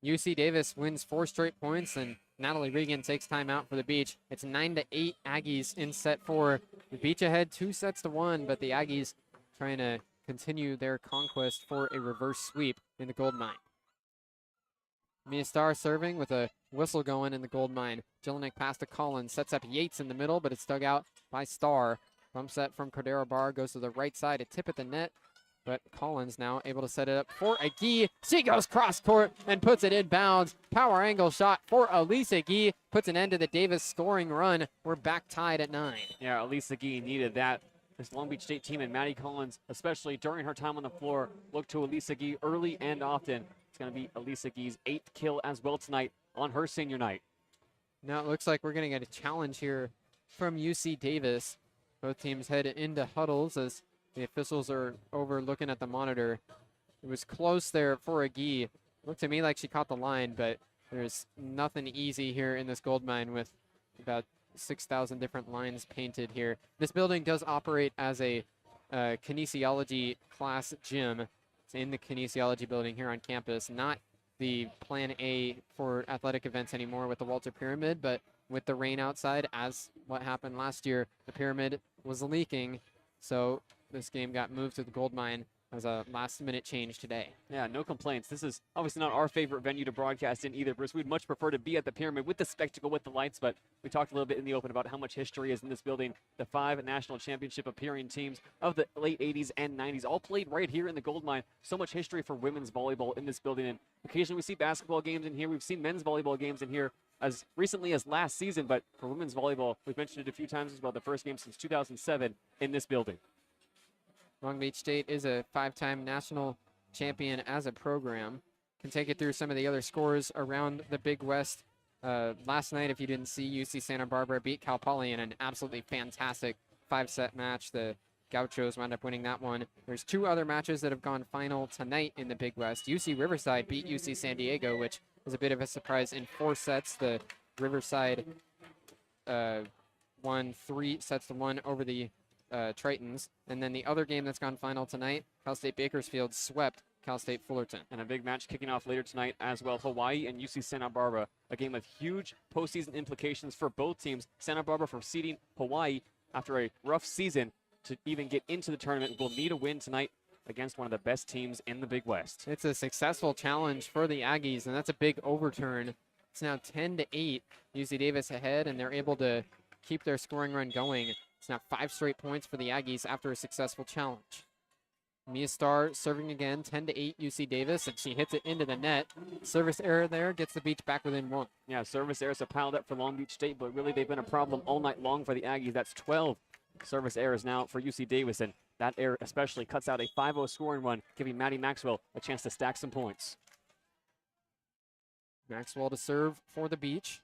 UC Davis wins 4 straight points, and Natalie Regan takes time out for the Beach. It's 9-8 Aggies in set 4. The Beach ahead 2 sets to 1, but the Aggies trying to continue their conquest for a reverse sweep in the gold mine. Mia Starr serving with a whistle going in the gold mine. Jelinek pass to Collins, sets up Yates in the middle, but it's dug out by Starr. Bump set from Cordero Barr goes to the right side, a tip at the net. But Collins now able to set it up for Agee. She goes cross court and puts it in bounds. Power angle shot for Elise Agee. Puts an end to the Davis scoring run. We're back tied at 9. Yeah, Elise Agee needed that. This Long Beach State team and Maddie Collins, especially during her time on the floor, look to Elise Agee early and often. It's going to be Elise Agee's 8th kill as well tonight on her senior night. Now it looks like we're going to get a challenge here from UC Davis. Both teams head into huddles as the officials are over looking at the monitor. It was close there for Agee. Looked to me like she caught the line, but there's nothing easy here in this gold mine with about 6,000 different lines painted here. This building does operate as a kinesiology class gym. It's in the kinesiology building here on campus, not the plan A for athletic events anymore with the Walter Pyramid, but with the rain outside, as what happened last year, the pyramid was leaking. So this game got moved to the gold mine as a last-minute change today. Yeah, no complaints. This is obviously not our favorite venue to broadcast in either, Bruce. We'd much prefer to be at the Pyramid with the spectacle, with the lights, but we talked a little bit in the open about how much history is in this building. The 5 national championship appearing teams of the late 80s and 90s all played right here in the Gold Mine. So much history for women's volleyball in this building, and occasionally we see basketball games in here. We've seen men's volleyball games in here as recently as last season, but for women's volleyball, we've mentioned it a few times as well, the first game since 2007 in this building. Long Beach State is a 5-time national champion as a program. Can take it through some of the other scores around the Big West. Last night, if you didn't see, UC Santa Barbara beat Cal Poly in an absolutely fantastic 5-set match. The Gauchos wound up winning that one. There's 2 other matches that have gone final tonight in the Big West. UC Riverside beat UC San Diego, which was a bit of a surprise in 4 sets. The Riverside won 3-1 over the Tritons. And then the other game that's gone final tonight, Cal State Bakersfield swept Cal State Fullerton. And a big match kicking off later tonight as well. Hawaii and UC Santa Barbara, a game with huge postseason implications for both teams. Santa Barbara for seeding Hawaii after a rough season to even get into the tournament will need a win tonight against one of the best teams in the Big West. It's a successful challenge for the Aggies, and that's a big overturn. It's now 10-8, UC Davis ahead, and they're able to keep their scoring run going. It's now 5 straight points for the Aggies after a successful challenge. Mia Starr serving again, 10-8 UC Davis, and she hits it into the net. Service error there, gets the Beach back within 1. Yeah, service errors have piled up for Long Beach State, but really they've been a problem all night long for the Aggies. That's 12 service errors now for UC Davis, and that error especially cuts out a 5-0 scoring run, giving Maddie Maxwell a chance to stack some points. Maxwell to serve for the Beach.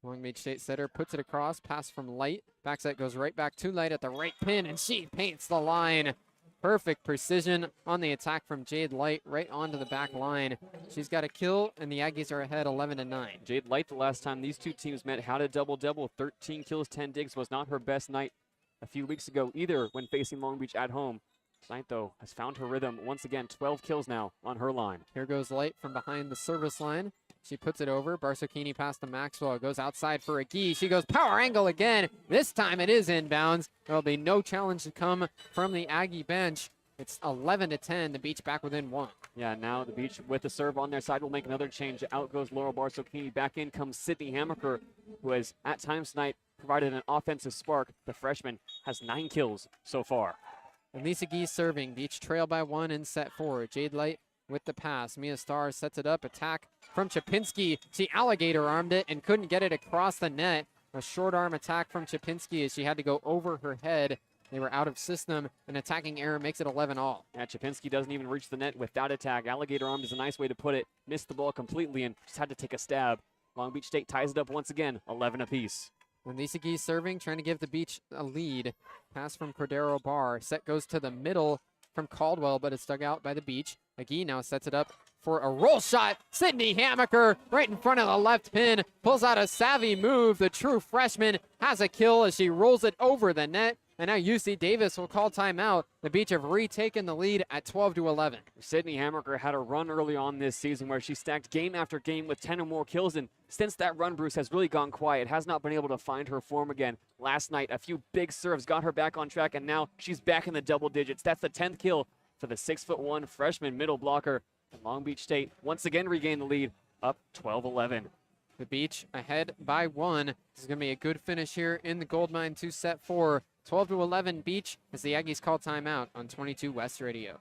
Long Beach State setter puts it across, pass from Light. Backset goes right back to Light at the right pin, and she paints the line. Perfect precision on the attack from Jade Light right onto the back line. She's got a kill, and the Aggies are ahead 11-9. Jade Light, the last time these two teams met, had a double-double. 13 kills, 10 digs, was not her best night a few weeks ago either when facing Long Beach at home. Tonight, though, has found her rhythm. Once again, 12 kills now on her line. Here goes Light from behind the service line. She puts it over. Barsocchini past to Maxwell. Goes outside for a Gee. She goes power angle again. This time it is inbounds. There will be no challenge to come from the Aggie bench. It's 11-10. The Beach back within 1. Yeah, now the Beach with the serve on their side will make another change. Out goes Laurel Barsocchini. Back in comes Sydney Hammaker, who has at times tonight provided an offensive spark. The freshman has 9 kills so far. And Lisa Gee serving. Beach trail by 1 in set 4. Jade Light with the pass. Mia Starr sets it up. Attack from Chapinski. She alligator armed it and couldn't get it across the net. A short arm attack from Chapinski as she had to go over her head. They were out of system. An attacking error makes it 11-all. Yeah, Chapinski doesn't even reach the net with that attack. Alligator armed is a nice way to put it. Missed the ball completely and just had to take a stab. Long Beach State ties it up once again, 11 apiece. And Lisa Gee serving, trying to give the Beach a lead. Pass from Cordero Barr. Set goes to the middle from Caldwell, but it's dug out by the Beach. McGee now sets it up for a roll shot. Sydney Hammaker right in front of the left pin. Pulls out a savvy move. The true freshman has a kill as she rolls it over the net. And now UC Davis will call timeout. The Beach have retaken the lead at 12-11. Sydney Hammaker had a run early on this season where she stacked game after game with 10 or more kills. And since that run, Bruce, has really gone quiet. Has not been able to find her form again. Last night, a few big serves got her back on track. And now she's back in the double digits. That's the 10th kill for the 6'1" freshman middle blocker. And Long Beach State once again regained the lead, up 12-11. The Beach ahead by 1. This is going to be a good finish here in the Goldmine 2 set 4. 12-11 Beach as the Aggies call timeout on 22 West Radio.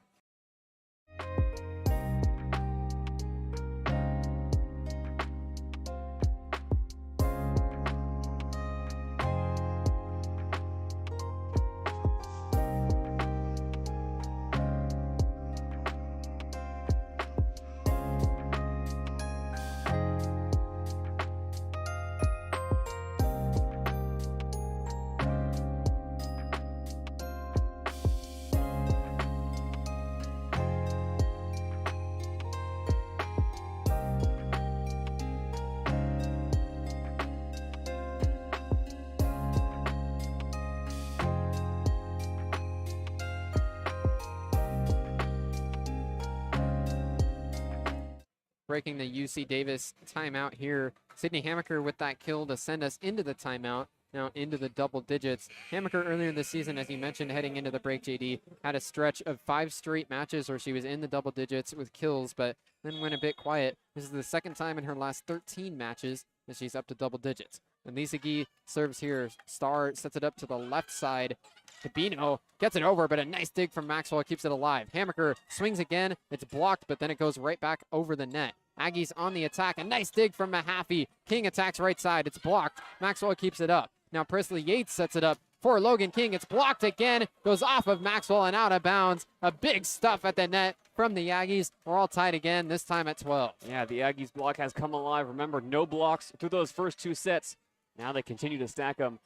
Breaking the UC Davis timeout here. Sydney Hammaker with that kill to send us into the timeout. now into the double digits. Hammaker earlier this season, as you mentioned, heading into the break, JD, had a stretch of 5 straight matches where she was in the double digits with kills, but then went a bit quiet. This is the second time in her last 13 matches that she's up to double digits. And Lisa Gee serves here. Star sets it up to the left side. Cabino gets it over, but a nice dig from Maxwell keeps it alive. Hammaker swings again. It's blocked, but then it goes right back over the net. Aggies on the attack. A nice dig from Mahaffey. King attacks right side. It's blocked. Maxwell keeps it up. Now Presley Yates sets it up for Logan King. It's blocked again. Goes off of Maxwell and out of bounds. A big stuff at the net from the Aggies. We're all tied again, this time at 12. Yeah, the Aggies block has come alive. Remember, no blocks through those first 2 sets. Now they continue to stack them.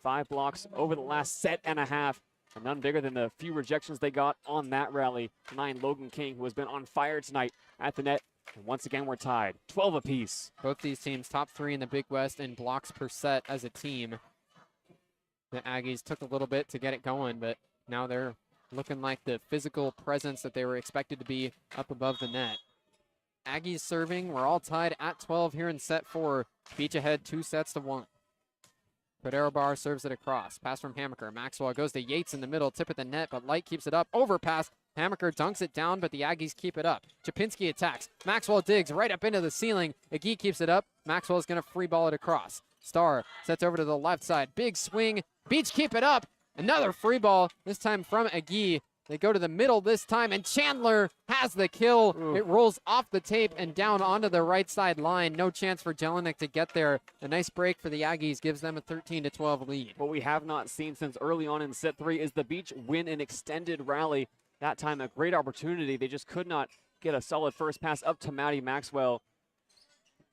5 blocks over the last set and a half. And none bigger than the few rejections they got on that rally. 9, Logan King, who has been on fire tonight at the net. And once again, we're tied. 12 apiece. Both these teams top 3 in the Big West in blocks per set as a team. The Aggies took a little bit to get it going, but now they're looking like the physical presence that they were expected to be up above the net. Aggies serving. We're all tied at 12 here in set 4. Beach ahead 2-1. Cordero Barr serves it across. Pass from Hammaker. Maxwell goes to Yates in the middle. Tip at the net, but Light keeps it up. Overpass. Hammaker dunks it down, but the Aggies keep it up. Chapinski attacks. Maxwell digs right up into the ceiling. Agee keeps it up. Maxwell's going to free ball it across. Star sets over to the left side. Big swing. Beach keep it up. Another free ball, this time from Agee. They go to the middle this time, and Chandler has the kill. Ooh. It rolls off the tape and down onto the right side line. No chance for Jelinek to get there. A nice break for the Aggies gives them a 13-12 lead. What we have not seen since early on in set 3 is the Beach win an extended rally. That time, a great opportunity. They just could not get a solid first pass up to Maddie Maxwell.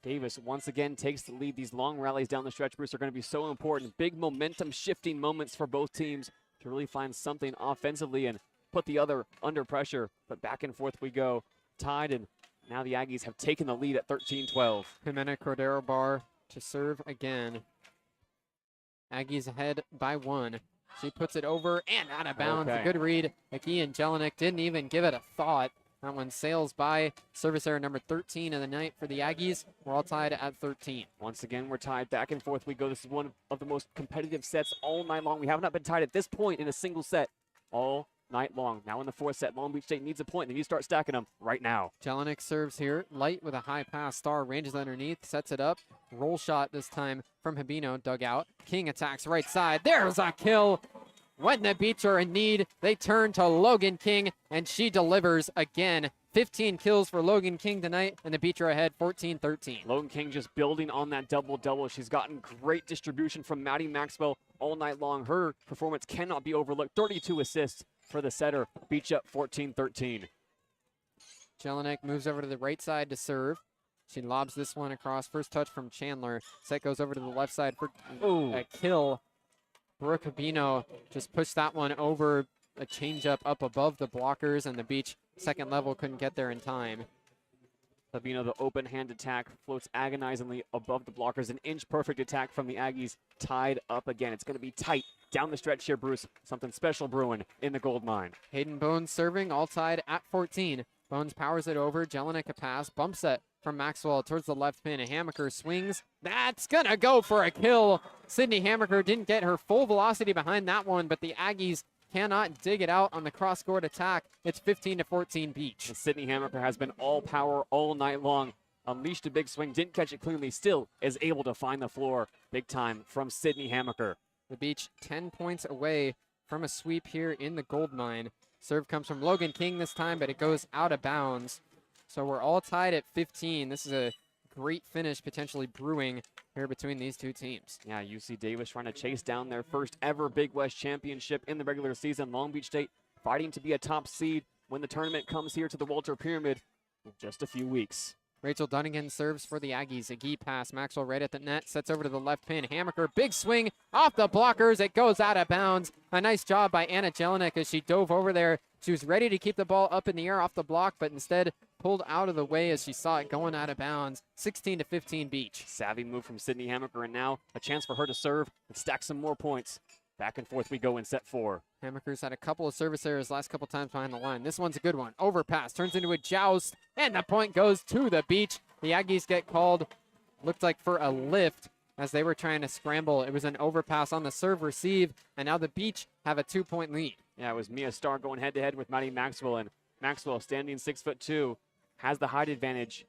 Davis once again takes the lead. These long rallies down the stretch, Bruce, are going to be so important. Big momentum shifting moments for both teams to really find something offensively and put the other under pressure. But back and forth we go, tied, and now the Aggies have taken the lead at 13-12. Jimena Cordero Barr to serve again. Aggies ahead by 1. She puts it over and out of bounds. Okay. A good read. Agee and Jelinek didn't even give it a thought. That one sails by. Service error number 13 of the night for the Aggies. We're all tied at 13. Once again, we're tied. Back and forth we go. This is one of the most competitive sets all night long. We have not been tied at this point in a single set all night long. Now in the 4th set, Long Beach State needs a point. They need to start stacking them right now. Jelinek serves here. Light with a high pass. Star ranges underneath, sets it up. Roll shot this time from Habino, dug out. King attacks right side. There's a kill. When the Beach are in need, they turn to Logan King, and she delivers again. 15 kills for Logan King tonight, and the Beach are ahead 14-13. Logan King just building on that double-double. She's gotten great distribution from Maddie Maxwell all night long. Her performance cannot be overlooked. 32 assists for the setter. Beach up 14-13. Jelinek moves over to the right side to serve. She lobs this one across. First touch from Chandler. Set goes over to the left side for a kill. Brooke Habino just pushed that one over. A changeup up above the blockers, and the Beach second level couldn't get there in time. Habino, the open hand attack, floats agonizingly above the blockers. An inch perfect attack from the Aggies, tied up again. It's going to be tight down the stretch here, Bruce. Something special brewing in the gold mine. Hayden Bones serving, all tied at 14. Bones powers it over. Jelinek a pass. Bump set from Maxwell towards the left pin. Hammaker swings. That's going to go for a kill. Sydney Hammaker didn't get her full velocity behind that one, but the Aggies cannot dig it out on the cross-court attack. It's 15-14 Beach. And Sydney Hammaker has been all power all night long. Unleashed a big swing, didn't catch it cleanly, still is able to find the floor big time from Sydney Hammaker. The Beach 10 points away from a sweep here in the gold mine. Serve comes from Logan King this time, but it goes out of bounds. So we're all tied at 15. This is a great finish potentially brewing here between these two teams. Yeah, UC Davis trying to chase down their first ever Big West championship in the regular season. Long Beach State fighting to be a top seed when the tournament comes here to the Walter Pyramid in just a few weeks. Rachel Dunnigan serves for the Aggies. Agee pass. Maxwell right at the net. Sets over to the left pin. Hammaker, big swing off the blockers. It goes out of bounds. A nice job by Anna Jelinek as she dove over there. She was ready to keep the ball up in the air off the block, but instead pulled out of the way as she saw it going out of bounds. 16-15 Beach. Savvy move from Sydney Hammaker, and now a chance for her to serve and stack some more points. Back and forth we go in set 4. Hammaker's had a couple of service errors last couple times behind the line. This one's a good one. Overpass turns into a joust, and the point goes to the Beach. The Aggies get called, looked like for a lift, as they were trying to scramble. It was an overpass on the serve receive, and now the Beach have a 2-point lead. Yeah, it was Mia Starr going head-to-head with Maddie Maxwell, and Maxwell, standing 6'2", has the height advantage,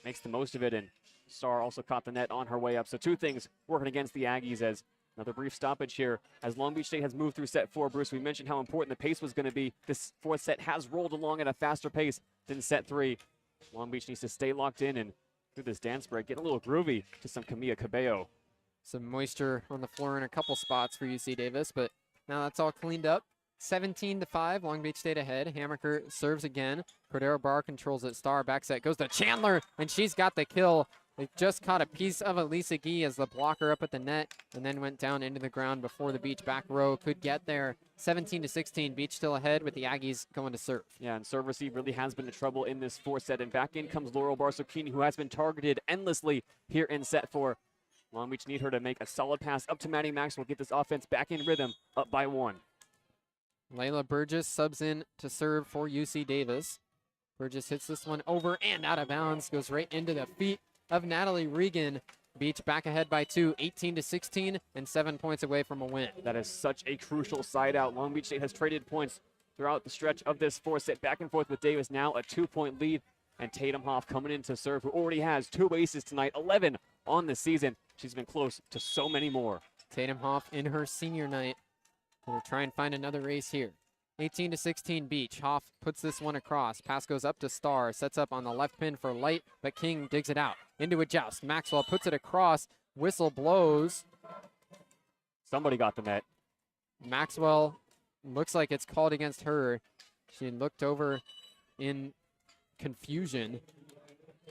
makes the most of it, and Starr also caught the net on her way up. So two things working against the Aggies as another brief stoppage here as Long Beach State has moved through set 4. Bruce, we mentioned how important the pace was going to be. This fourth set has rolled along at a faster pace than set 3. Long Beach needs to stay locked in and through this dance break, get a little groovy to some Camilla Cabello. Some moisture on the floor in a couple spots for UC Davis, but now that's all cleaned up. 17-5, Long Beach State ahead. Hammaker serves again. Cordero Barr controls it. Starr back set goes to Chandler, and she's got the kill. They just caught a piece of Elisa Gee as the blocker up at the net, and then went down into the ground before the Beach back row could get there. 17-16, Beach still ahead with the Aggies going to serve. Yeah, and serve receive really has been a trouble in this fourth set, and back in comes Laurel Barsocchini, who has been targeted endlessly here in set 4. Long Beach need her to make a solid pass up to Maddie Maxwell, get this offense back in rhythm, up by 1. Layla Burgess subs in to serve for UC Davis. Burgess hits this one over and out of bounds, goes right into the feet of Natalie Regan. Beach back ahead by 2, 18-16, and 7 points away from a win. That is such a crucial side out. Long Beach State has traded points throughout the stretch of this fourth set, back and forth with Davis, now a 2-point lead. And Tatum Hoff coming in to serve, who already has 2 aces tonight, 11 on the season. She's been close to so many more. Tatum Hoff in her senior night. We'll try and find another ace here. 18-16 Beach. Hoff puts this one across. Pass goes up to Starr. Sets up on the left pin for Light, but King digs it out. Into a joust. Maxwell puts it across. Whistle blows. Somebody got the net. Maxwell looks like it's called against her. She looked over in confusion,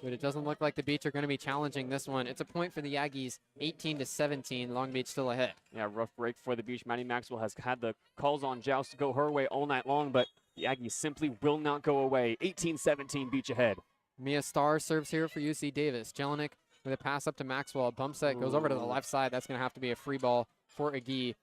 but it doesn't look like the Beach are going to be challenging this one. It's a point for the Aggies, 18-17. Long Beach still ahead. Yeah, rough break for the Beach. Maddie Maxwell has had the calls on joust go her way all night long, but the Aggies simply will not go away. 18-17, Beach ahead. Mia Starr serves here for UC Davis. Jelinek with a pass up to Maxwell. Bump set goes over to the left side. That's going to have to be a free ball for Agee.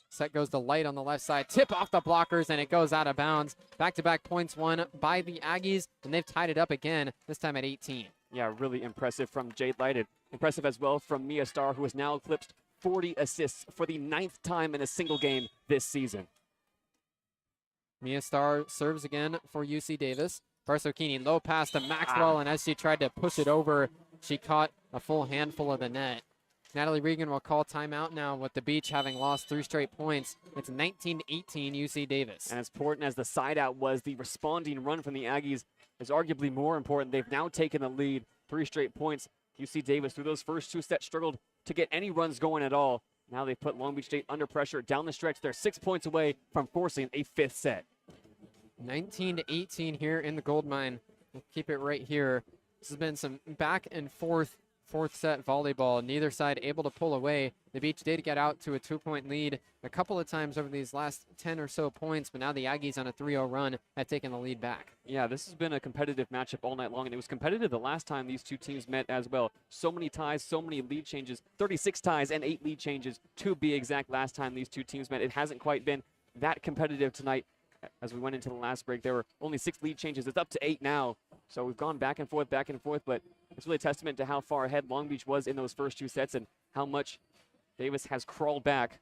Set goes to Light on the left side. Tip off the blockers, and it goes out of bounds. Back-to-back points won by the Aggies, and they've tied it up again, this time at 18. Yeah, really impressive from Jade Lighted. Impressive as well from Mia Starr, who has now eclipsed 40 assists for the 9th time in a single game this season. Mia Starr serves again for UC Davis. Barsocchini, low pass to Maxwell, and as she tried to push it over, she caught a full handful of the net. Natalie Regan will call timeout now with the Beach having lost 3 straight points. It's 19-18 UC Davis. And as important as the side out was, the responding run from the Aggies is arguably more important. They've now taken the lead, 3 straight points. UC Davis, through those first 2 sets, struggled to get any runs going at all. Now they've put Long Beach State under pressure down the stretch. They're 6 points away from forcing a 5th set. 19-18 here in the gold mine. We'll keep it right here. This has been some back and forth fourth set volleyball. Neither side able to pull away. The Beach did get out to a 2-point lead a couple of times over these last 10 or so points, but now the Aggies on a 3-0 run have taken the lead back. Yeah, this has been a competitive matchup all night long, and it was competitive the last time these two teams met as well. So many ties, so many lead changes, 36 ties and 8 lead changes to be exact last time these two teams met. It hasn't quite been that competitive tonight. As we went into the last break, there were only 6 lead changes. It's up to 8 now. So we've gone back and forth, but it's really a testament to how far ahead Long Beach was in those first 2 sets and how much Davis has crawled back.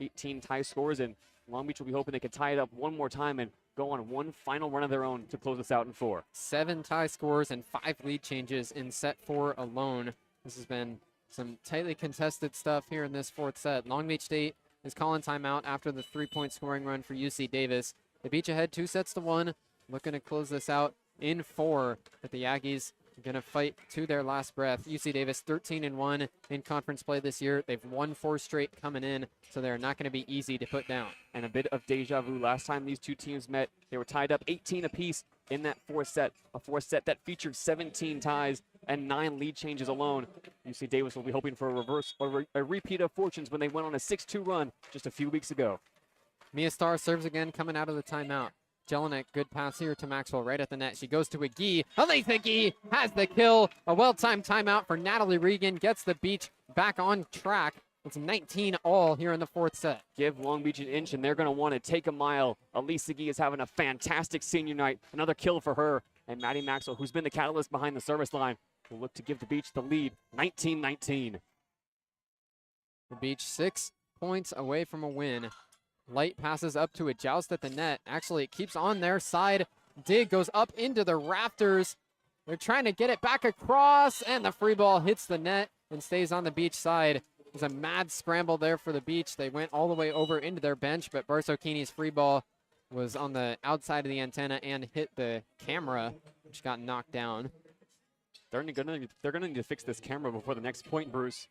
18 tie scores, and Long Beach will be hoping they can tie it up one more time and go on one final run of their own to close us out in 4. 7 tie scores and 5 lead changes in set 4 alone. This has been some tightly contested stuff here in this 4th set. Long Beach State is calling timeout after the 3-point scoring run for UC Davis. The Beach ahead 2-1, looking to close this out in 4, but the Aggies are going to fight to their last breath. UC Davis 13-1 in conference play this year. They've won 4 straight coming in, so they're not going to be easy to put down. And a bit of deja vu. Last time these two teams met, they were tied up 18 apiece in that 4th set, a 4th set that featured 17 ties and 9 lead changes alone. UC Davis will be hoping for a reverse or a repeat of fortunes when they went on a 6-2 run just a few weeks ago. Mia Starr serves again coming out of the timeout. Jelinek, good pass here to Maxwell right at the net. She goes to Agee. Elisa Agee has the kill. A well-timed timeout for Natalie Regan. Gets the Beach back on track. It's 19 all here in the 4th set. Give Long Beach an inch, and they're going to want to take a mile. Elisa Agee is having a fantastic senior night. Another kill for her. And Maddie Maxwell, who's been the catalyst behind the service line, will look to give the Beach the lead, 19-19. The Beach 6 points away from a win. Light passes up to a Joust at the net. Actually, it keeps on their side. Dig goes up into the rafters. They're trying to get it back across, and the free ball hits the net and stays on the Beach side. There's a mad scramble there for the Beach. They went all the way over into their bench, but Barsocchini's free ball was on the outside of the antenna and hit the camera, which got knocked down. They're gonna need to fix this camera before the next point, Bruce.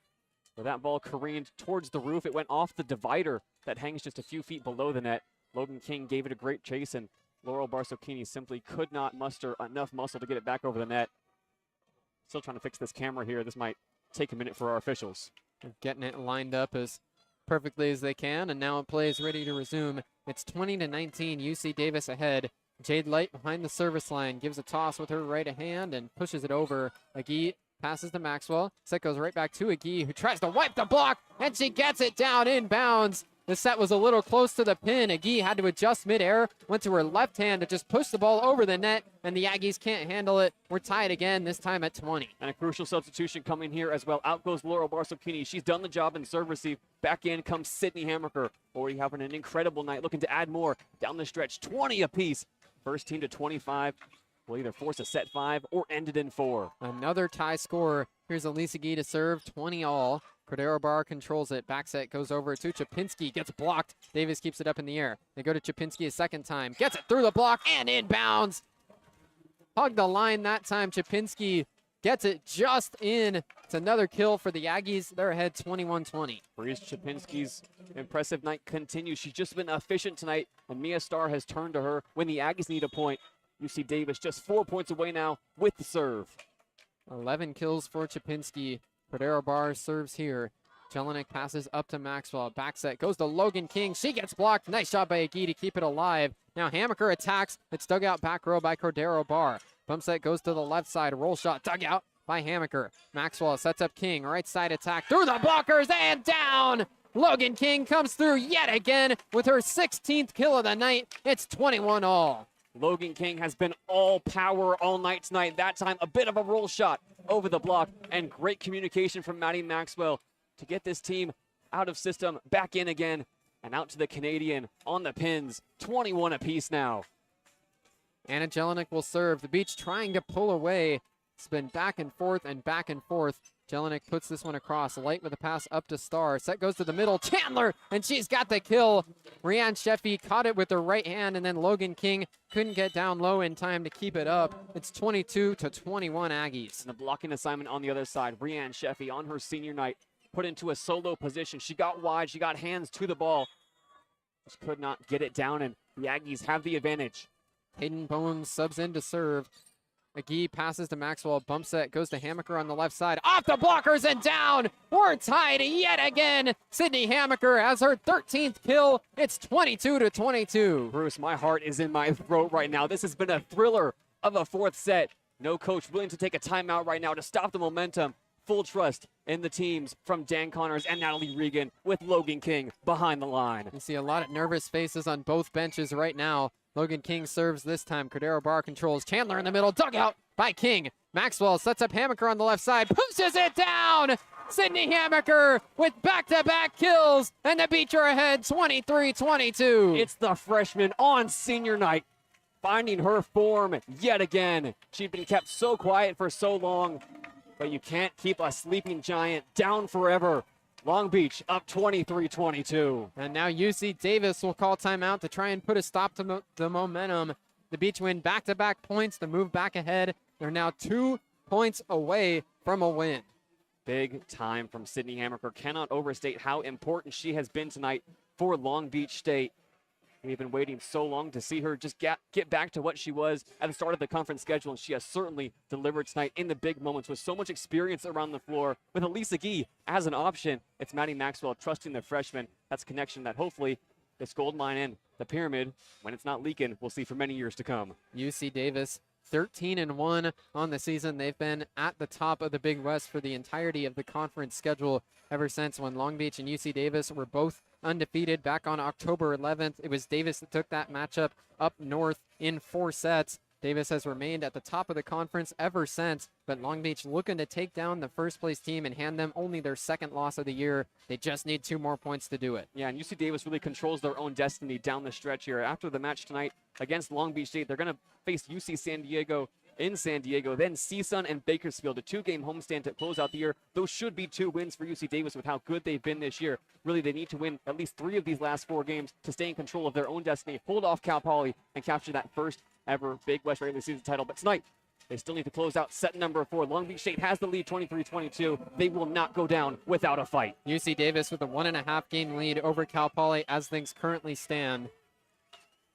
Where that ball careened towards the roof, it went off the divider that hangs just a few feet below the net. Logan King gave it a great chase, and Laurel Barsocchini simply could not muster enough muscle to get it back over the net. Still trying to fix this camera here. This might take a minute for our officials. They're getting it lined up as perfectly as they can, and now play is ready to resume. It's 20-19, UC Davis ahead. Jade Light behind the service line, gives a toss with her right hand and pushes it over. Agee passes to Maxwell. Set goes right back to Agee, who tries to wipe the block, and she gets it down inbounds. The set was a little close to the pin. Agee had to adjust midair, went to her left hand to just push the ball over the net, and the Aggies can't handle it. We're tied again, this time at 20. And a crucial substitution coming here as well. Out goes Laurel Barsocchini. She's done the job in serve receive. Back in comes Sydney Hammaker. Already having an incredible night, looking to add more down the stretch. 20 apiece. First team to 25 will either force a set 5 or end it in 4. Another tie score. Here's Elise Agee to serve, 20 all. Cordero Barr controls it. Back set goes over to Chapinski. Gets blocked. Davis keeps it up in the air. They go to Chapinski a second time. Gets it through the block and inbounds. Hugged the line that time. Chapinski gets it just in. It's another kill for the Aggies. They're ahead 21-20. Breeze Chapinski's impressive night continues. She's just been efficient tonight, and Mia Starr has turned to her when the Aggies need a point. UC Davis just 4 points away now with the serve. 11 kills for Chapinski. Cordero Barr serves here. Jelinek passes up to Maxwell. Back set goes to Logan King. She gets blocked. Nice shot by Agee to keep it alive. Now Hammaker attacks. It's dug out back row by Cordero Barr. Bump set goes to the left side. Roll shot dug out by Hammaker. Maxwell sets up King. Right side attack through the blockers and down. Logan King comes through yet again with her 16th kill of the night. It's 21 all. Logan King has been all power all night tonight. That time, a bit of a roll shot over the block, and great communication from Maddie Maxwell to get this team out of system, back in again, and out to the Canadian on the pins. 21 apiece now. Anna Jelinek will serve. The Beach trying to pull away. It's been back and forth and back and forth. Jelinek puts this one across. Light with a pass up to Starr. Set goes to the middle. Chandler, and she's got the kill. Rianne Sheffy caught it with her right hand, and then Logan King couldn't get down low in time to keep it up. It's 22-21 Aggies. And the blocking assignment on the other side. Rianne Sheffy on her senior night put into a solo position. She got wide. She got hands to the ball. Just could not get it down, and the Aggies have the advantage. Hayden Bones subs in to serve. Agee passes to Maxwell. Bump set goes to Hammaker on the left side. Off the blockers and down. We're tied yet again. Sydney Hammaker has her 13th kill. It's 22-22. Bruce, my heart is in my throat right now. This has been a thriller of a fourth set. No coach willing to take a timeout right now to stop the momentum. Full trust in the teams from Dan Connors and Natalie Regan with Logan King behind the line. You see a lot of nervous faces on both benches right now. Logan King serves this time. Cordero Barr controls. Chandler in the middle. Dug out by King. Maxwell sets up Hammaker on the left side. Pushes it down. Sydney Hammaker with back-to-back kills. And the Beach are ahead 23-22. It's the freshman on senior night finding her form yet again. She'd been kept so quiet for so long, but you can't keep a sleeping giant down forever. Long Beach up 23-22. And now UC Davis will call timeout to try and put a stop to the momentum. The Beach win back-to-back points to move back ahead. They're now 2 points away from a win. Big time from Sydney Hammaker. Cannot overstate how important she has been tonight for Long Beach State. We've been waiting so long to see her just get back to what she was at the start of the conference schedule, and she has certainly delivered tonight in the big moments with so much experience around the floor. With Elise Agee as an option, it's Maddie Maxwell trusting the freshman. That's a connection that hopefully this gold mine and the pyramid, when it's not leaking, we'll see for many years to come. UC Davis 13-1 on the season. They've been at the top of the Big West for the entirety of the conference schedule ever since when Long Beach and UC Davis were both undefeated back on October 11th. It was Davis that took that matchup up north in 4 sets. Davis has remained at the top of the conference ever since, but Long Beach looking to take down the first place team and hand them only their second loss of the year. They just need 2 more points to do it. Yeah, and UC Davis really controls their own destiny down the stretch here. After the match tonight against Long Beach State, they're going to face UC San Diego in San Diego, then CSUN and Bakersfield, a 2-game homestand to close out the year. Those should be 2 wins for UC Davis with how good they've been this year. Really, they need to win at least 3 of these last 4 games to stay in control of their own destiny, hold off Cal Poly, and capture that first ever Big West regular season title. But tonight, they still need to close out set number 4. Long Beach State has the lead 23-22. They will not go down without a fight. UC Davis with a 1.5 game lead over Cal Poly as things currently stand.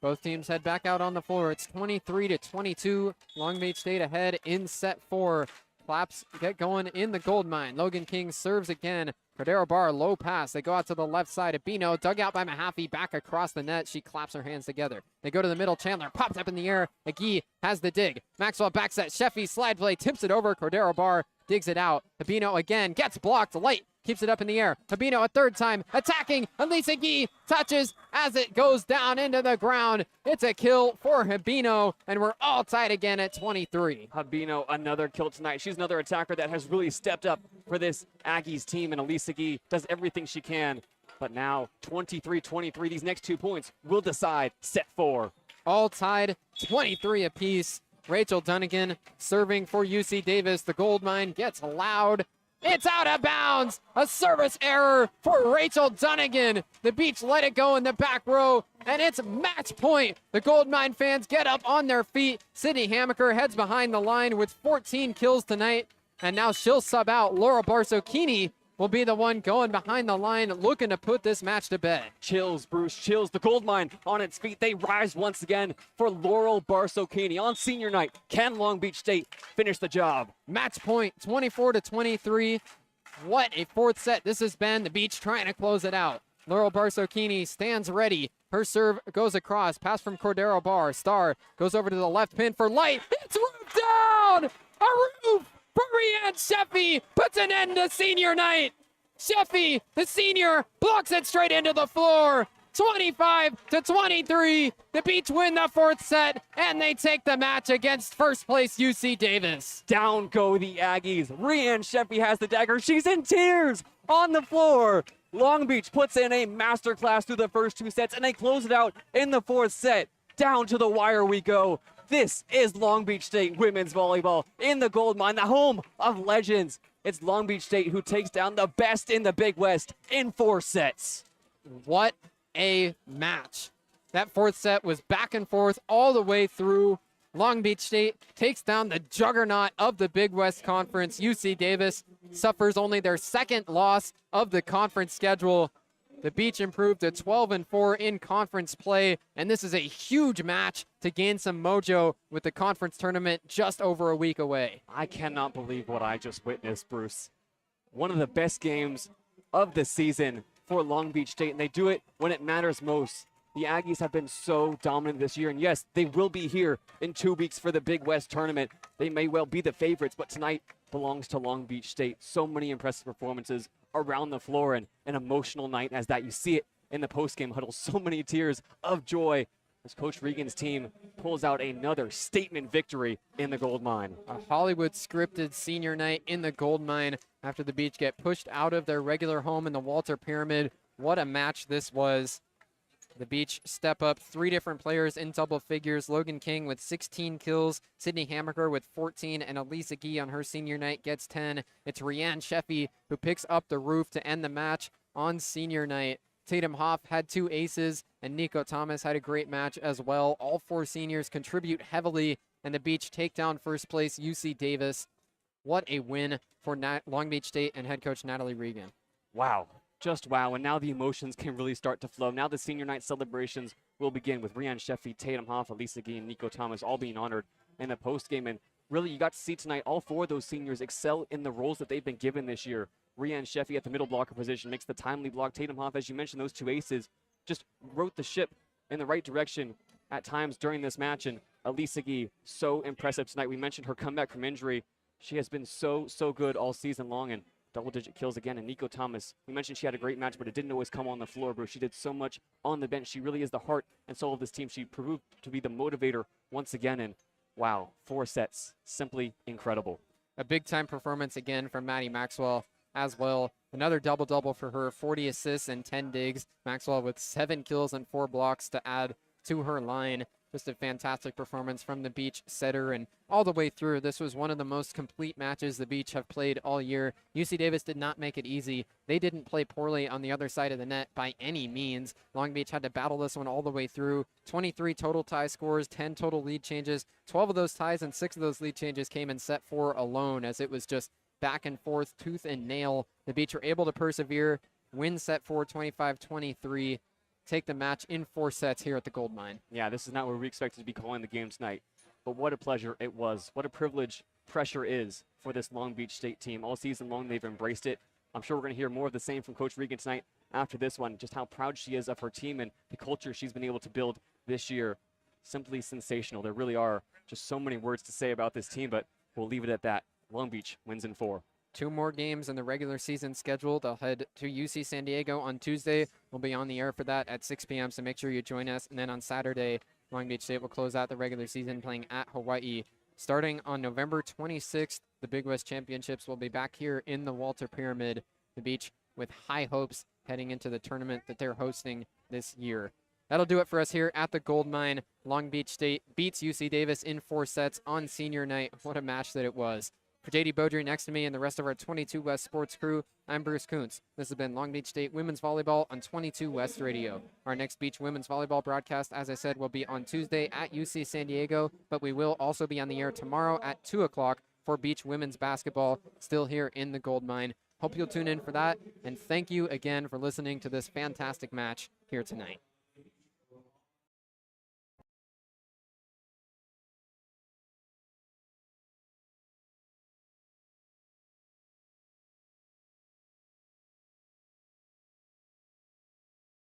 Both teams head back out on the floor. It's 23-22. Long Beach State ahead in set 4. Claps get going in the gold mine. Logan King serves again. Cordero Barr, low pass. They go out to the left side. Abino dug out by Mahaffey, back across the net. She claps her hands together. They go to the middle. Chandler pops up in the air. Agee has the dig. Maxwell backset. Sheffy slide play, tips it over. Cordero Barr digs it out. Abino again gets blocked. Light keeps it up in the air. Habino a third time attacking. Elisa Gee touches as it goes down into the ground. It's a kill for Habino, and we're all tied again at 23. Habino, another kill tonight. She's another attacker that has really stepped up for this Aggies team, and Elisa Gee does everything she can. But now 23-23, these next 2 points will decide set 4. All tied 23 apiece. Rachel Dunnigan serving for UC Davis. The gold mine gets loud. It's out of bounds. A service error for Rachel Dunnigan. The Beach let it go in the back row, and it's match point. The Gold Mine fans get up on their feet. Sydney Hamaker heads behind the line with 14 kills tonight, and now she'll sub out. Laura Barsocchini will be the one going behind the line, looking to put this match to bed. Chills, Bruce, chills. The Gold Mine on its feet. They rise once again for Laurel Barsocchini on senior night. Can Long Beach State finish the job? Match point, 24-23. What a fourth set this has been. The Beach trying to close it out. Laurel Barsocchini stands ready. Her serve goes across. Pass from Cordero Barr. Star goes over to the left pin for Light. It's roofed down! A roof! Brianne Sheffy puts an end to senior night. Sheffy, the senior, blocks it straight into the floor. 25-23. The Beach win the fourth set, and they take the match against first place UC Davis. Down go the Aggies. Brianne Sheffy has the dagger. She's in tears on the floor. Long Beach puts in a masterclass through the first 2 sets, and they close it out in the fourth set. Down to the wire we go. This is Long Beach State women's volleyball in the Gold Mine, the home of legends. It's Long Beach State who takes down the best in the Big West in 4 sets. What a match. That fourth set was back and forth all the way through. Long Beach State takes down the juggernaut of the Big West Conference. UC Davis suffers only their second loss of the conference schedule. The Beach improved to 12-4 in conference play, and this is a huge match to gain some mojo with the conference tournament just over a week away. I cannot believe what I just witnessed, Bruce. One of the best games of the season for Long Beach State, and they do it when it matters most. The Aggies have been so dominant this year, and yes, they will be here in 2 weeks for the Big West tournament. They may well be the favorites, but tonight belongs to Long Beach State. So many impressive performances around the floor, and an emotional night as that. You see it in the post-game huddle. So many tears of joy as Coach Regan's team pulls out another statement victory in the Gold Mine. A Hollywood scripted senior night in the Gold Mine after the Beach get pushed out of their regular home in the Walter Pyramid. What a match this was. The Beach step up 3 different players in double figures. Logan King with 16 kills, Sydney Hamaker with 14, and Elisa Gee on her senior night gets 10. It's Rianne Sheffy who picks up the roof to end the match on senior night. Tatum Hoff had 2 aces, and Nico Thomas had a great match as well. All 4 seniors contribute heavily, and the Beach take down first place UC Davis. What a win for Long Beach State and head coach Natalie Regan. Wow. Just wow, and now the emotions can really start to flow. Now the senior night celebrations will begin with Rianne Sheffy, Tatum Hoff, Elisa Gee, and Nico Thomas all being honored in the postgame. And really, you got to see tonight all 4 of those seniors excel in the roles that they've been given this year. Rianne Sheffy at the middle blocker position makes the timely block. Tatum Hoff, as you mentioned, those 2 aces just wrote the ship in the right direction at times during this match. And Elisa Gee, so impressive tonight. We mentioned her comeback from injury. She has been so good all season long, and double-digit kills again. And Nico Thomas, we mentioned she had a great match, but it didn't always come on the floor, bro. She did so much on the bench. She really is the heart and soul of this team. She proved to be the motivator once again, and Wow, 4 sets. Simply incredible. A big-time performance again from Maddie Maxwell as well. Another double-double for her, 40 assists and 10 digs. Maxwell with 7 kills and 4 blocks to add to her line. Just a fantastic performance from the Beach setter, and all the way through, this was one of the most complete matches the Beach have played all year. UC Davis did not make it easy. They didn't play poorly on the other side of the net by any means. Long Beach had to battle this one all the way through. 23 total tie scores, 10 total lead changes. 12 of those ties and 6 of those lead changes came in set 4 alone, as it was just back and forth, tooth and nail. The Beach were able to persevere, win set 4, 25-23. Take the match in 4 sets here at the Gold Mine. Yeah, this is not where we expected to be calling the game tonight. But what a pleasure it was. What a privilege pressure is for this Long Beach State team. All season long, they've embraced it. I'm sure we're going to hear more of the same from Coach Regan tonight after this one, just how proud she is of her team and the culture she's been able to build this year. Simply sensational. There really are just so many words to say about this team, but we'll leave it at that. Long Beach wins in 4. 2 more games in the regular season scheduled. They'll head to UC San Diego on Tuesday. We'll be on the air for that at 6 p.m., so make sure you join us. And then on Saturday, Long Beach State will close out the regular season playing at Hawaii. Starting on November 26th, the Big West Championships will be back here in the Walter Pyramid. The Beach with high hopes heading into the tournament that they're hosting this year. That'll do it for us here at the Gold Mine. Long Beach State beats UC Davis in 4 sets on senior night. What a match that it was. For JayDe Beaudry next to me and the rest of our 22 West sports crew, I'm Bruce Kuntz. This has been Long Beach State Women's Volleyball on 22 West Radio. Our next Beach Women's Volleyball broadcast, as I said, will be on Tuesday at UC San Diego, but we will also be on the air tomorrow at 2 o'clock for Beach Women's Basketball, still here in the Gold Mine. Hope you'll tune in for that, and thank you again for listening to this fantastic match here tonight.